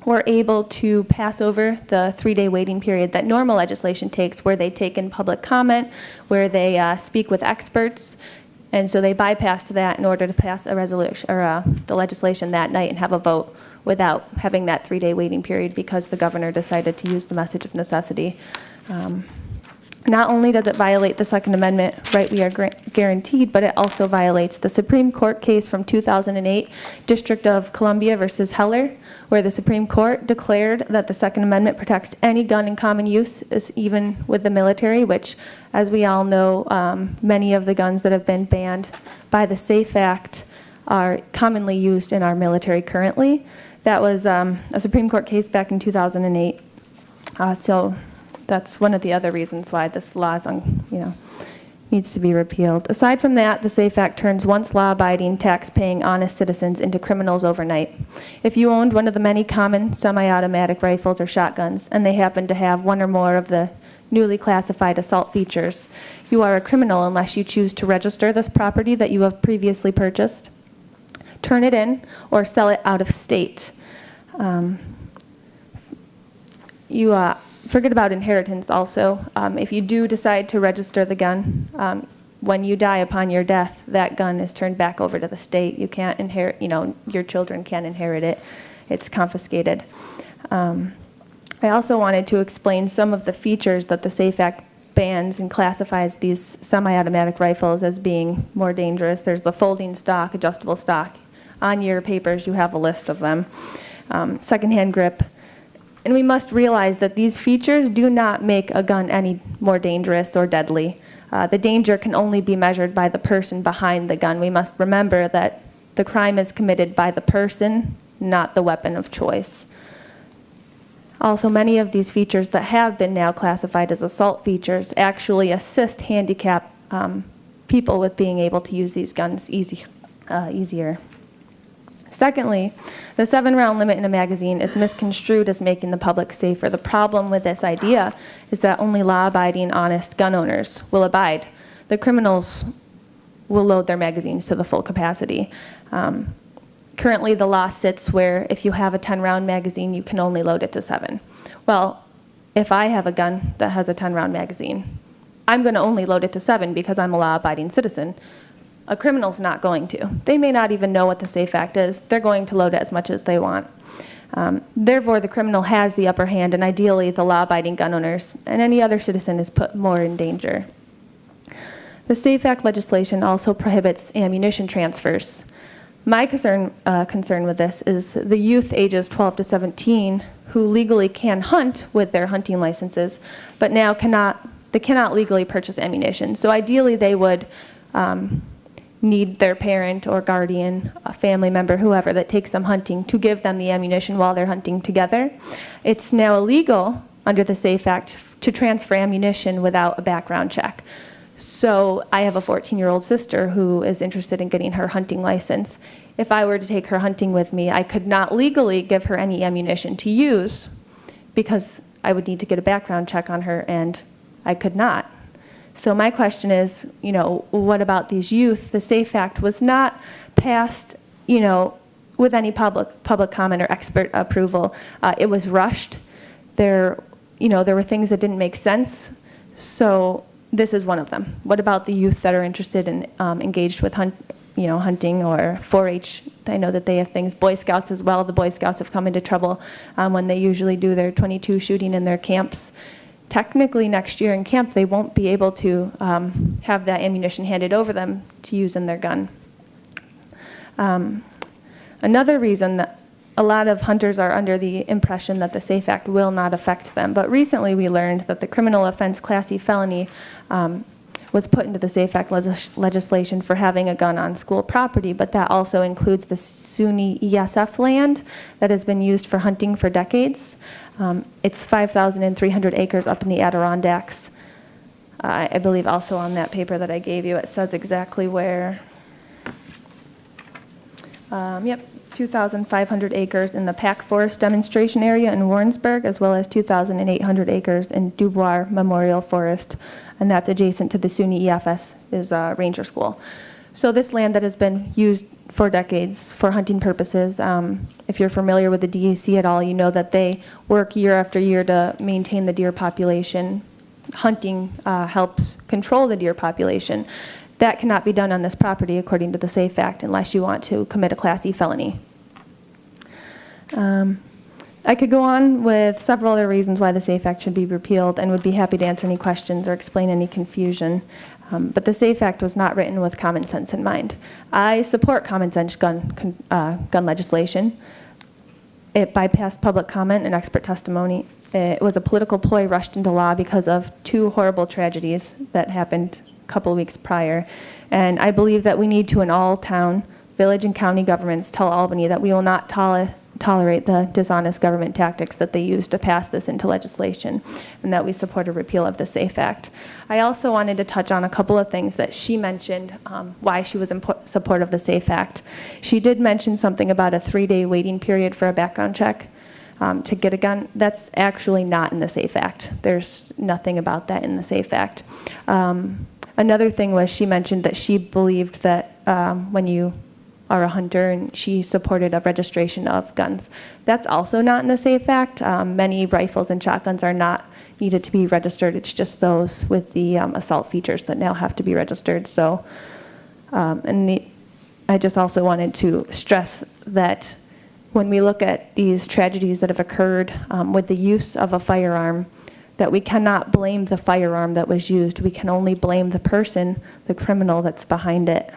were able to pass over the 3-day waiting period that normal legislation takes, where they take in public comment, where they speak with experts, and so they bypassed that in order to pass a resolution or the legislation that night and have a vote without having that 3-day waiting period because the governor decided to use the message of necessity. Not only does it violate the Second Amendment right we are guaranteed, but it also violates the Supreme Court case from 2008, District of Columbia versus Heller, where the Supreme Court declared that the Second Amendment protects any gun in common use, even with the military, which, as we all know, many of the guns that have been banned by the SAFE Act are commonly used in our military currently. That was a Supreme Court case back in 2008. So that's one of the other reasons why this law is, needs to be repealed. Aside from that, the SAFE Act turns once law-abiding, tax-paying, honest citizens into criminals overnight. If you owned one of the many common semi-automatic rifles or shotguns, and they happen to have one or more of the newly classified assault features, you are a criminal unless you choose to register this property that you have previously purchased, turn it in, or sell it out of state. Forget about inheritance also. If you do decide to register the gun, when you die upon your death, that gun is turned back over to the state. You can't inherit, your children can't inherit it. It's confiscated. I also wanted to explain some of the features that the SAFE Act bans and classifies these semi-automatic rifles as being more dangerous. There's the folding stock, adjustable stock. On your papers, you have a list of them. Secondhand grip. And we must realize that these features do not make a gun any more dangerous or deadly. The danger can only be measured by the person behind the gun. We must remember that the crime is committed by the person, not the weapon of choice. Also, many of these features that have been now classified as assault features actually assist handicapped people with being able to use these guns easier. Secondly, the 7-round limit in a magazine is misconstrued as making the public safer. The problem with this idea is that only law-abiding, honest gun owners will abide. The criminals will load their magazines to the full capacity. Currently, the law sits where if you have a 10-round magazine, you can only load it to 7. Well, if I have a gun that has a 10-round magazine, I'm going to only load it to 7 because I'm a law-abiding citizen. A criminal's not going to. They may not even know what the SAFE Act is. They're going to load it as much as they want. Therefore, the criminal has the upper hand, and ideally, the law-abiding gun owners and any other citizen is put more in danger. The SAFE Act legislation also prohibits ammunition transfers. My concern with this is the youth ages 12 to 17 who legally can hunt with their hunting licenses, but now cannot legally purchase ammunition. So ideally, they would need their parent or guardian, a family member, whoever that takes them hunting to give them the ammunition while they're hunting together. It's now illegal under the SAFE Act to transfer ammunition without a background check. So I have a 14-year-old sister who is interested in getting her hunting license. If I were to take her hunting with me, I could not legally give her any ammunition to use because I would need to get a background check on her, and I could not. So my question is, what about these youth? The SAFE Act was not passed, with any public comment or expert approval. It was rushed. There were things that didn't make sense. So this is one of them. What about the youth that are interested in engaged with hunting or 4-H? I know that they have things. Boy Scouts as well. The Boy Scouts have come into trouble when they usually do their .22 shooting in their camps. Technically, next year in camp, they won't be able to have that ammunition handed over them to use in their gun. Another reason that a lot of hunters are under the impression that the SAFE Act will not affect them, but recently we learned that the criminal offense Class E felony was put into the SAFE Act legislation for having a gun on school property, but that also includes the SUNY ESF land that has been used for hunting for decades. It's 5,300 acres up in the Adirondacks. I believe also on that paper that I gave you, it says exactly where. 2,500 acres in the Pack Forest demonstration area in Warrensburg, as well as 2,800 acres in Dubois Memorial Forest, and that's adjacent to the SUNY EFS is Ranger School. So this land that has been used for decades for hunting purposes, if you're familiar with the DEC at all, you know that they work year after year to maintain the deer population. Hunting helps control the deer population. That cannot be done on this property according to the SAFE Act unless you want to commit a Class E felony. I could go on with several other reasons why the SAFE Act should be repealed and would be happy to answer any questions or explain any confusion. But the SAFE Act was not written with common sense in mind. I support common sense gun legislation. It bypassed public comment and expert testimony. It was a political ploy rushed into law because of 2 horrible tragedies that happened a couple weeks prior. And I believe that we need to, in all town village and county governments tell Albany that we will not tolerate the dishonest government tactics that they use to pass this into legislation, and that we support a repeal of the SAFE Act. I also wanted to touch on a couple of things that she mentioned, why she was in support of the SAFE Act. She did mention something about a 3-day waiting period for a background check to get a gun. That's actually not in the SAFE Act. There's nothing about that in the SAFE Act. Another thing was she mentioned that she believed that when you are a hunter, and she supported a registration of guns. That's also not in the SAFE Act. Many rifles and shotguns are not needed to be registered. It's just those with the assault features that now have to be registered. So, I just also wanted to stress that when we look at these tragedies that have occurred with the use of a firearm, that we cannot blame the firearm that was used. We can only blame the person, the criminal that's behind it.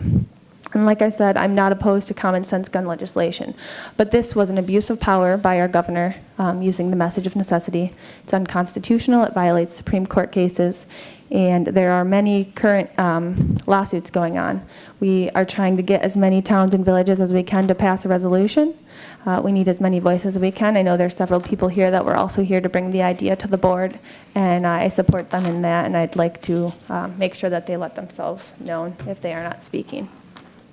And like I said, I'm not opposed to common sense gun legislation, but this was an abuse of power by our governor using the message of necessity. It's unconstitutional, it violates Supreme Court cases, and there are many current lawsuits going on. We are trying to get as many towns and villages as we can to pass a resolution. We need as many voices as we can. I know there's several people here that were also here to bring the idea to the board, and I support them in that, and I'd like to make sure that they let themselves known if they are not speaking.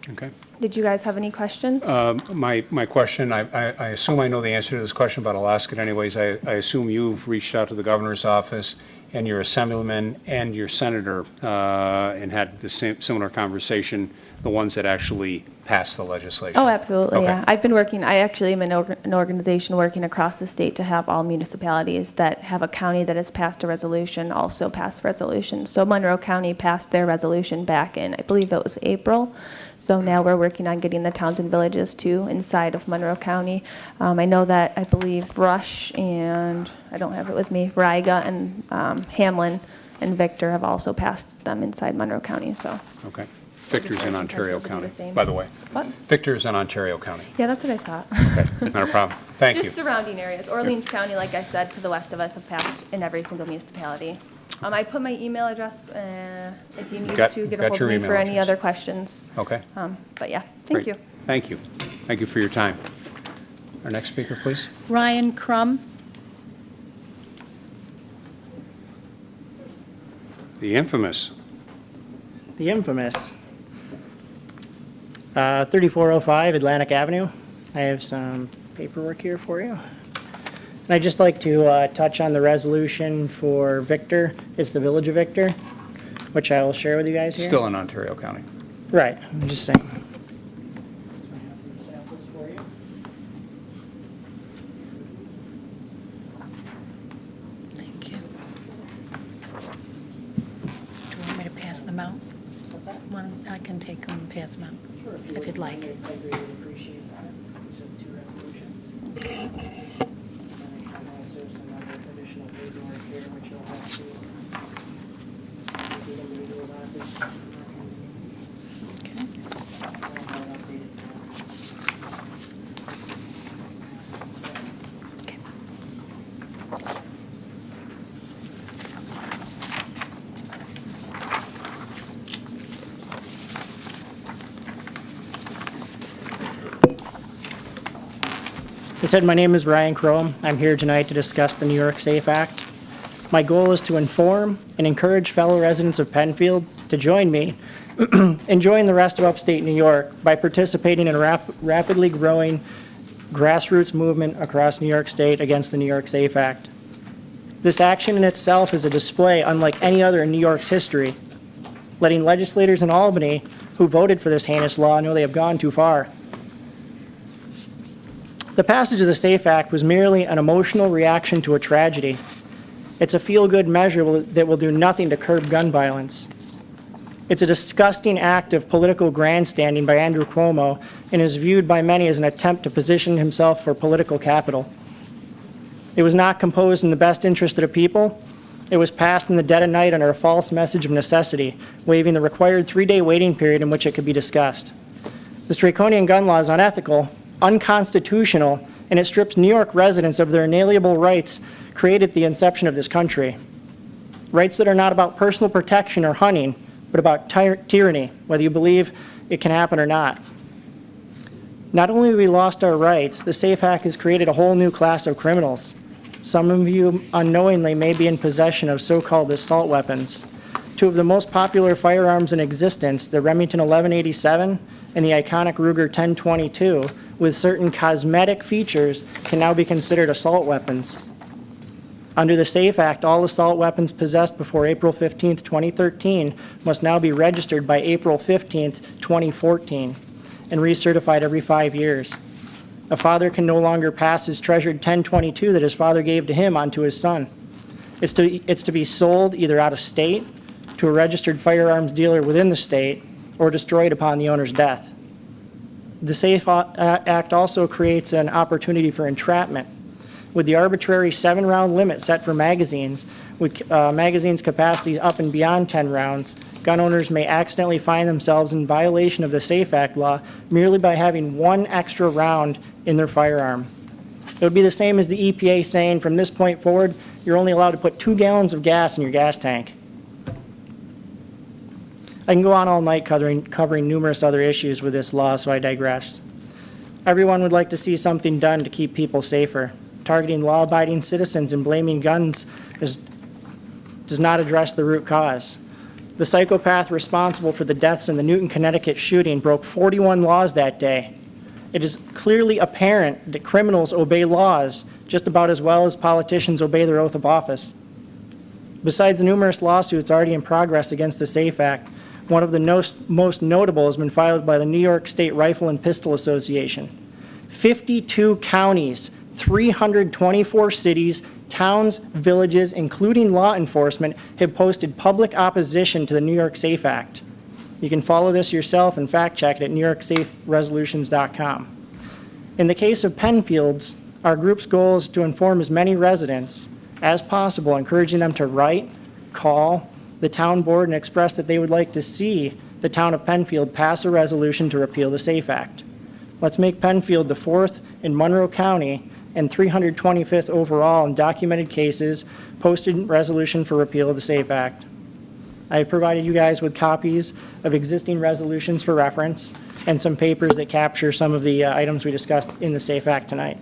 Okay. Did you guys have any questions? My question, I assume I know the answer to this question, but I'll ask it anyways. I assume you've reached out to the governor's office and your assemblyman and your senator and had the similar conversation, the ones that actually passed the legislation? Oh, absolutely, Okay. yeah. I've been working, I actually am in an organization working across the state to have all municipalities that have a county that has passed a resolution also pass resolutions. So Monroe County passed their resolution back in, I believe it was April. So now we're working on getting the towns and villages too inside of Monroe County. I know that I believe Rush and, I don't have it with me, Riga and Hamlin and Victor have also passed them inside Monroe County, so. Okay. Victor's in Ontario Penfield would be County, the same. by the way. What? Victor's in Ontario County. Yeah, that's what I thought. Okay, not a problem. Thank you. Just surrounding areas. Orleans County, like I said, to the west of us have passed in every single municipality. I put my email address, if you need Got- to get a got hold your of me email for any address. other questions. Okay. But yeah, Great. thank you. Thank you. Thank you for your time. Our next speaker, please. Ryan Crum. The infamous. The infamous 3405 Atlantic Avenue. I have some paperwork here for you. And I'd just like to touch on the resolution for Victor. It's the Village of Victor, which I will share with you guys here. Still in Ontario County. Right, I'm just saying. Thank you. Do you want me to pass them out? What's that? I can take them and pass them out. Sure, if you'd like. I greatly appreciate that. These are two resolutions. And then also some other additional paperwork here, which you'll have to do the individual's office. As I said, my name is Ryan Crum. I'm here tonight to discuss the New York SAFE Act. My goal is to inform and encourage fellow residents of Penfield to join me and join the rest of upstate New York by participating in a rapidly growing grassroots movement across New York State against the New York SAFE Act. This action in itself is a display unlike any other in New York's history, letting legislators in Albany who voted for this heinous law know they have gone too far. The passage of the SAFE Act was merely an emotional reaction to a tragedy. It's a feel-good measure that will do nothing to curb gun violence. It's a disgusting act of political grandstanding by Andrew Cuomo and is viewed by many as an attempt to position himself for political capital. It was not composed in the best interest of the people. It was passed in the dead of night under a false message of necessity, waiving the required 3-day waiting period in which it could be discussed. This draconian gun law is unethical, unconstitutional, and it strips New York residents of their inalienable rights created at the inception of this country. Rights that are not about personal protection or hunting, but about tyranny, whether you believe it can happen or not. Not only have we lost our rights, the SAFE Act has created a whole new class of criminals. Some of you unknowingly may be in possession of so-called assault weapons. Two of the most popular firearms in existence, the Remington 1187 and the iconic Ruger 1022, with certain cosmetic features, can now be considered assault weapons. Under the SAFE Act, all assault weapons possessed before April 15, 2013 must now be registered by April 15, 2014 and recertified every 5 years. A father can no longer pass his treasured 1022 that his father gave to him onto his son. It's to be sold either out of state, to a registered firearms dealer within the state, or destroyed upon the owner's death. The SAFE Act also creates an opportunity for entrapment. With the arbitrary 7-round limit set for magazines, with magazines' capacities up and beyond 10 rounds, gun owners may accidentally find themselves in violation of the SAFE Act law merely by having one extra round in their firearm. It would be the same as the EPA saying, from this point forward, you're only allowed to put 2 gallons of gas in your gas tank. I can go on all night covering numerous other issues with this law, so I digress. Everyone would like to see something done to keep people safer. Targeting law-abiding citizens and blaming guns does not address the root cause. The psychopath responsible for the deaths in the Newton, Connecticut shooting broke 41 laws that day. It is clearly apparent that criminals obey laws just about as well as politicians obey their oath of office. Besides the numerous lawsuits already in progress against the SAFE Act, one of the most notable has been filed by the New York State Rifle and Pistol Association. 52 counties, 324 cities, towns, villages, including law enforcement, have posted public opposition to the New York SAFE Act. You can follow this yourself and fact check it at newyorksaferesolutions.com. In the case of Penfields, our group's goal is to inform as many residents as possible, encouraging them to write, call the town board and express that they would like to see the town of Penfield pass a resolution to repeal the SAFE Act. Let's make Penfield the 4th in Monroe County and 325th overall in documented cases posted resolution for repeal of the SAFE Act. I have provided you guys with copies of existing resolutions for reference and some papers that capture some of the items we discussed in the SAFE Act tonight.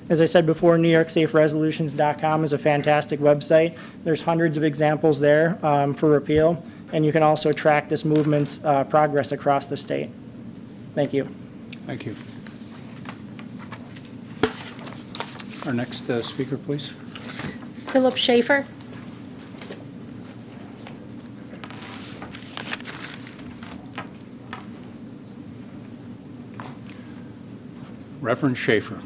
As I said before, NewYorkSafeResolutions.com is a fantastic website. There's hundreds of examples there for repeal, and you can also track this movement's progress across the state. Thank you. Thank you. Our next speaker, please. Philip Schaefer. Reverend Schaefer.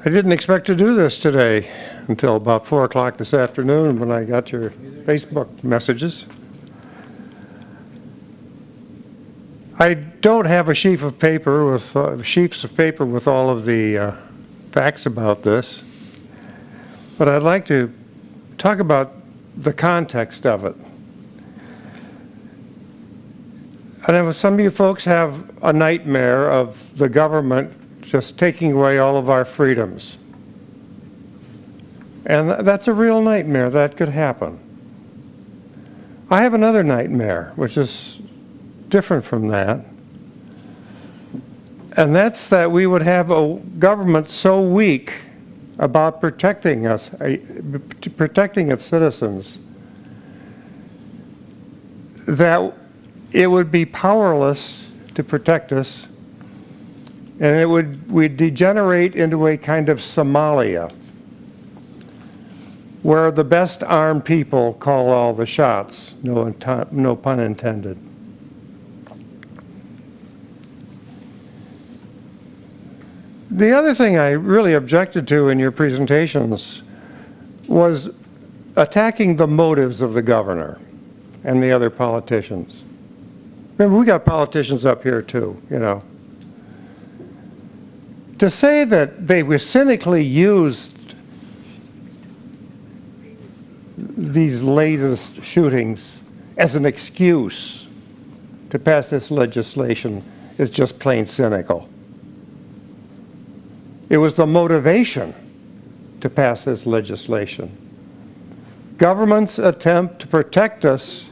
I didn't expect to do this today until about 4 o'clock this afternoon when I got your Facebook messages. I don't have a sheaf of paper with sheets of paper with all of the facts about this, but I'd like to talk about the context of it. I know some of you folks have a nightmare of the government just taking away all of our freedoms. And that's a real nightmare. That could happen. I have another nightmare, which is different from that. And that's that we would have a government so weak about protecting us, protecting its citizens, that it would be powerless to protect us, and we'd degenerate into a kind of Somalia, where the best armed people call all the shots, no pun intended. The other thing I really objected to in your presentations was attacking the motives of the governor and the other politicians. Remember, we got politicians up here too, you know. To say that they were cynically used these latest shootings as an excuse to pass this legislation is just plain cynical. It was the motivation to pass this legislation. Government's attempt to protect us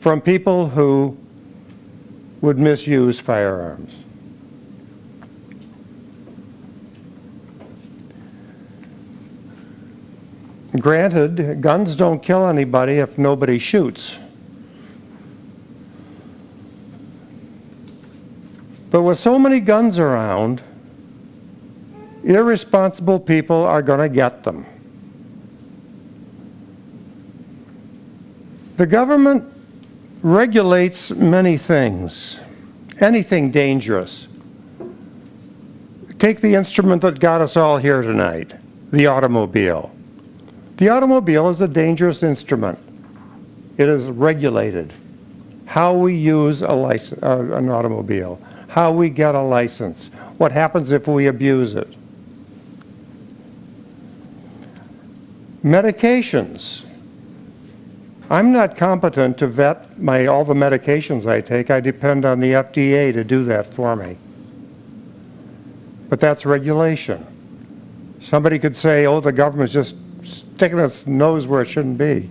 from people who would misuse firearms. Granted, guns don't kill anybody if nobody shoots. But with so many guns around, irresponsible people are going to get them. The government regulates many things, anything dangerous. Take the instrument that got us all here tonight, the automobile. The automobile is a dangerous instrument. It is regulated. How we use an automobile, how we get a license, what happens if we abuse it. Medications. I'm not competent to vet all the medications I take. I depend on the FDA to do that for me. But that's regulation. Somebody could say, oh, the government's just sticking its nose where it shouldn't be.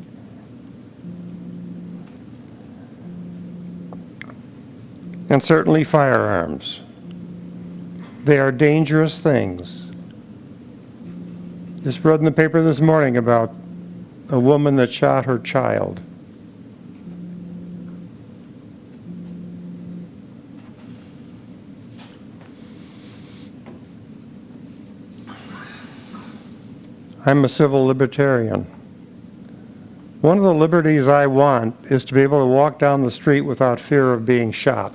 And certainly firearms. They are dangerous things. Just read in the paper this morning about a woman that shot her child. I'm a civil libertarian. One of the liberties I want is to be able to walk down the street without fear of being shot.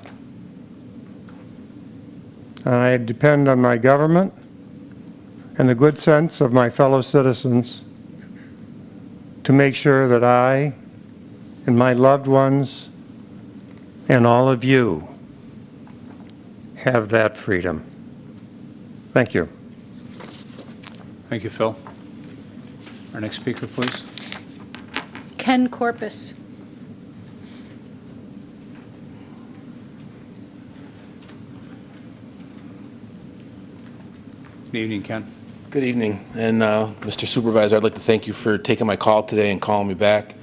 And I depend on my government and the good sense of my fellow citizens to make sure that I and my loved ones and all of you have that freedom. Thank you. Thank you, Phil. Our next speaker, please. Ken Corpus. Good evening, Ken. Good evening. And Mr. Supervisor, I'd like to thank you for taking my call today and calling me back.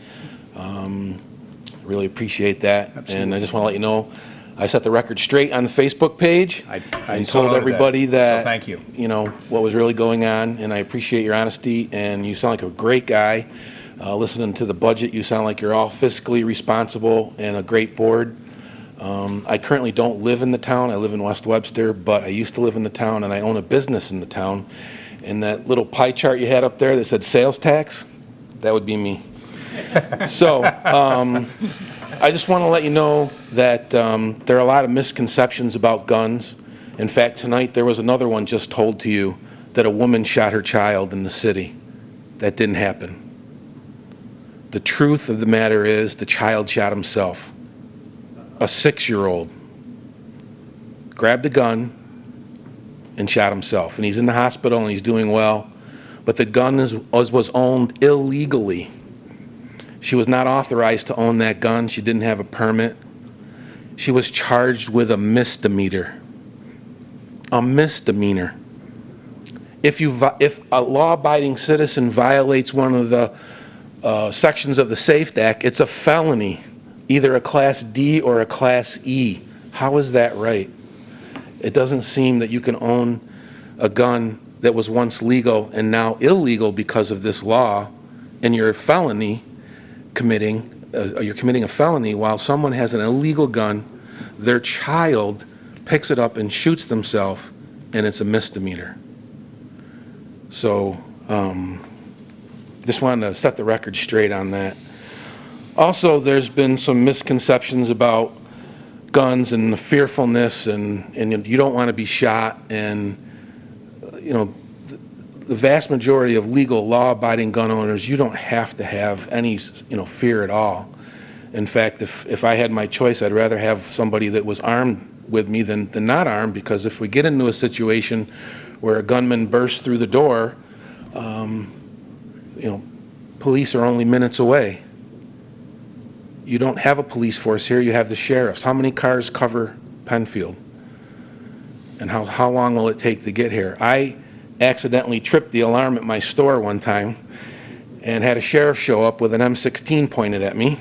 Really appreciate that. Absolutely. And I just want to let you know, I set the record straight on the Facebook page and saw told everybody that, so thank you. You know, what was really going on, and I appreciate your honesty, and you sound like a great guy. Listening to the budget, you sound like you're all fiscally responsible and a great board. I currently don't live in the town. I live in West Webster, but I used to live in the town, and I own a business in the town. And that little pie chart you had up there that said sales tax, that would be me. So I just want to let you know that there are a lot of misconceptions about guns. In fact, tonight there was another one just told to you that a woman shot her child in the city. That didn't happen. The truth of the matter is the child shot himself. A 6-year-old grabbed a gun and shot himself. And he's in the hospital and he's doing well. But the gun was owned illegally. She was not authorized to own that gun. She didn't have a permit. She was charged with a misdemeanor. A misdemeanor. If a law-abiding citizen violates one of the sections of the SAFE Act, it's a felony, either a Class D or a Class E. How is that right? It doesn't seem that you can own a gun that was once legal and now illegal because of this law, and you're committing a felony while someone has an illegal gun, their child picks it up and shoots themselves, and it's a misdemeanor. So just wanted to set the record straight on that. Also, there's been some misconceptions about guns and the fearfulness, and you don't want to be shot, and you know, the vast majority of legal law-abiding gun owners, you don't have to have any fear at all. In fact, if I had my choice, I'd rather have somebody that was armed with me than not armed, because if we get into a situation where a gunman bursts through the door, police are only minutes away. You don't have a police force here, you have the sheriffs. How many cars cover Penfield? And how long will it take to get here? I accidentally tripped the alarm at my store one time and had a sheriff show up with an M16 pointed at me,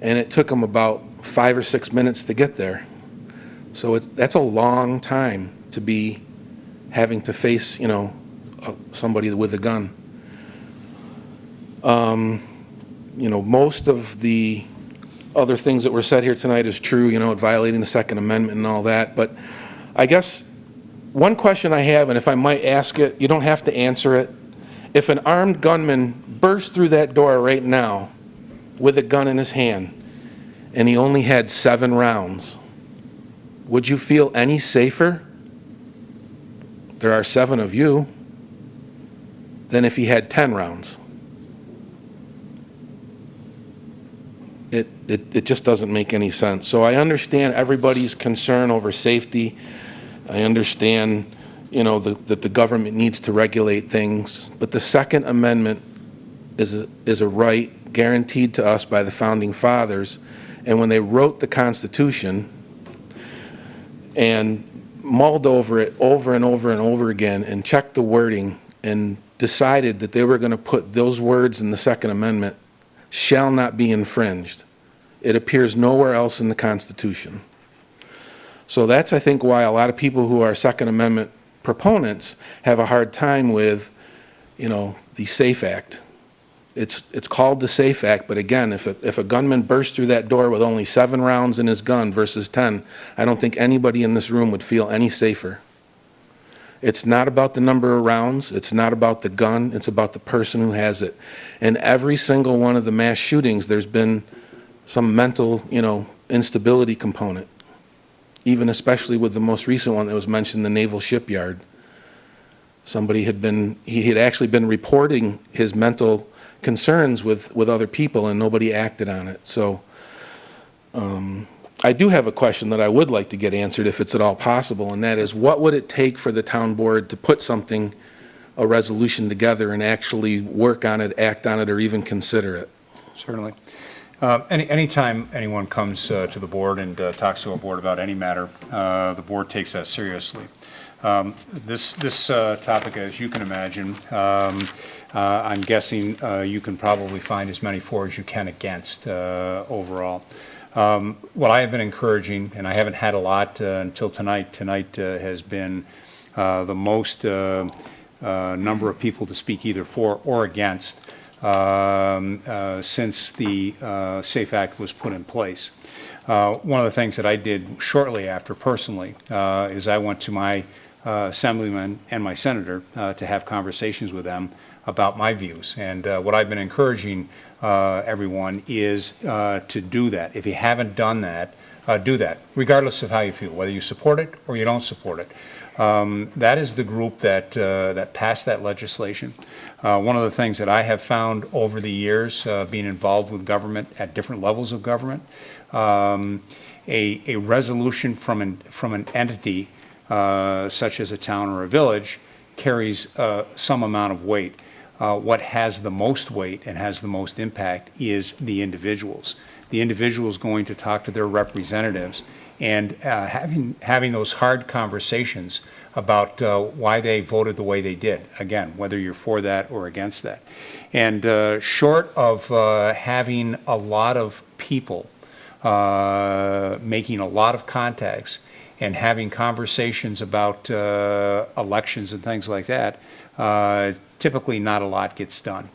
and it took them about 5 or 6 minutes to get there. So that's a long time to be having to face, somebody with a gun. Most of the other things that were said here tonight is true, violating the Second Amendment and all that. But I guess one question I have, and if I might ask it, you don't have to answer it. If an armed gunman burst through that door right now with a gun in his hand and he only had 7 rounds, would you feel any safer? There are 7 of you than if he had 10 rounds. It just doesn't make any sense. So I understand everybody's concern over safety. I understand, that the government needs to regulate things. But the Second Amendment is a right guaranteed to us by the Founding Fathers. And when they wrote the Constitution and mulled over it over and over and over again and checked the wording and decided that they were going to put those words in the Second Amendment, shall not be infringed. It appears nowhere else in the Constitution. So that's, I think, why a lot of people who are Second Amendment proponents have a hard time with, the SAFE Act. It's called the SAFE Act, but again, if a gunman bursts through that door with only 7 rounds in his gun versus 10, I don't think anybody in this room would feel any safer. It's not about the number of rounds. It's not about the gun. It's about the person who has it. And every single one of the mass shootings, there's been some mental, instability component. Even especially with the most recent one that was mentioned, the Naval Shipyard. Somebody he had actually been reporting his mental concerns with other people and nobody acted on it. So I do have a question that I would like to get answered if it's at all possible, and that is, what would it take for the town board to put a resolution together and actually work on it, act on it, or even consider it? Certainly. Anytime anyone comes to the board and talks to a board about any matter, the board takes that seriously. This topic, as you can imagine, I'm guessing you can probably find as many for as you can against overall. What I have been encouraging, and I haven't had a lot until tonight. Tonight has been the most number of people to speak either for or against since the SAFE Act was put in place. One of the things that I did shortly after personally is I went to my assemblyman and my senator to have conversations with them about my views. And what I've been encouraging everyone is to do that. If you haven't done that, do that, regardless of how you feel, whether you support it or you don't support it. That is the group that passed that legislation. One of the things that I have found over the years, being involved with government at different levels of government, a resolution from an entity such as a town or a village carries some amount of weight. What has the most weight and has the most impact is the individuals. The individuals going to talk to their representatives and having those hard conversations about why they voted the way they did. Again, whether you're for that or against that. And short of having a lot of people making a lot of contacts and having conversations about elections and things like that, typically not a lot gets done.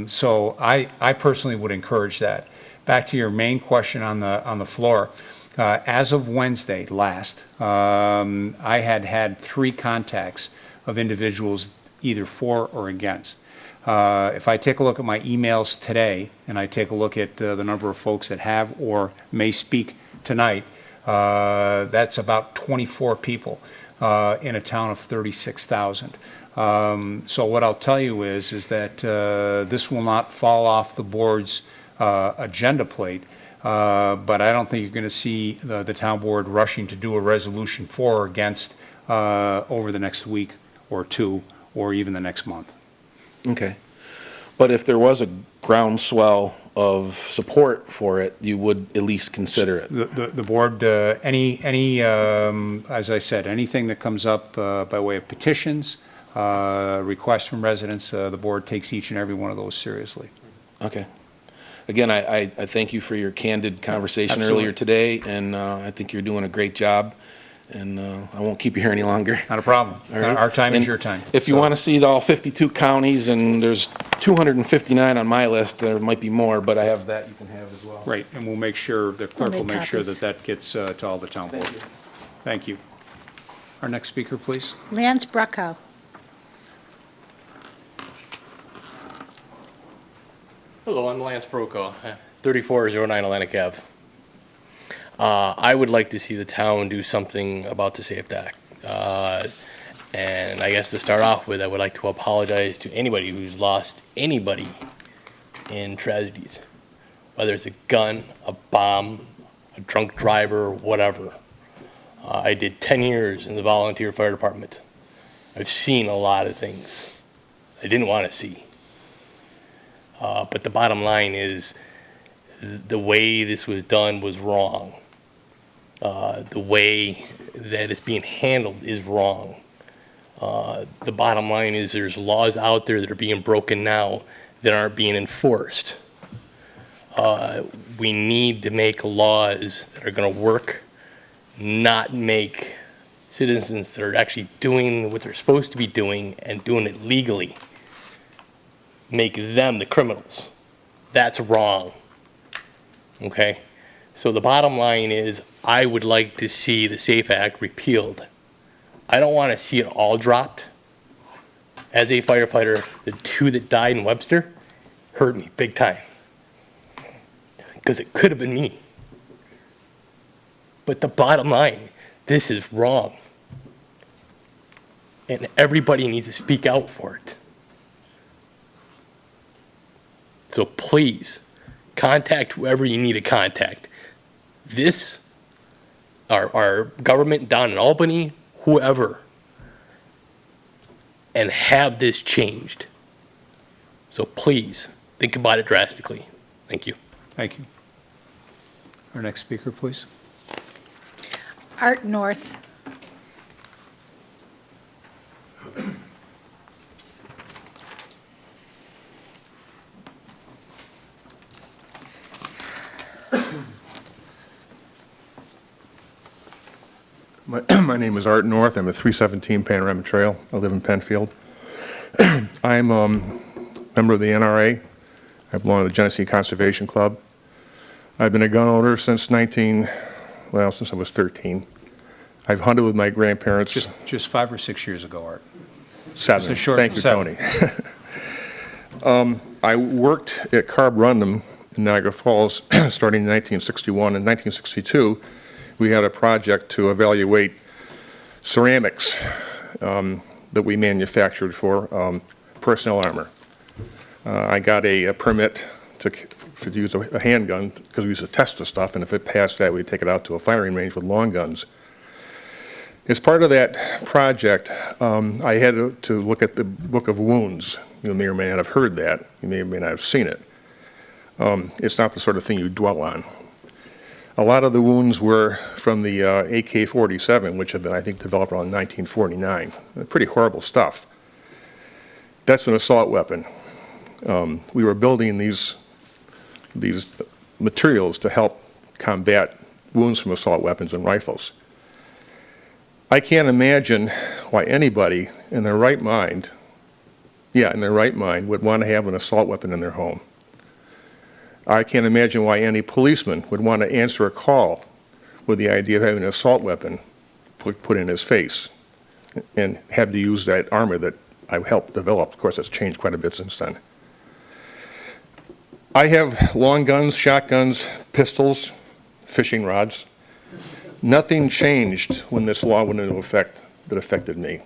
So I personally would encourage that. Back to your main question on the floor. As of Wednesday last, I had 3 contacts of individuals either for or against. If I take a look at my emails today and I take a look at the number of folks that have or may speak tonight, that's about 24 people in a town of 36,000. So what I'll tell you is that this will not fall off the board's agenda plate, but I don't think you're going to see the town board rushing to do a resolution for or against over the next week or 2 or even the next month. Okay. But if there was a groundswell of support for it, you would at least consider it? The board, as I said, anything that comes up by way of petitions, requests from residents, the board takes each and every one of those seriously. Okay. again, I thank you for your candid conversation Absolutely. earlier today, and I think you're doing a great job, and I won't keep you here any longer. Not a problem. All right? Our time is And your time. If you So- want to see all 52 counties, and there's 259 on my list, there might be more, but I have that you can have as well. Right, and we'll make sure, the clerk will make make sure copies. that gets to all the town board. Thank you. Our next speaker, please. Lance Bruckow. Hello, I'm Lance Brokaw, 3409 Atlantic Ave. I would like to see the town do something about the SAFE Act. And I guess to start off with, I would like to apologize to anybody who's lost anybody in tragedies, whether it's a gun, a bomb, a drunk driver, whatever. I did 10 years in the volunteer fire department. I've seen a lot of things I didn't want to see. But the bottom line is the way this was done was wrong. The way that it's being handled is wrong. The bottom line is there's laws out there that are being broken now that aren't being enforced. We need to make laws that are going to work, not make citizens that are actually doing what they're supposed to be doing and doing it legally, make them the criminals. That's wrong. Okay? So the bottom line is I would like to see the SAFE Act repealed. I don't want to see it all dropped. As a firefighter, the 2 that died in Webster hurt me big time. Because it could have been me. But the bottom line, this is wrong. And everybody needs to speak out for it. So please, contact whoever you need to contact. This, our government down in Albany, whoever, and have this changed. So please, think about it drastically. Thank you. Thank you. Our next speaker, please. Art North. My name is Art North. I'm at 317 Panorama Trail. I live in Penfield. I'm a member of the NRA. I belong to the Genesee Conservation Club. I've been a gun owner since since I was 13. I've hunted with my grandparents. Just 5 or 6 years ago, Art. 7. Just a short Thank you, 7. Tony. I worked at Carb Rundum in Niagara Falls starting in 1961. In 1962, we had a project to evaluate ceramics that we manufactured for personnel armor. I got a permit to use a handgun because we used to test the stuff, and if it passed that, we'd take it out to a firing range with long guns. As part of that project, I had to look at the Book of Wounds. You may or may not have heard that. You may or may not have seen it. It's not the sort of thing you dwell on. A lot of the wounds were from the AK-47, which had been, I think, developed around 1949. Pretty horrible stuff. That's an assault weapon. We were building these materials to help combat wounds from assault weapons and rifles. I can't imagine why anybody in their right mind, would want to have an assault weapon in their home. I can't imagine why any policeman would want to answer a call with the idea of having an assault weapon put in his face and have to use that armor that I helped develop. Of course, that's changed quite a bit since then. I have long guns, shotguns, pistols, fishing rods. Nothing changed when this law went into effect that affected me.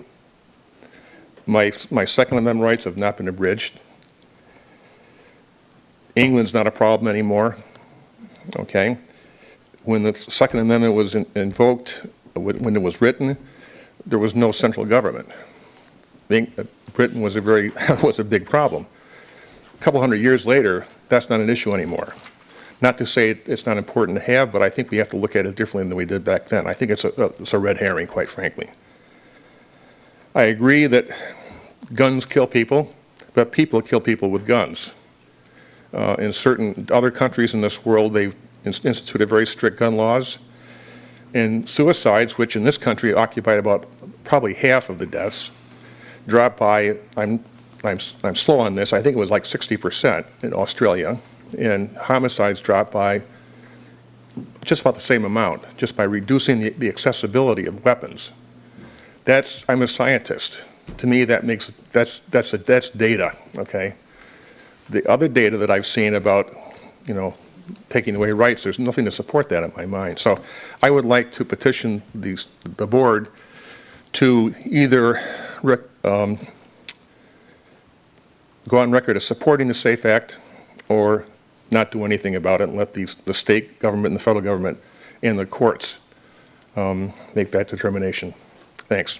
My Second Amendment rights have not been abridged. England's not a problem anymore, okay? When the Second Amendment was invoked, when it was written, there was no central government. Britain was was a big problem. A couple hundred years later, that's not an issue anymore. Not to say it's not important to have, but I think we have to look at it differently than we did back then. I think it's a red herring, quite frankly. I agree that guns kill people, but people kill people with guns. In certain other countries in this world, they've instituted very strict gun laws. And suicides, which in this country occupy about probably half of the deaths, dropped by, I'm slow on this, I think it was like 60% in Australia. And homicides dropped by just about the same amount, just by reducing the accessibility of weapons. I'm a scientist. To me, that's data, okay? The other data that I've seen about, taking away rights, there's nothing to support that in my mind. So I would like to petition the board to either go on record as supporting the SAFE Act or not do anything about it and let the state government and the federal government and the courts make that determination. Thanks.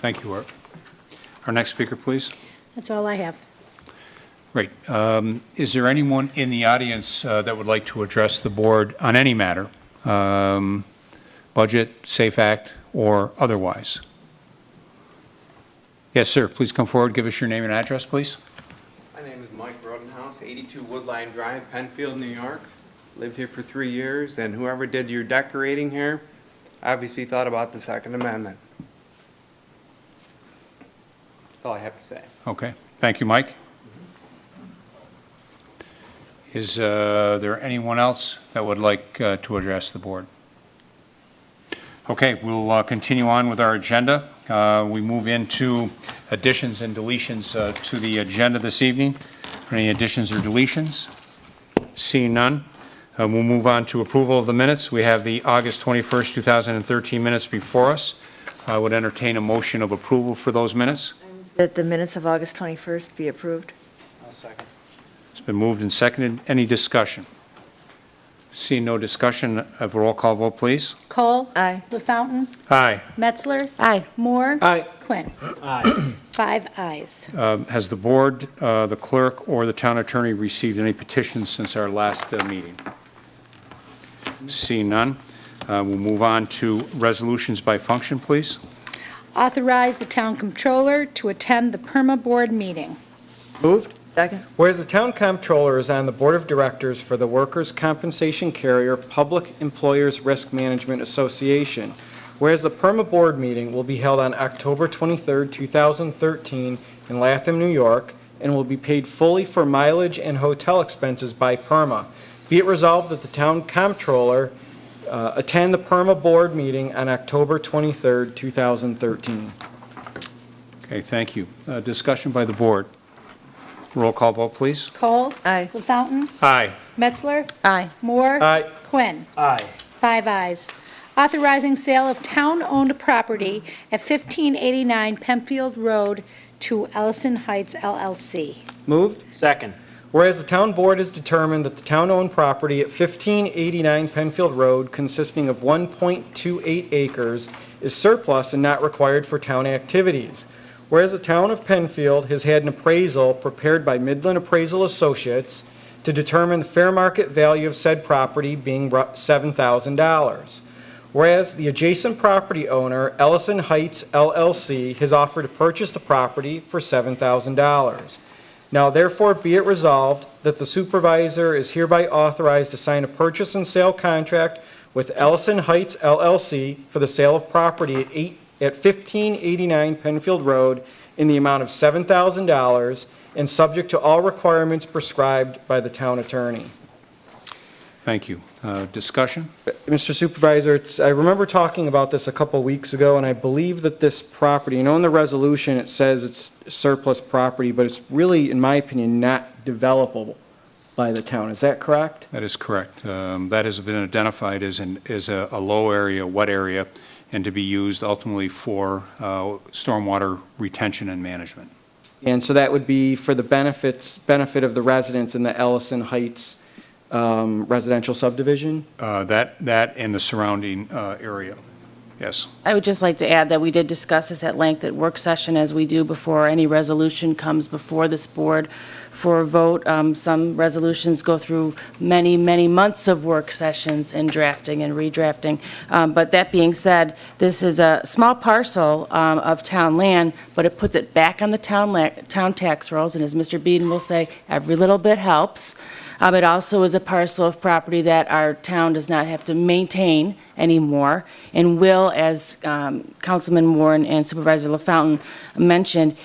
Thank you, Art. Our next speaker, please. That's all I have. Great. Is there anyone in the audience that would like to address the board on any matter, budget, SAFE Act, or otherwise? Yes, sir. Please come forward. Give us your name and address, please. My name is Mike Rodenhouse, 82 Woodline Drive, Penfield, New York. Lived here for 3 years, and whoever did your decorating here obviously thought about the Second Amendment. That's all I have to say. Okay. Thank you, Mike. Is there anyone else that would like to address the board? Okay, we'll continue on with our agenda. We move into additions and deletions to the agenda this evening. Any additions or deletions? Seeing none, we'll move on to approval of the minutes. We have the August 21st, 2013 minutes before us. I would entertain a motion of approval for those minutes. That the minutes of August 21st be approved. I'll second. It's been moved and seconded. Any discussion? Seeing no discussion, a roll call vote, please. Cole. Aye. LaFountain. Aye. Metzler. Aye. Moore. Aye. Quinn. Aye. 5 ayes. Has the board, the clerk, or the town attorney received any petitions since our last meeting? Seeing none, we'll move on to resolutions by function, please. Authorize the town comptroller to attend the PERMA board meeting. Moved. Second. Whereas the town comptroller is on the board of directors for the Workers' Compensation Carrier Public Employers Risk Management Association, whereas the PERMA board meeting will be held on October 23, 2013 in Latham, New York, and will be paid fully for mileage and hotel expenses by PERMA. Be it resolved that the town comptroller attend the PERMA board meeting on October 23, 2013. Okay, thank you. Discussion by the board. Roll call vote, please. Cole. Aye. LaFountain. Aye. Metzler. Aye. Moore. Aye. Quinn. Aye. 5 ayes. Authorizing sale of town-owned property at 1589 Penfield Road to Ellison Heights LLC. Moved. Second. Whereas the town board has determined that the town-owned property at 1589 Penfield Road, consisting of 1.28 acres, is surplus and not required for town activities. Whereas the town of Penfield has had an appraisal prepared by Midland Appraisal Associates to determine the fair market value of said property being $7,000. Whereas the adjacent property owner, Ellison Heights LLC, has offered to purchase the property for $7,000. Now therefore be it resolved that the supervisor is hereby authorized to sign a purchase and sale contract with Ellison Heights LLC for the sale of property at 1589 Penfield Road in the amount of $7,000 and subject to all requirements prescribed by the town attorney. Thank you. Discussion? Mr. Supervisor, I remember talking about this a couple weeks ago, and I believe that this property, in the resolution it says it's surplus property, but it's really, in my opinion, not developable by the town. Is that correct? That is correct. That has been identified as a low area, wet area, and to be used ultimately for stormwater retention and management. And so that would be for the benefit of the residents in the Ellison Heights residential subdivision? That and the surrounding area, yes. I would just like to add that we did discuss this at length at work session, as we do before any resolution comes before this board for a vote. Some resolutions go through many, many months of work sessions and drafting and redrafting. But that being said, this is a small parcel of town land, but it puts it back on the town tax rolls, and as Mr. Beeden will say, every little bit helps. It also is a parcel of property that our town does not have to maintain anymore, and will, as Councilman Warren and Supervisor LaFountain mentioned,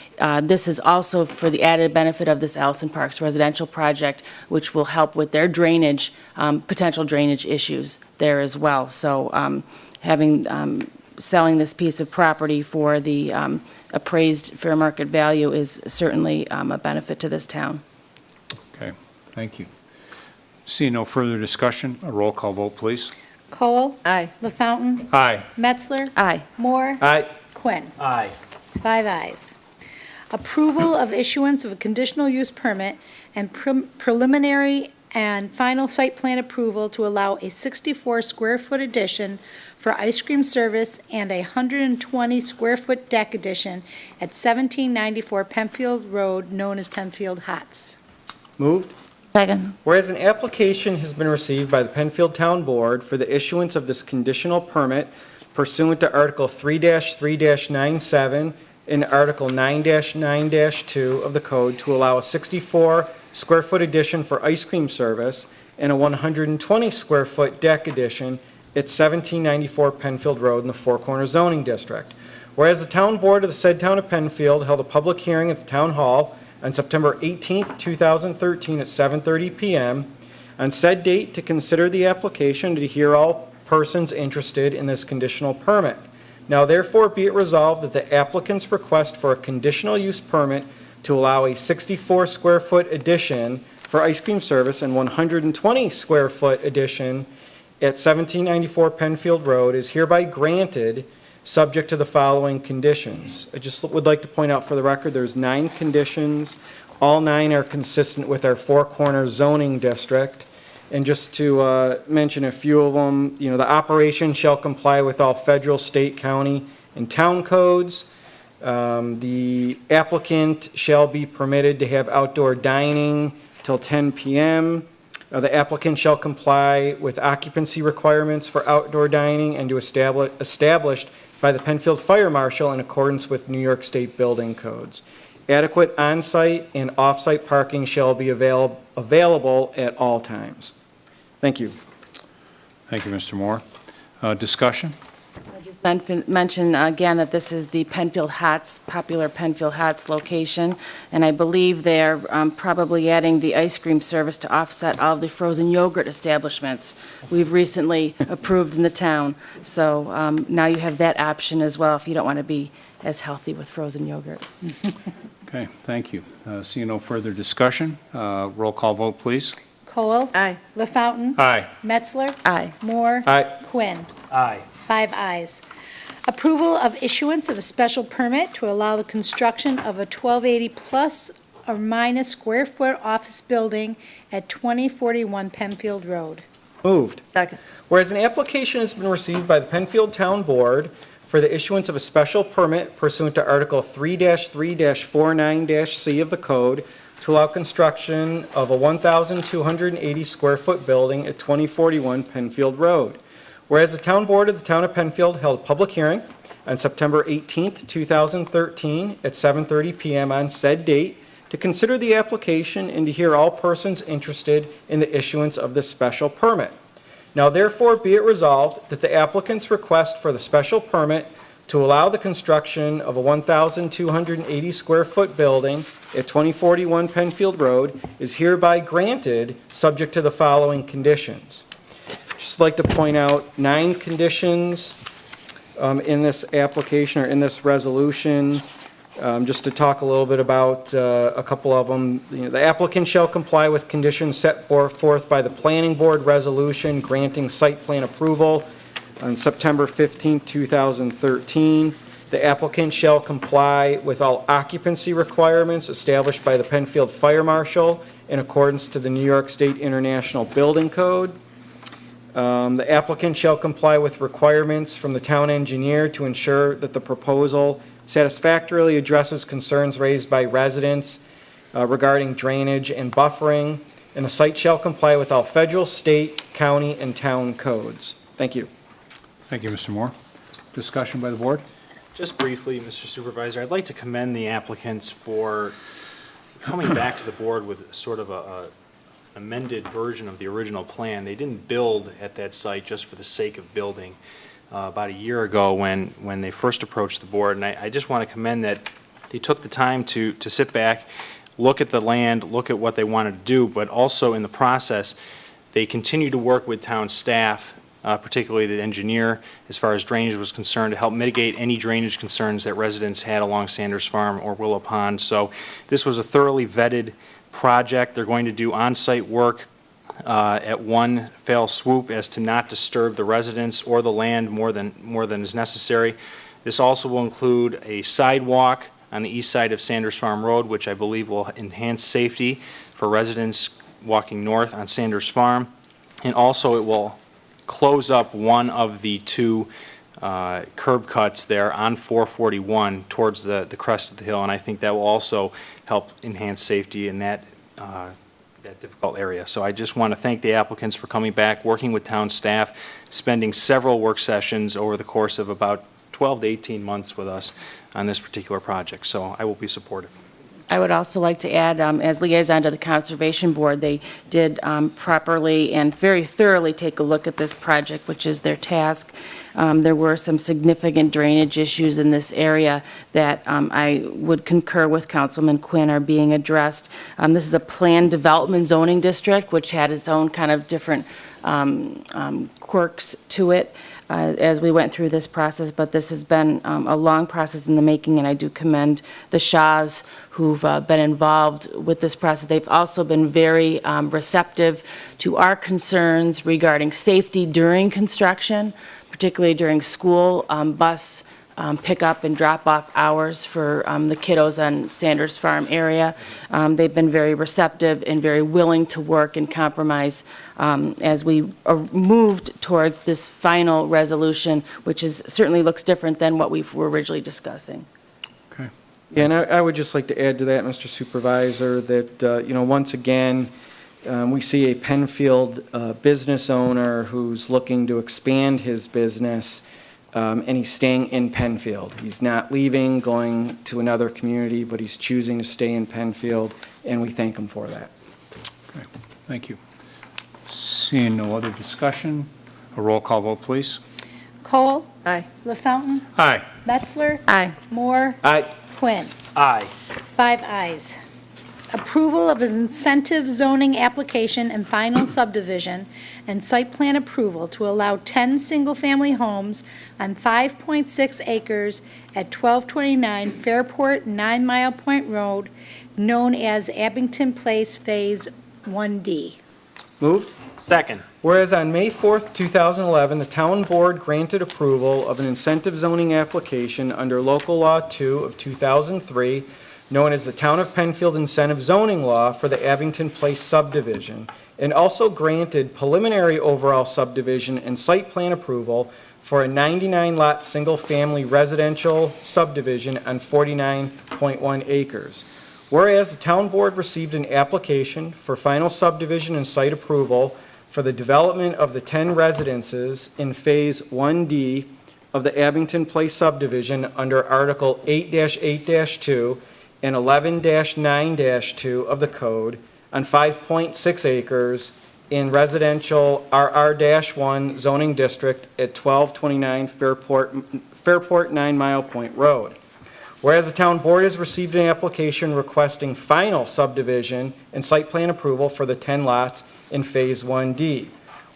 this is also for the added benefit of this Allison Parks residential project, which will help with their drainage, potential drainage issues there as well. So selling this piece of property for the appraised fair market value is certainly a benefit to this town. Okay, thank you. Seeing no further discussion, a roll call vote, please. Cole. Aye. LaFountain. Aye. Metzler. Aye. Moore. Aye. Quinn. Aye. 5 ayes. Approval of issuance of a conditional use permit and preliminary and final site plan approval to allow a 64-square-foot addition for ice cream service and a 120-square-foot deck addition at 1794 Penfield Road, known as Penfield Hots. Moved. Second. Whereas an application has been received by the Penfield Town Board for the issuance of this conditional permit pursuant to Article 3-3-97 and Article 9-9-2 of the Code to allow a 64-square-foot addition for ice cream service and a 120-square-foot deck addition at 1794 Penfield Road in the Four Corners zoning district. Whereas the Town Board of the said Town of Penfield held a public hearing at the Town Hall on September 18, 2013 at 7:30 p.m. on said date to consider the application to hear all persons interested in this conditional permit. Now therefore be it resolved that the applicant's request for a conditional use permit to allow a 64-square-foot addition for ice cream service and 120-square-foot addition at 1794 Penfield Road is hereby granted, subject to the following conditions. I just would like to point out for the record, there's 9 conditions. All 9 are consistent with our Four Corners zoning district. And just to mention a few of them, the operation shall comply with all federal, state, county, and town codes. The applicant shall be permitted to have outdoor dining till 10 p.m. The applicant shall comply with occupancy requirements for outdoor dining and to established by the Penfield Fire Marshal in accordance with New York State building codes. Adequate on-site and off-site parking shall be available at all times. Thank you. Thank you, Mr. Moore. Discussion? I just mention again that this is the Penfield Hots, popular Penfield Hots location, and I believe they're probably adding the ice cream service to offset all of the frozen yogurt establishments we've recently approved in the town. So now you have that option as well if you don't want to be as healthy with frozen yogurt. Okay, thank you. Seeing no further discussion, roll call vote, please. Cole. Aye. LaFountain. Aye. Metzler. Aye. Moore. Aye. Quinn. Aye. 5 ayes. Approval of issuance of a special permit to allow the construction of a 1280 plus or minus square foot office building at 2041 Penfield Road. Moved. Second. Whereas an application has been received by the Penfield Town Board for the issuance of a special permit pursuant to Article 3-3-49-C of the Code to allow construction of a 1,280 square foot building at 2041 Penfield Road. Whereas the Town Board of the Town of Penfield held a public hearing on September 18, 2013 at 7:30 p.m. on said date to consider the application and to hear all persons interested in the issuance of this special permit. Now therefore be it resolved that the applicant's request for the special permit to allow the construction of a 1,280 square foot building at 2041 Penfield Road is hereby granted, subject to the following conditions. Just like to point out 9 conditions in this application or in this resolution. Just to talk a little bit about a couple of them. The applicant shall comply with conditions set forth by the Planning Board resolution granting site plan approval on September 15, 2013. The applicant shall comply with all occupancy requirements established by the Penfield Fire Marshal in accordance to the New York State International Building Code. The applicant shall comply with requirements from the town engineer to ensure that the proposal satisfactorily addresses concerns raised by residents regarding drainage and buffering, and the site shall comply with all federal, state, county, and town codes. Thank you. Thank you, Mr. Moore. Discussion by the board? Just briefly, Mr. Supervisor, I'd like to commend the applicants for coming back to the board with sort of a amended version of the original plan. They didn't build at that site just for the sake of building. About a year ago when they first approached the board, and I just want to commend that they took the time to sit back, look at the land, look at what they wanted to do, but also in the process, they continued to work with town staff, particularly the engineer, as far as drainage was concerned, to help mitigate any drainage concerns that residents had along Sanders Farm or Willow Pond. So this was a thoroughly vetted project. They're going to do on-site work at one fell swoop as to not disturb the residents or the land more than is necessary. This also will include a sidewalk on the east side of Sanders Farm Road, which I believe will enhance safety for residents walking north on Sanders Farm. And also it will close up one of the two curb cuts there on 441 towards the crest of the hill, and I think that will also help enhance safety in that difficult area. So I just want to thank the applicants for coming back, working with town staff, spending several work sessions over the course of about 12 to 18 months with us on this particular project. So I will be supportive. I would also like to add, as liaison to the Conservation Board, they did properly and very thoroughly take a look at this project, which is their task. There were some significant drainage issues in this area that I would concur with Councilman Quinn are being addressed. This is a planned development zoning district, which had its own kind of different quirks to it as we went through this process, but this has been a long process in the making, and I do commend the Shaws who've been involved with this process. They've also been very receptive to our concerns regarding safety during construction, particularly during school bus pickup and drop-off hours for the kiddos on Sanders Farm area. They've been very receptive and very willing to work and compromise as we moved towards this final resolution, which certainly looks different than what we were originally discussing. Okay. Yeah, and I would just like to add to that, Mr. Supervisor, that, once again, we see a Penfield business owner who's looking to expand his business, and he's staying in Penfield. He's not leaving, going to another community, but he's choosing to stay in Penfield, and we thank him for that. Okay, thank you. Seeing no other discussion, a roll call vote, please. Cole? Aye. LaFountain? Aye. Metzler? Aye. Moore? Aye. Quinn. Aye. 5 ayes. Approval of incentive zoning application and final subdivision and site plan approval to allow 10 single-family homes on 5.6 acres at 1229 Fairport 9 Mile Point Road, known as Abington Place Phase 1D. Moved. Second. Whereas on May 4th, 2011, the town board granted approval of an incentive zoning application under Local Law 2 of 2003, known as the Town of Penfield Incentive Zoning Law for the Abington Place subdivision, and also granted preliminary overall subdivision and site plan approval for a 99-lot single-family residential subdivision on 49.1 acres. Whereas the town board received an application for final subdivision and site approval for the development of the 10 residences in Phase 1D of the Abington Place subdivision under Article 8-8-2 and 11-9-2 of the code on 5.6 acres in residential RR-1 zoning district at 1229 Fairport 9 Mile Point Road. Whereas the town board has received an application requesting final subdivision and site plan approval for the 10 lots in Phase 1D.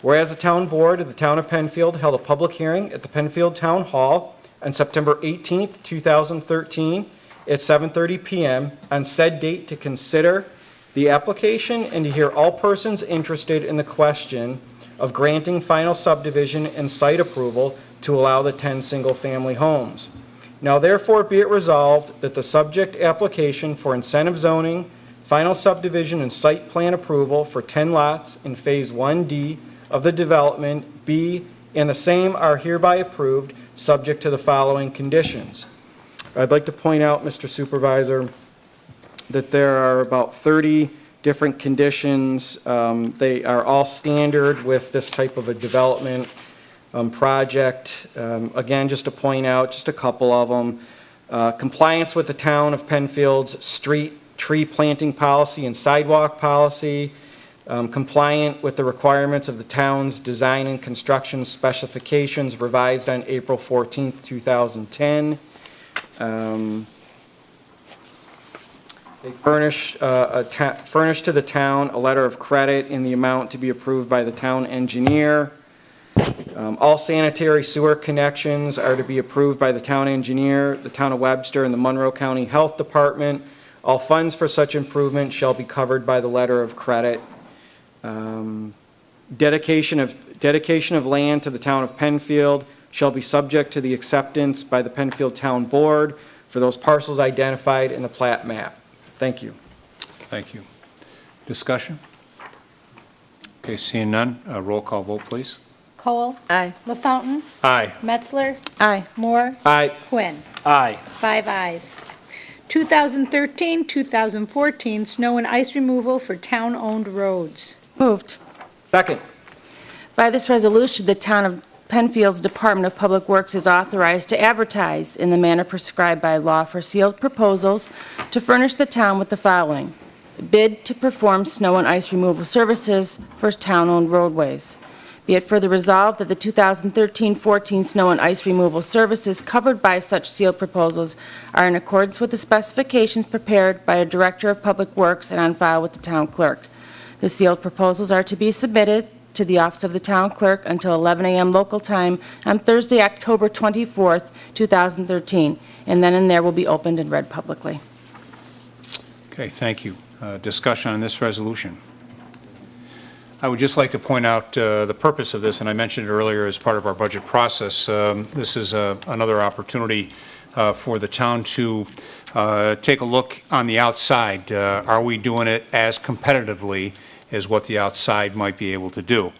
Whereas the town board of the town of Penfield held a public hearing at the Penfield Town Hall on September 18th, 2013 at 7:30 p.m. on said date to consider the application and to hear all persons interested in the question of granting final subdivision and site approval to allow the 10 single-family homes. Now therefore be it resolved that the subject application for incentive zoning, final subdivision and site plan approval for 10 lots in Phase 1D of the development be and the same are hereby approved, subject to the following conditions. I'd like to point out, Mr. Supervisor, that there are about 30 different conditions. They are all standard with this type of a development project. Again, just to point out, just a couple of them. Compliance with the town of Penfield's street tree planting policy and sidewalk policy. Compliant with the requirements of the town's design and construction specifications revised on April 14th, 2010. They furnish to the town a letter of credit in the amount to be approved by the town engineer. All sanitary sewer connections are to be approved by the town engineer, the town of Webster, and the Monroe County Health Department. All funds for such improvement shall be covered by the letter of credit. Dedication of land to the town of Penfield shall be subject to the acceptance by the Penfield Town Board for those parcels identified in the plat map. Thank you. Thank you. Discussion? Okay, seeing none, roll call vote, please. Cole. Aye. LaFountain. Aye. Metzler. Aye. Moore. Aye. Quinn. Aye. 5 ayes. 2013-2014 snow and ice removal for town-owned roads. Moved. Second. By this resolution, the town of Penfield's Department of Public Works is authorized to advertise in the manner prescribed by law for sealed proposals to furnish the town with the following: bid to perform snow and ice removal services for town-owned roadways. Be it further resolved that the 2013-14 snow and ice removal services covered by such sealed proposals are in accordance with the specifications prepared by a Director of Public Works and on file with the town clerk. The sealed proposals are to be submitted to the office of the town clerk until 11 a.m. local time on Thursday, October 24th, 2013, and then and there will be opened and read publicly. Okay, thank you. Discussion on this resolution. I would just like to point out the purpose of this, and I mentioned it earlier as part of our budget process. This is another opportunity for the town to take a look on the outside. Are we doing it as competitively as what the outside might be able to do?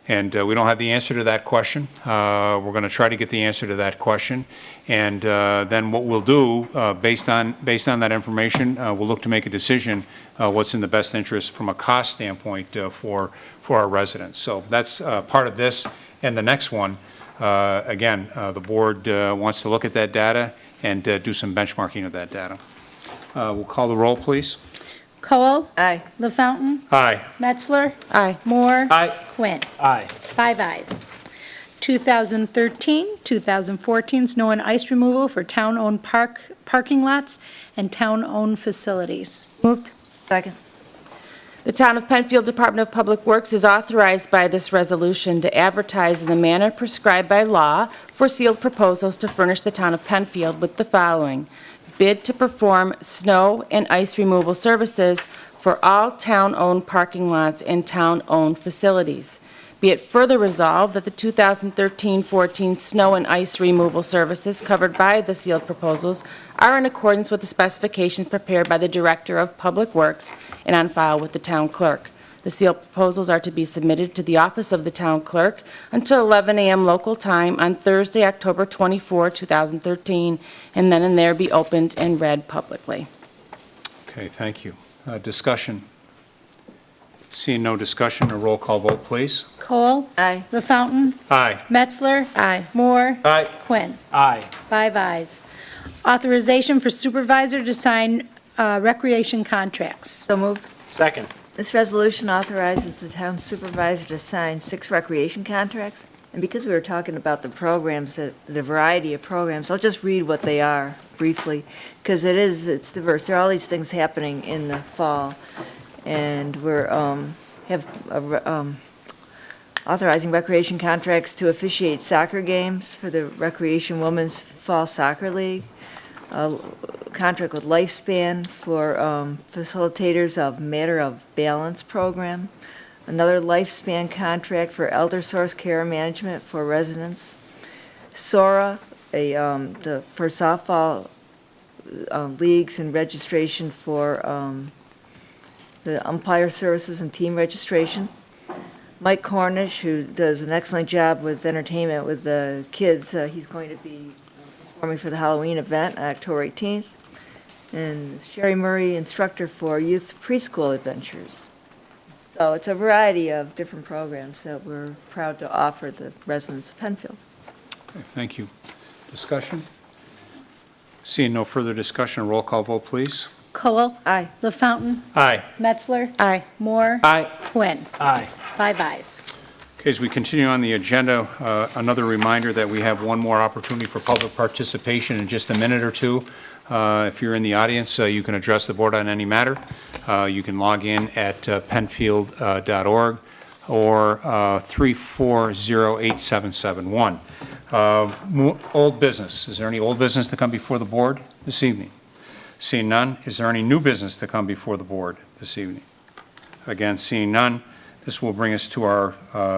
And we don't have the answer to that question. We're going to try to get the answer to that question. And then what we'll do, based on that information, we'll look to make a decision what's in the best interest from a cost standpoint for our residents. So that's part of this. And the next one, again, the board wants to look at that data and do some benchmarking of that data. We'll call the roll, please. Cole. Aye. LaFountain. Aye. Metzler. Aye. Moore. Aye. Quinn. Aye. 5 ayes. 2013-2014 snow and ice removal for town-owned parking lots and town-owned facilities. Moved. Second. The Town of Penfield Department of Public Works is authorized by this resolution to advertise in the manner prescribed by law for sealed proposals to furnish the Town of Penfield with the following: bid to perform snow and ice removal services for all town-owned parking lots and town-owned facilities. Be it further resolved that the 2013-14 snow and ice removal services covered by the sealed proposals are in accordance with the specifications prepared by the Director of Public Works and on file with the town clerk. The sealed proposals are to be submitted to the office of the town clerk until 11 a.m. local time on Thursday, October 24, 2013, and then and there be opened and read publicly. Okay, thank you. Discussion. Seeing no discussion, a roll call vote, please. Cole. Aye. LaFountain. Aye. Metzler. Aye. Moore. Aye. Quinn. Aye. 5 ayes. Authorization for supervisor to sign recreation contracts. So moved. Second. This resolution authorizes the town supervisor to sign 6 recreation contracts. And because we were talking about the programs, the variety of programs, I'll just read what they are briefly, because it's diverse. There are all these things happening in the fall. And we're authorizing recreation contracts to officiate soccer games for the Recreation Women's Fall Soccer League. A contract with Lifespan for facilitators of Matter of Balance program. Another Lifespan contract for Elder Source Care Management for residents. SORA, for softball leagues and registration for the umpire services and team registration. Mike Cornish, who does an excellent job with entertainment with the kids, he's going to be performing for the Halloween event on October 18th. and Sherry Murray, instructor for youth preschool adventures. So it's a variety of different programs that we're proud to offer the residents of Penfield. Okay, thank you. Discussion? Seeing no further discussion, roll call vote, please. Cole. Aye. LaFountain. Aye. Metzler. Aye. Moore. Aye. Quinn. Aye. 5 ayes. Okay, as we continue on the agenda, another reminder that we have one more opportunity for public participation in just a minute or two. If you're in the audience, you can address the board on any matter. You can log in at penfield.org or 3408771. Old business. Is there any old business to come before the board this evening? Seeing none, is there any new business to come before the board this evening? Again, seeing none, this will bring us to our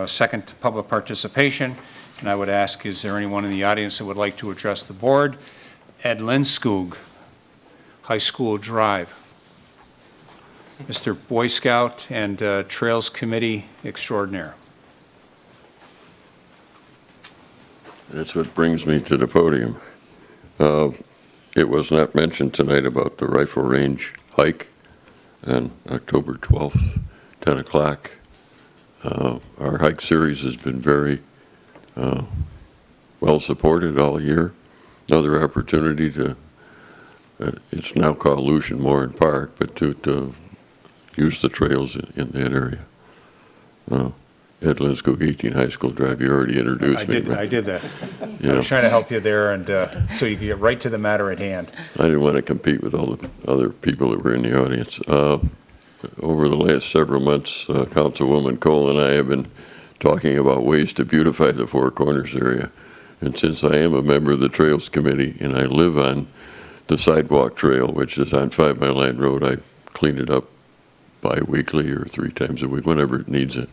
second public participation, and I would ask, is there anyone in the audience that would like to address the board? Ed Linskog, High School Drive. Mr. Boy Scout and Trails Committee Extraordinaire. That's what brings me to the podium. It was not mentioned tonight about the rifle range hike on October 12th, 10 o'clock. Our hike series has been very well supported all year. Another opportunity to, it's now called Lucian Moran Park, but to use the trails in that area. Ed Linskog, 18 High School Drive, you already introduced me. I did that. Yeah. I was trying to help you there, and so you can get right to the matter at hand. I didn't want to compete with all the other people that were in the audience. Over the last several months, Councilwoman Cole and I have been talking about ways to beautify the Four Corners area. And since I am a member of the Trails Committee and I live on the sidewalk trail, which is on 5 Mile Line Road, I clean it up bi-weekly or 3 times a week, whenever it needs it.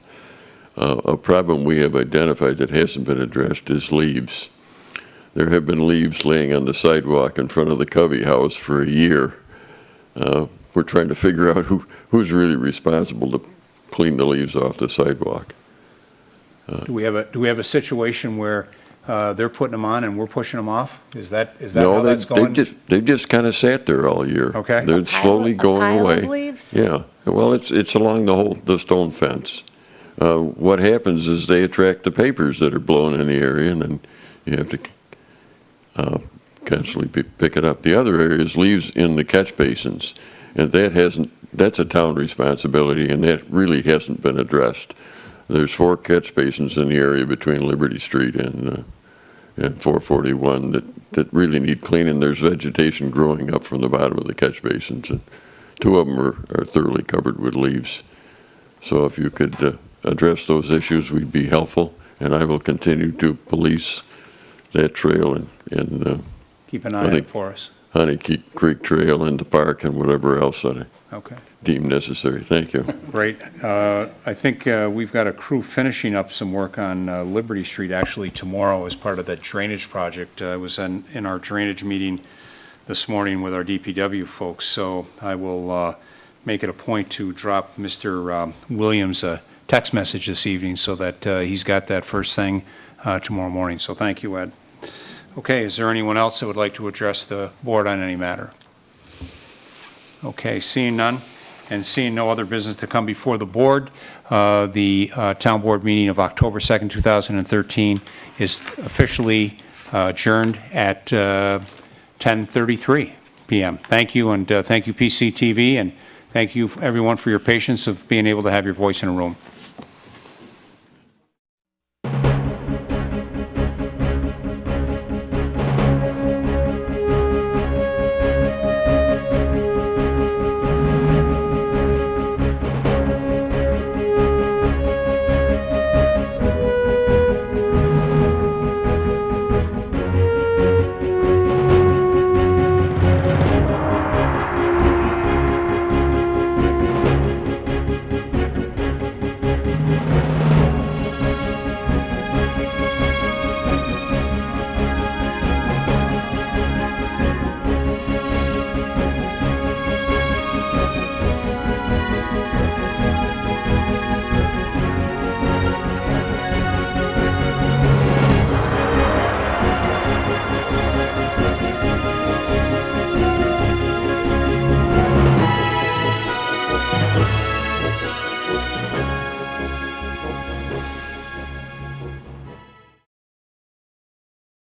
A problem we have identified that hasn't been addressed is leaves. There have been leaves laying on the sidewalk in front of the Covey House for a year. We're trying to figure out who's really responsible to clean the leaves off the sidewalk. Do we have a situation where they're putting them on and we're pushing them off? Is that No, how that's going? they've just kind of sat there all year. Okay. They're slowly going away. Of leaves? Yeah, well, it's along the stone fence. What happens is they attract the papers that are blown in the area, and then you have to constantly pick it up. The other area is leaves in the catch basins, and that's a town responsibility, and that really hasn't been addressed. There's 4 catch basins in the area between Liberty Street and 441 that really need cleaning. There's vegetation growing up from the bottom of the catch basins, and 2 of them are thoroughly covered with leaves. So if you could address those issues, we'd be helpful, and I will continue to police that trail and Keep an eye on it for us. Honey Creek Trail and the park and whatever else that I Okay. deem necessary. Thank you. Great. I think we've got a crew finishing up some work on Liberty Street actually tomorrow as part of that drainage project. I was in our drainage meeting this morning with our DPW folks, so I will make it a point to drop Mr. Williams a text message this evening so that he's got that first thing tomorrow morning. So thank you, Ed. Okay, is there anyone else that would like to address the board on any matter? Okay, seeing none and seeing no other business to come before the board, the town board meeting of October 2nd, 2013 is officially adjourned at 10:33 p.m. Thank you, and thank you PCTV, and thank you everyone for your patience of being able to have your voice in a room.